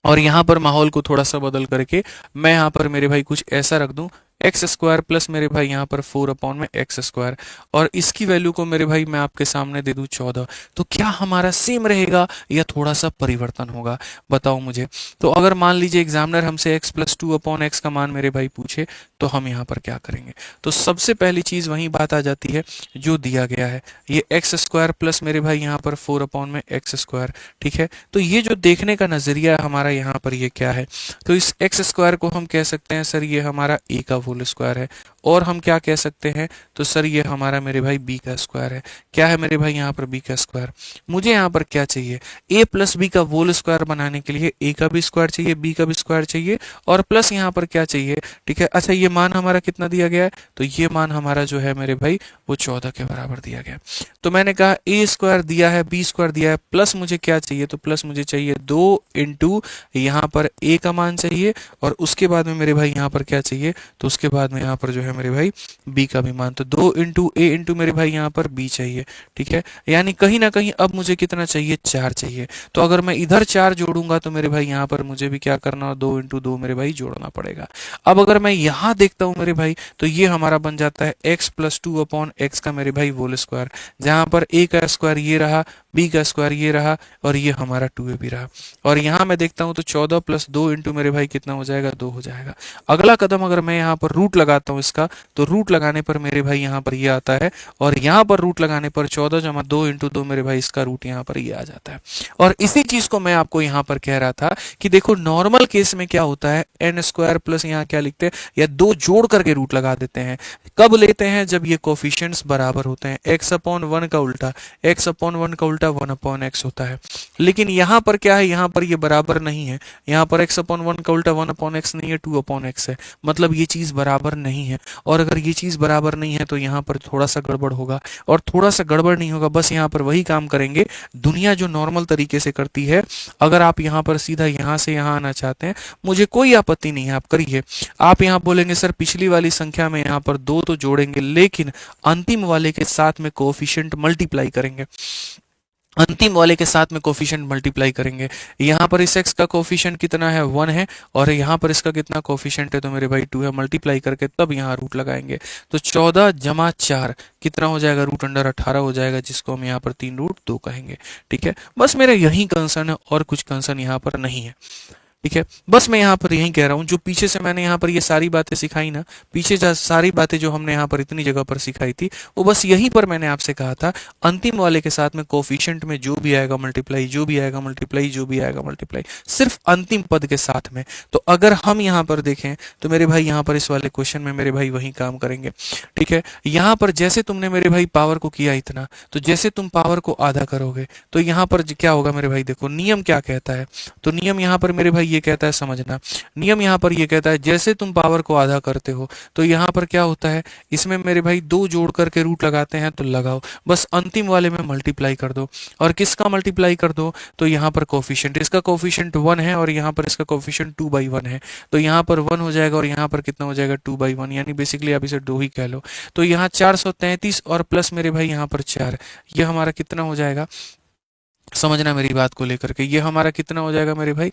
और यहाँ पर माहौल को थोड़ा सा बदल करके मैं यहाँ पर मेरे भाई कुछ ऐसा रख दूं, x² प्लस मेरे भाई यहाँ पर 4/x², और इसकी वैल्यू को मेरे भाई मैं आपके सामने दे दूं 14, तो क्या हमारा सेम रहेगा या थोड़ा सा परिवर्तन होगा, बताओ मुझे। तो अगर मान लीजिए एग्जामिनर हमसे x प्लस 2/x का मान मेरे भाई पूछे तो हम यहाँ पर क्या करेंगे, तो सबसे पहली चीज वही बात आ जाती है जो दिया गया है, ये x² प्लस मेरे भाई यहाँ पर 4/x², ठीक है। तो ये जो देखने का नजरिया हमारा यहाँ पर ये क्या है, तो इस x² को हम कह सकते हैं सर ये हमारा a का होल स्क्वायर है, और हम क्या कह सकते हैं, तो सर ये हमारा मेरे भाई b का स्क्वायर है। क्या है मेरे भाई यहाँ पर b का स्क्वायर। मुझे यहाँ पर क्या चाहिए, a प्लस b का होल स्क्वायर बनाने के लिए a का भी स्क्वायर चाहिए, b का भी स्क्वायर चाहिए, और प्लस यहाँ पर क्या चाहिए, ठीक है। अच्छा ये मान हमारा कितना दिया गया है, तो ये मान हमारा जो है मेरे भाई वो 14 के बराबर दिया गया। तो मैंने कहा a² दिया है, b² दिया है, प्लस मुझे क्या चाहिए, तो प्लस मुझे चाहिए 2 इंटू यहाँ पर a का मान चाहिए, और उसके बाद में मेरे भाई यहाँ पर क्या चाहिए, तो उसके बाद में यहाँ पर जो है मेरे भाई b का भी मान, तो 2 इंटू a इंटू मेरे भाई यहाँ पर b चाहिए, ठीक है। यानी कहीं ना कहीं अब मुझे कितना चाहिए, 4 चाहिए। तो अगर मैं इधर 4 जोड़ूंगा तो मेरे भाई यहाँ पर मुझे भी क्या करना, 2 इंटू 2 मेरे भाई जोड़ना पड़ेगा। अब अगर मैं यहाँ देखता हूँ मेरे भाई, तो ये हमारा बन जाता है x प्लस 2/x का मेरे भाई होल स्क्वायर, जहां पर a का स्क्वायर ये रहा, b का स्क्वायर ये रहा, और ये हमारा 2a भी रहा। और यहाँ मैं देखता हूँ तो 14 प्लस 2 इंटू मेरे भाई कितना हो जाएगा, 2 हो जाएगा। अगला कदम अगर मैं यहाँ पर रूट लगाता हूँ इसका, तो रूट लगाने पर मेरे भाई यहाँ पर ये आता है, और यहाँ पर रूट लगाने पर 14 - 2 इंटू 2 मेरे भाई इसका रूट यहाँ पर ये आ जाता है। और इसी चीज को मैं आपको यहाँ पर कह रहा था कि देखो नॉर्मल केस में क्या होता है, n² प्लस यहाँ क्या लिखते हैं, या 2 जोड़ करके रूट लगा देते हैं। कब लेते हैं, जब ये कोफिशिएंट्स बराबर होते हैं, x/1 का उल्टा, x/1 का उल्टा 1/x होता है। लेकिन यहाँ पर क्या है, यहाँ पर ये बराबर नहीं है, यहाँ पर x/1 का उल्टा 1/x नहीं है, 2/x है, मतलब ये चीज बराबर नहीं है। और अगर ये चीज बराबर नहीं है तो यहाँ पर थोड़ा सा गड़बड़ होगा, और थोड़ा सा गड़बड़ नहीं होगा, बस यहाँ पर वही काम करेंगे दुनिया जो नॉर्मल तरीके से करती है। अगर आप यहाँ पर सीधा यहाँ से यहाँ आना चाहते हैं, मुझे कोई आपत्ति नहीं है, आप करिए। आप यहाँ बोलेंगे सर पिछली वाली संख्या में यहाँ पर 2 तो जोड़ेंगे, लेकिन अंतिम वाले के साथ में कोएफिशिएंट मल्टीप्लाई करेंगे, अंतिम वाले के साथ में कोफिशिएंट मल्टीप्लाई करेंगे। यहाँ पर इस x का कोफिशिएंट कितना है, 1 है, और यहाँ पर इसका कितना कोफिशिएंट है, तो मेरे भाई 2 है। मल्टीप्लाई करके तब यहाँ रूट लगाएंगे, तो 14 + 4 कितना हो जाएगा, √18 हो जाएगा, जिसको हम यहाँ पर 3√2 कहेंगे, ठीक है। बस मेरा यही कंसर्न है और कुछ कंसर्न यहाँ पर नहीं है, ठीक है। बस मैं यहाँ पर यही कह रहा हूँ, जो पीछे से मैंने यहाँ पर ये सारी बातें सिखाई ना, पीछे सारी बातें जो हमने यहाँ पर इतनी जगह पर सिखाई थी, वो बस यहीं पर मैंने आपसे कहा था अंतिम वाले के साथ में कोफिशिएंट में जो भी आएगा मल्टीप्लाई, जो भी आएगा मल्टीप्लाई, जो भी आएगा मल्टीप्लाई, सिर्फ अंतिम पद के साथ में। तो अगर हम यहाँ पर देखें तो मेरे भाई यहाँ पर इस वाले क्वेश्चन में मेरे भाई वही काम करेंगे, ठीक है। यहाँ पर जैसे तुमने मेरे भाई पावर को किया इतना, तो जैसे तुम पावर को आधा करोगे तो यहाँ पर क्या होगा मेरे भाई, देखो नियम क्या कहता है, तो नियम यहाँ पर मेरे भाई ये कहता है, समझना नियम यहाँ पर ये कहता है जैसे तुम पावर को आधा करते हो तो यहाँ पर क्या होता है, इसमें मेरे भाई दो जोड़ करके रूट लगाते हैं तो लगाओ, बस अंतिम वाले में मल्टीप्लाई कर दो। और किसका मल्टीप्लाई कर दो, तो यहाँ पर कोफिशिएंट, इसका कोफिशिएंट 1 है और यहाँ पर इसका कोफिशिएंट 2/1 है, तो यहाँ पर 1 हो जाएगा और यहाँ पर कितना हो जाएगा 2/1, यानी बेसिकली आप इसे 2 ही कह लो। तो यहाँ 433 और प्लस मेरे भाई यहाँ पर 4, ये हमारा कितना हो जाएगा, समझना मेरी बात को लेकर के, ये हमारा कितना हो जाएगा मेरे भाई,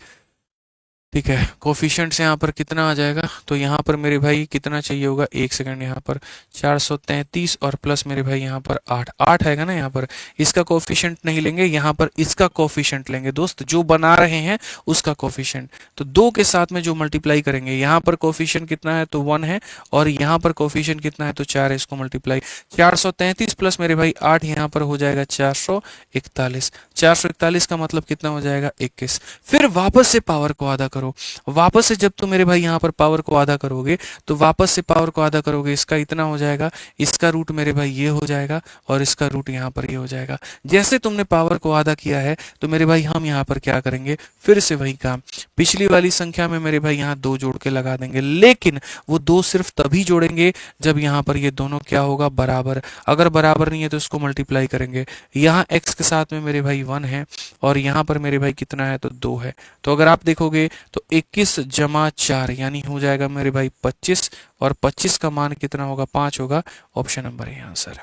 ठीक है। कोफिशिएंट्स यहाँ पर कितना आ जाएगा, तो यहाँ पर मेरे भाई कितना चाहिए होगा, एक सेकंड, यहाँ पर 433 और प्लस मेरे भाई यहाँ पर 8 8 आएगा ना, यहाँ पर इसका कोफिशिएंट नहीं लेंगे, यहाँ पर इसका कोफिशिएंट लेंगे दोस्त, जो बना रहे हैं उसका कोफिशिएंट। तो 2 के साथ में जो मल्टीप्लाई करेंगे, यहाँ पर कोफिशिएंट कितना है तो 1 है और यहाँ पर कोफिशिएंट कितना है तो 4 है, इसको मल्टीप्लाई 433 प्लस मेरे भाई 8, यहाँ पर हो जाएगा 441। 441 का मतलब कितना हो जाएगा 21। फिर वापस से पावर को आधा करो, वापस से जब तुम मेरे भाई यहाँ पर पावर को आधा करोगे तो वापस से पावर को आधा करोगे, इसका इतना हो जाएगा, इसका रूट मेरे भाई ये हो जाएगा और इसका रूट यहाँ पर ये हो जाएगा। जैसे तुमने पावर को आधा किया है तो मेरे भाई हम यहाँ पर क्या करेंगे, फिर से वही काम, पिछली वाली संख्या में मेरे भाई यहाँ 2 जोड़ के लगा देंगे, लेकिन वो 2 सिर्फ तभी जोड़ेंगे जब यहाँ पर ये दोनों क्या होगा, बराबर। अगर बराबर नहीं है तो इसको मल्टीप्लाई करेंगे, यहाँ x के साथ में मेरे भाई 1 है और यहाँ पर मेरे भाई कितना है तो 2 है। तो अगर आप देखोगे तो 21 जमा 4 यानी हो जाएगा मेरे भाई 25 और 25 का मान कितना होगा, 5 होगा, ऑप्शन नंबर है आंसर।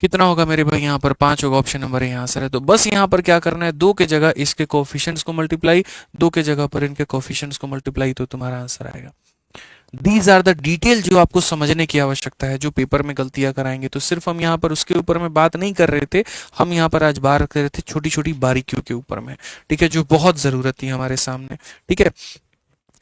कितना होगा मेरे भाई यहाँ पर 5 होगा, ऑप्शन नंबर है आंसर है। तो बस यहाँ पर क्या करना है, 2 के जगह इसके कोफिशिएंट्स को मल्टीप्लाई, 2 के जगह पर इनके कोफिशिएंट्स को मल्टीप्लाई, तो तुम्हारा आंसर आएगा। दीज आर द डिटेल जो आपको समझने की आवश्यकता है, जो पेपर में गलतियां कराएंगे। तो सिर्फ हम यहाँ पर उसके ऊपर में बात नहीं कर रहे थे, हम यहाँ पर आज बात कर रहे थे छोटी छोटी बारीकियों के ऊपर में, ठीक है, जो बहुत जरूरत थी हमारे सामने, ठीक है।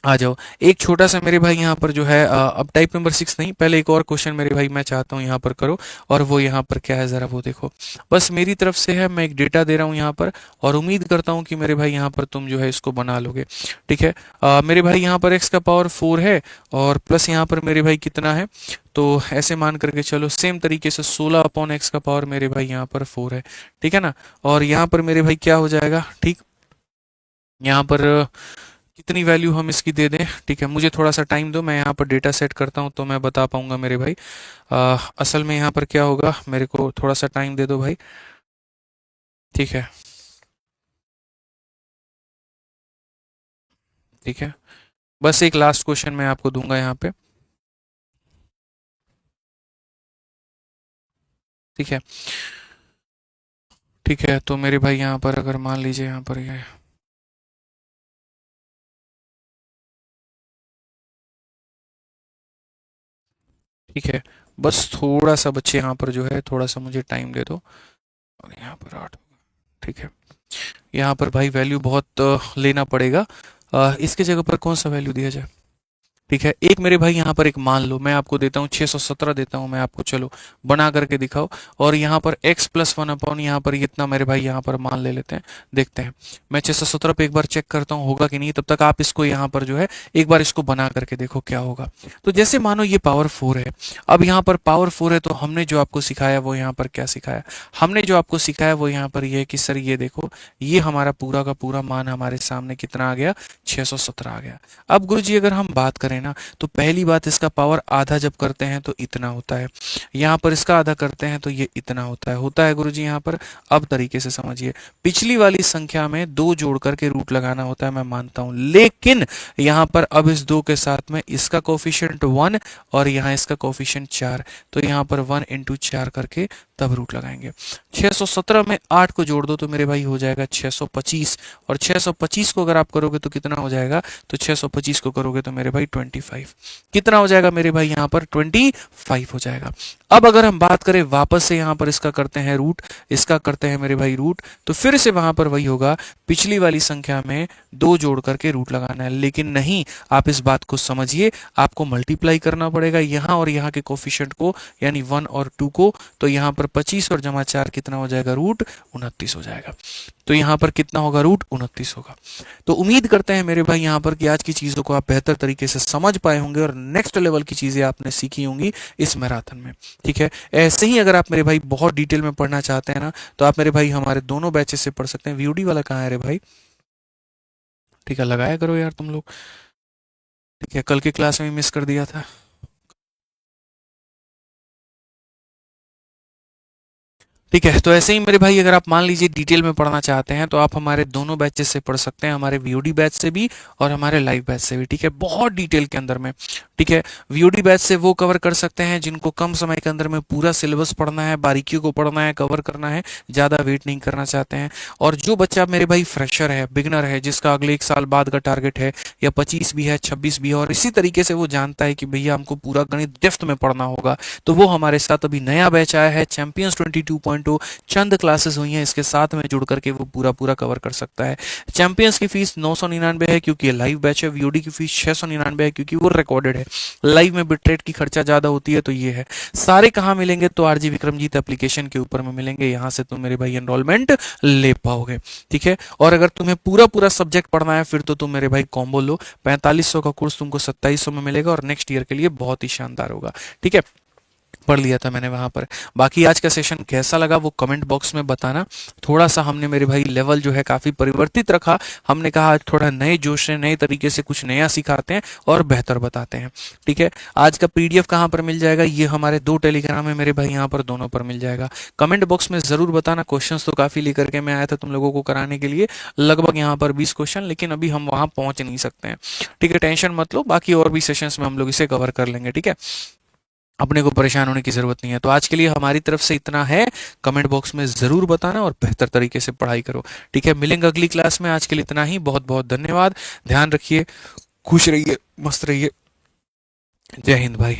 आ जाओ, एक छोटा सा मेरे भाई यहाँ पर जो है अब टाइप नंबर 6 नहीं, पहले एक और क्वेश्चन मेरे भाई मैं चाहता हूँ यहाँ पर करो, और वो यहाँ पर क्या है जरा वो देखो। बस मेरी तरफ से है, मैं एक डेटा दे रहा हूँ यहाँ पर और उम्मीद करता हूँ कि मेरे भाई यहाँ पर तुम जो है इसको बना लोगे, ठीक है। मेरे भाई यहाँ पर x का पावर 4 है और प्लस यहाँ पर मेरे भाई कितना है, तो ऐसे मान करके चलो, सेम तरीके से 16/x का पावर मेरे भाई यहाँ पर 4 है, ठीक है ना। और यहाँ पर मेरे भाई क्या हो जाएगा, ठीक, यहाँ पर कितनी वैल्यू हम इसकी दे दें, ठीक है। मुझे थोड़ा सा टाइम दो, मैं यहाँ पर डेटा सेट करता हूँ तो मैं बता पाऊंगा मेरे भाई। असल में यहाँ पर क्या होगा, मेरे को थोड़ा सा टाइम दे दो भाई, ठीक है, ठीक है। बस एक लास्ट क्वेश्चन मैं आपको दूंगा यहाँ पे, ठीक है, ठीक है। तो मेरे भाई यहाँ पर अगर मान लीजिए यहाँ पर ये, ठीक है, बस थोड़ा सा बच्चे यहाँ पर जो है थोड़ा सा मुझे टाइम दे दो, और यहाँ पर 8, ठीक है। यहाँ पर भाई वैल्यू बहुत लेना पड़ेगा, इसके जगह पर कौन सा वैल्यू दिया जाए, ठीक है। एक मेरे भाई यहाँ पर एक मान लो मैं आपको देता हूँ 617 देता हूँ मैं आपको, चलो बना करके दिखाओ। और यहाँ पर x + 1 अपॉन यहाँ पर इतना मेरे भाई यहाँ पर मान ले लेते हैं, देखते हैं। मैं 617 पे एक बार चेक करता हूँ होगा कि नहीं, तब तक आप इसको यहाँ पर जो है एक बार इसको बना करके देखो क्या होगा। तो जैसे मानो ये पावर 4 है, अब यहाँ पर पावर 4 है, तो हमने जो आपको सिखाया वो यहाँ पर क्या सिखाया, हमने जो आपको सिखाया वो यहाँ पर ये है कि सर ये देखो, ये हमारा पूरा का पूरा मान हमारे सामने कितना आ गया, 617 आ गया। अब गुरुजी अगर हम बात करें ना, तो पहली बात, इसका पावर आधा जब करते हैं तो इतना होता है, यहाँ पर इसका आधा करते हैं तो ये इतना होता है गुरुजी यहाँ पर। अब तरीके से समझिए, पिछली वाली संख्या में 2 जोड़ करके रूट लगाना होता है, मैं मानता हूं, लेकिन यहाँ पर अब इस 2 के साथ में इसका कोफिशिएंट 1 और यहाँ इसका कोफिशिएंट 4, तो यहाँ पर 1 × 4 करके तब रूट लगाएंगे। 617 में 8 को जोड़ दो तो मेरे भाई हो जाएगा 625, और 625 को अगर आप करोगे तो कितना हो जाएगा, तो 625 को करोगे तो मेरे भाई 25, कितना हो जाएगा मेरे भाई यहाँ पर 25 हो जाएगा। अब अगर हम बात करें वापस से यहाँ पर इसका करते हैं रूट, इसका करते हैं मेरे भाई रूट, तो फिर से वहां पर वही होगा, पिछली वाली संख्या में 2 जोड़ करके रूट लगाना है, लेकिन नहीं, आप इस बात को समझिए, आपको मल्टीप्लाई करना पड़ेगा यहाँ और यहाँ के कोफिशिएंट को, यानी 1 और 2 को, तो यहाँ पर 25 और जमा 4 कितना हो जाएगा, रूट 29 हो जाएगा। तो यहाँ पर कितना होगा, रूट 29 होगा। तो उम्मीद करते हैं मेरे भाई यहाँ पर कि आज की चीज़ों को आप बेहतर तरीके से समझ पाए होंगे और नेक्स्ट लेवल की चीज़ें आपने सीखी होंगी इस मैराथन में, ठीक है। ऐसे ही अगर आप मेरे भाई बहुत डिटेल में पढ़ना चाहते हैं ना, तो आप मेरे भाई हमारे दोनों बैचेस से पढ़ सकते हैं। वीओडी वाला कहाँ है रे भाई, ठीक है, लगाया करो यार तुम लोग। ठीक है, कल की क्लास में मिस कर दिया था। ठीक है, तो ऐसे ही मेरे भाई, अगर आप मान लीजिए डिटेल में पढ़ना चाहते हैं तो आप हमारे दोनों बैचेस से पढ़ सकते हैं, हमारे वीओडी बैच से भी और हमारे लाइव बैच से भी। ठीक है, बहुत डिटेल के अंदर में। ठीक है, वीओडी बैच से वो कवर कर सकते हैं जिनको कम समय के अंदर में पूरा सिलेबस पढ़ना है, बारीकियों को पढ़ना है, कवर करना है, ज़्यादा वेट नहीं करना चाहते हैं। और जो बच्चा मेरे भाई फ्रेशर है, बिगनर है, जिसका अगले 1 साल बाद का टारगेट है, या 25 भी है, 26 भी है, और इसी तरीके से वो जानता है कि भैया हमको पूरा गणित डेप्थ में पढ़ना होगा, तो वो हमारे साथ अभी नया बैच आया है चैंपियंस 22.0। चंद क्लासेस हुई हैं, इसके साथ में जुड़ करके वो पूरा पूरा कवर कर सकता है। चैंपियंस की फीस 999 है क्योंकि ये लाइव बैच है। वीओडी की फीस 699 है क्योंकि वो रिकॉर्डेड है। लाइव में बिटरेट की खर्चा ज्यादा होती है, तो ये है। सारे कहाँ मिलेंगे? तो आरजी विक्रमजीत एप्लीकेशन के ऊपर में मिलेंगे, यहाँ से तुम मेरे भाई एनरोलमेंट ले पाओगे। ठीक है, और अगर तुम्हें पूरा पूरा सब्जेक्ट पढ़ना है फिर तो तुम मेरे भाई कॉम्बो लो। 4500 का कोर्स तुमको 2700 में मिलेगा और नेक्स्ट ईयर के लिए बहुत ही शानदार होगा। ठीक है, पढ़ लिया था मैंने वहां पर। बाकी आज का सेशन कैसा लगा वो कमेंट बॉक्स में बताना। थोड़ा सा हमने मेरे भाई लेवल जो है काफी परिवर्तित रखा। हमने कहा आज थोड़ा नए जोश से, नए तरीके से कुछ नया सिखाते हैं और बेहतर बताते हैं। ठीक है, आज का पीडीएफ कहाँ पर मिल जाएगा? ये हमारे 2 टेलीग्राम है मेरे भाई, यहाँ पर दोनों पर मिल जाएगा। कमेंट बॉक्स में जरूर बताना। क्वेश्चंस तो काफी लेकर के मैं आया था तुम लोगों को कराने के लिए, लगभग यहाँ पर 20 क्वेश्चन, लेकिन अभी हम वहां पहुंच नहीं सकते हैं। ठीक है, टेंशन मत लो, बाकी और भी सेशंस में हम लोग इसे कवर कर लेंगे। ठीक है, अपने को परेशान होने की जरूरत नहीं है। तो आज के लिए हमारी तरफ से इतना है। कमेंट बॉक्स में जरूर बताना और बेहतर तरीके से पढ़ाई करो। ठीक है, मिलेंगे अगली क्लास में। आज के लिए इतना ही। बहुत बहुत धन्यवाद। ध्यान रखिए, खुश रहिए, मस्त रहिए। जय हिंद भाई।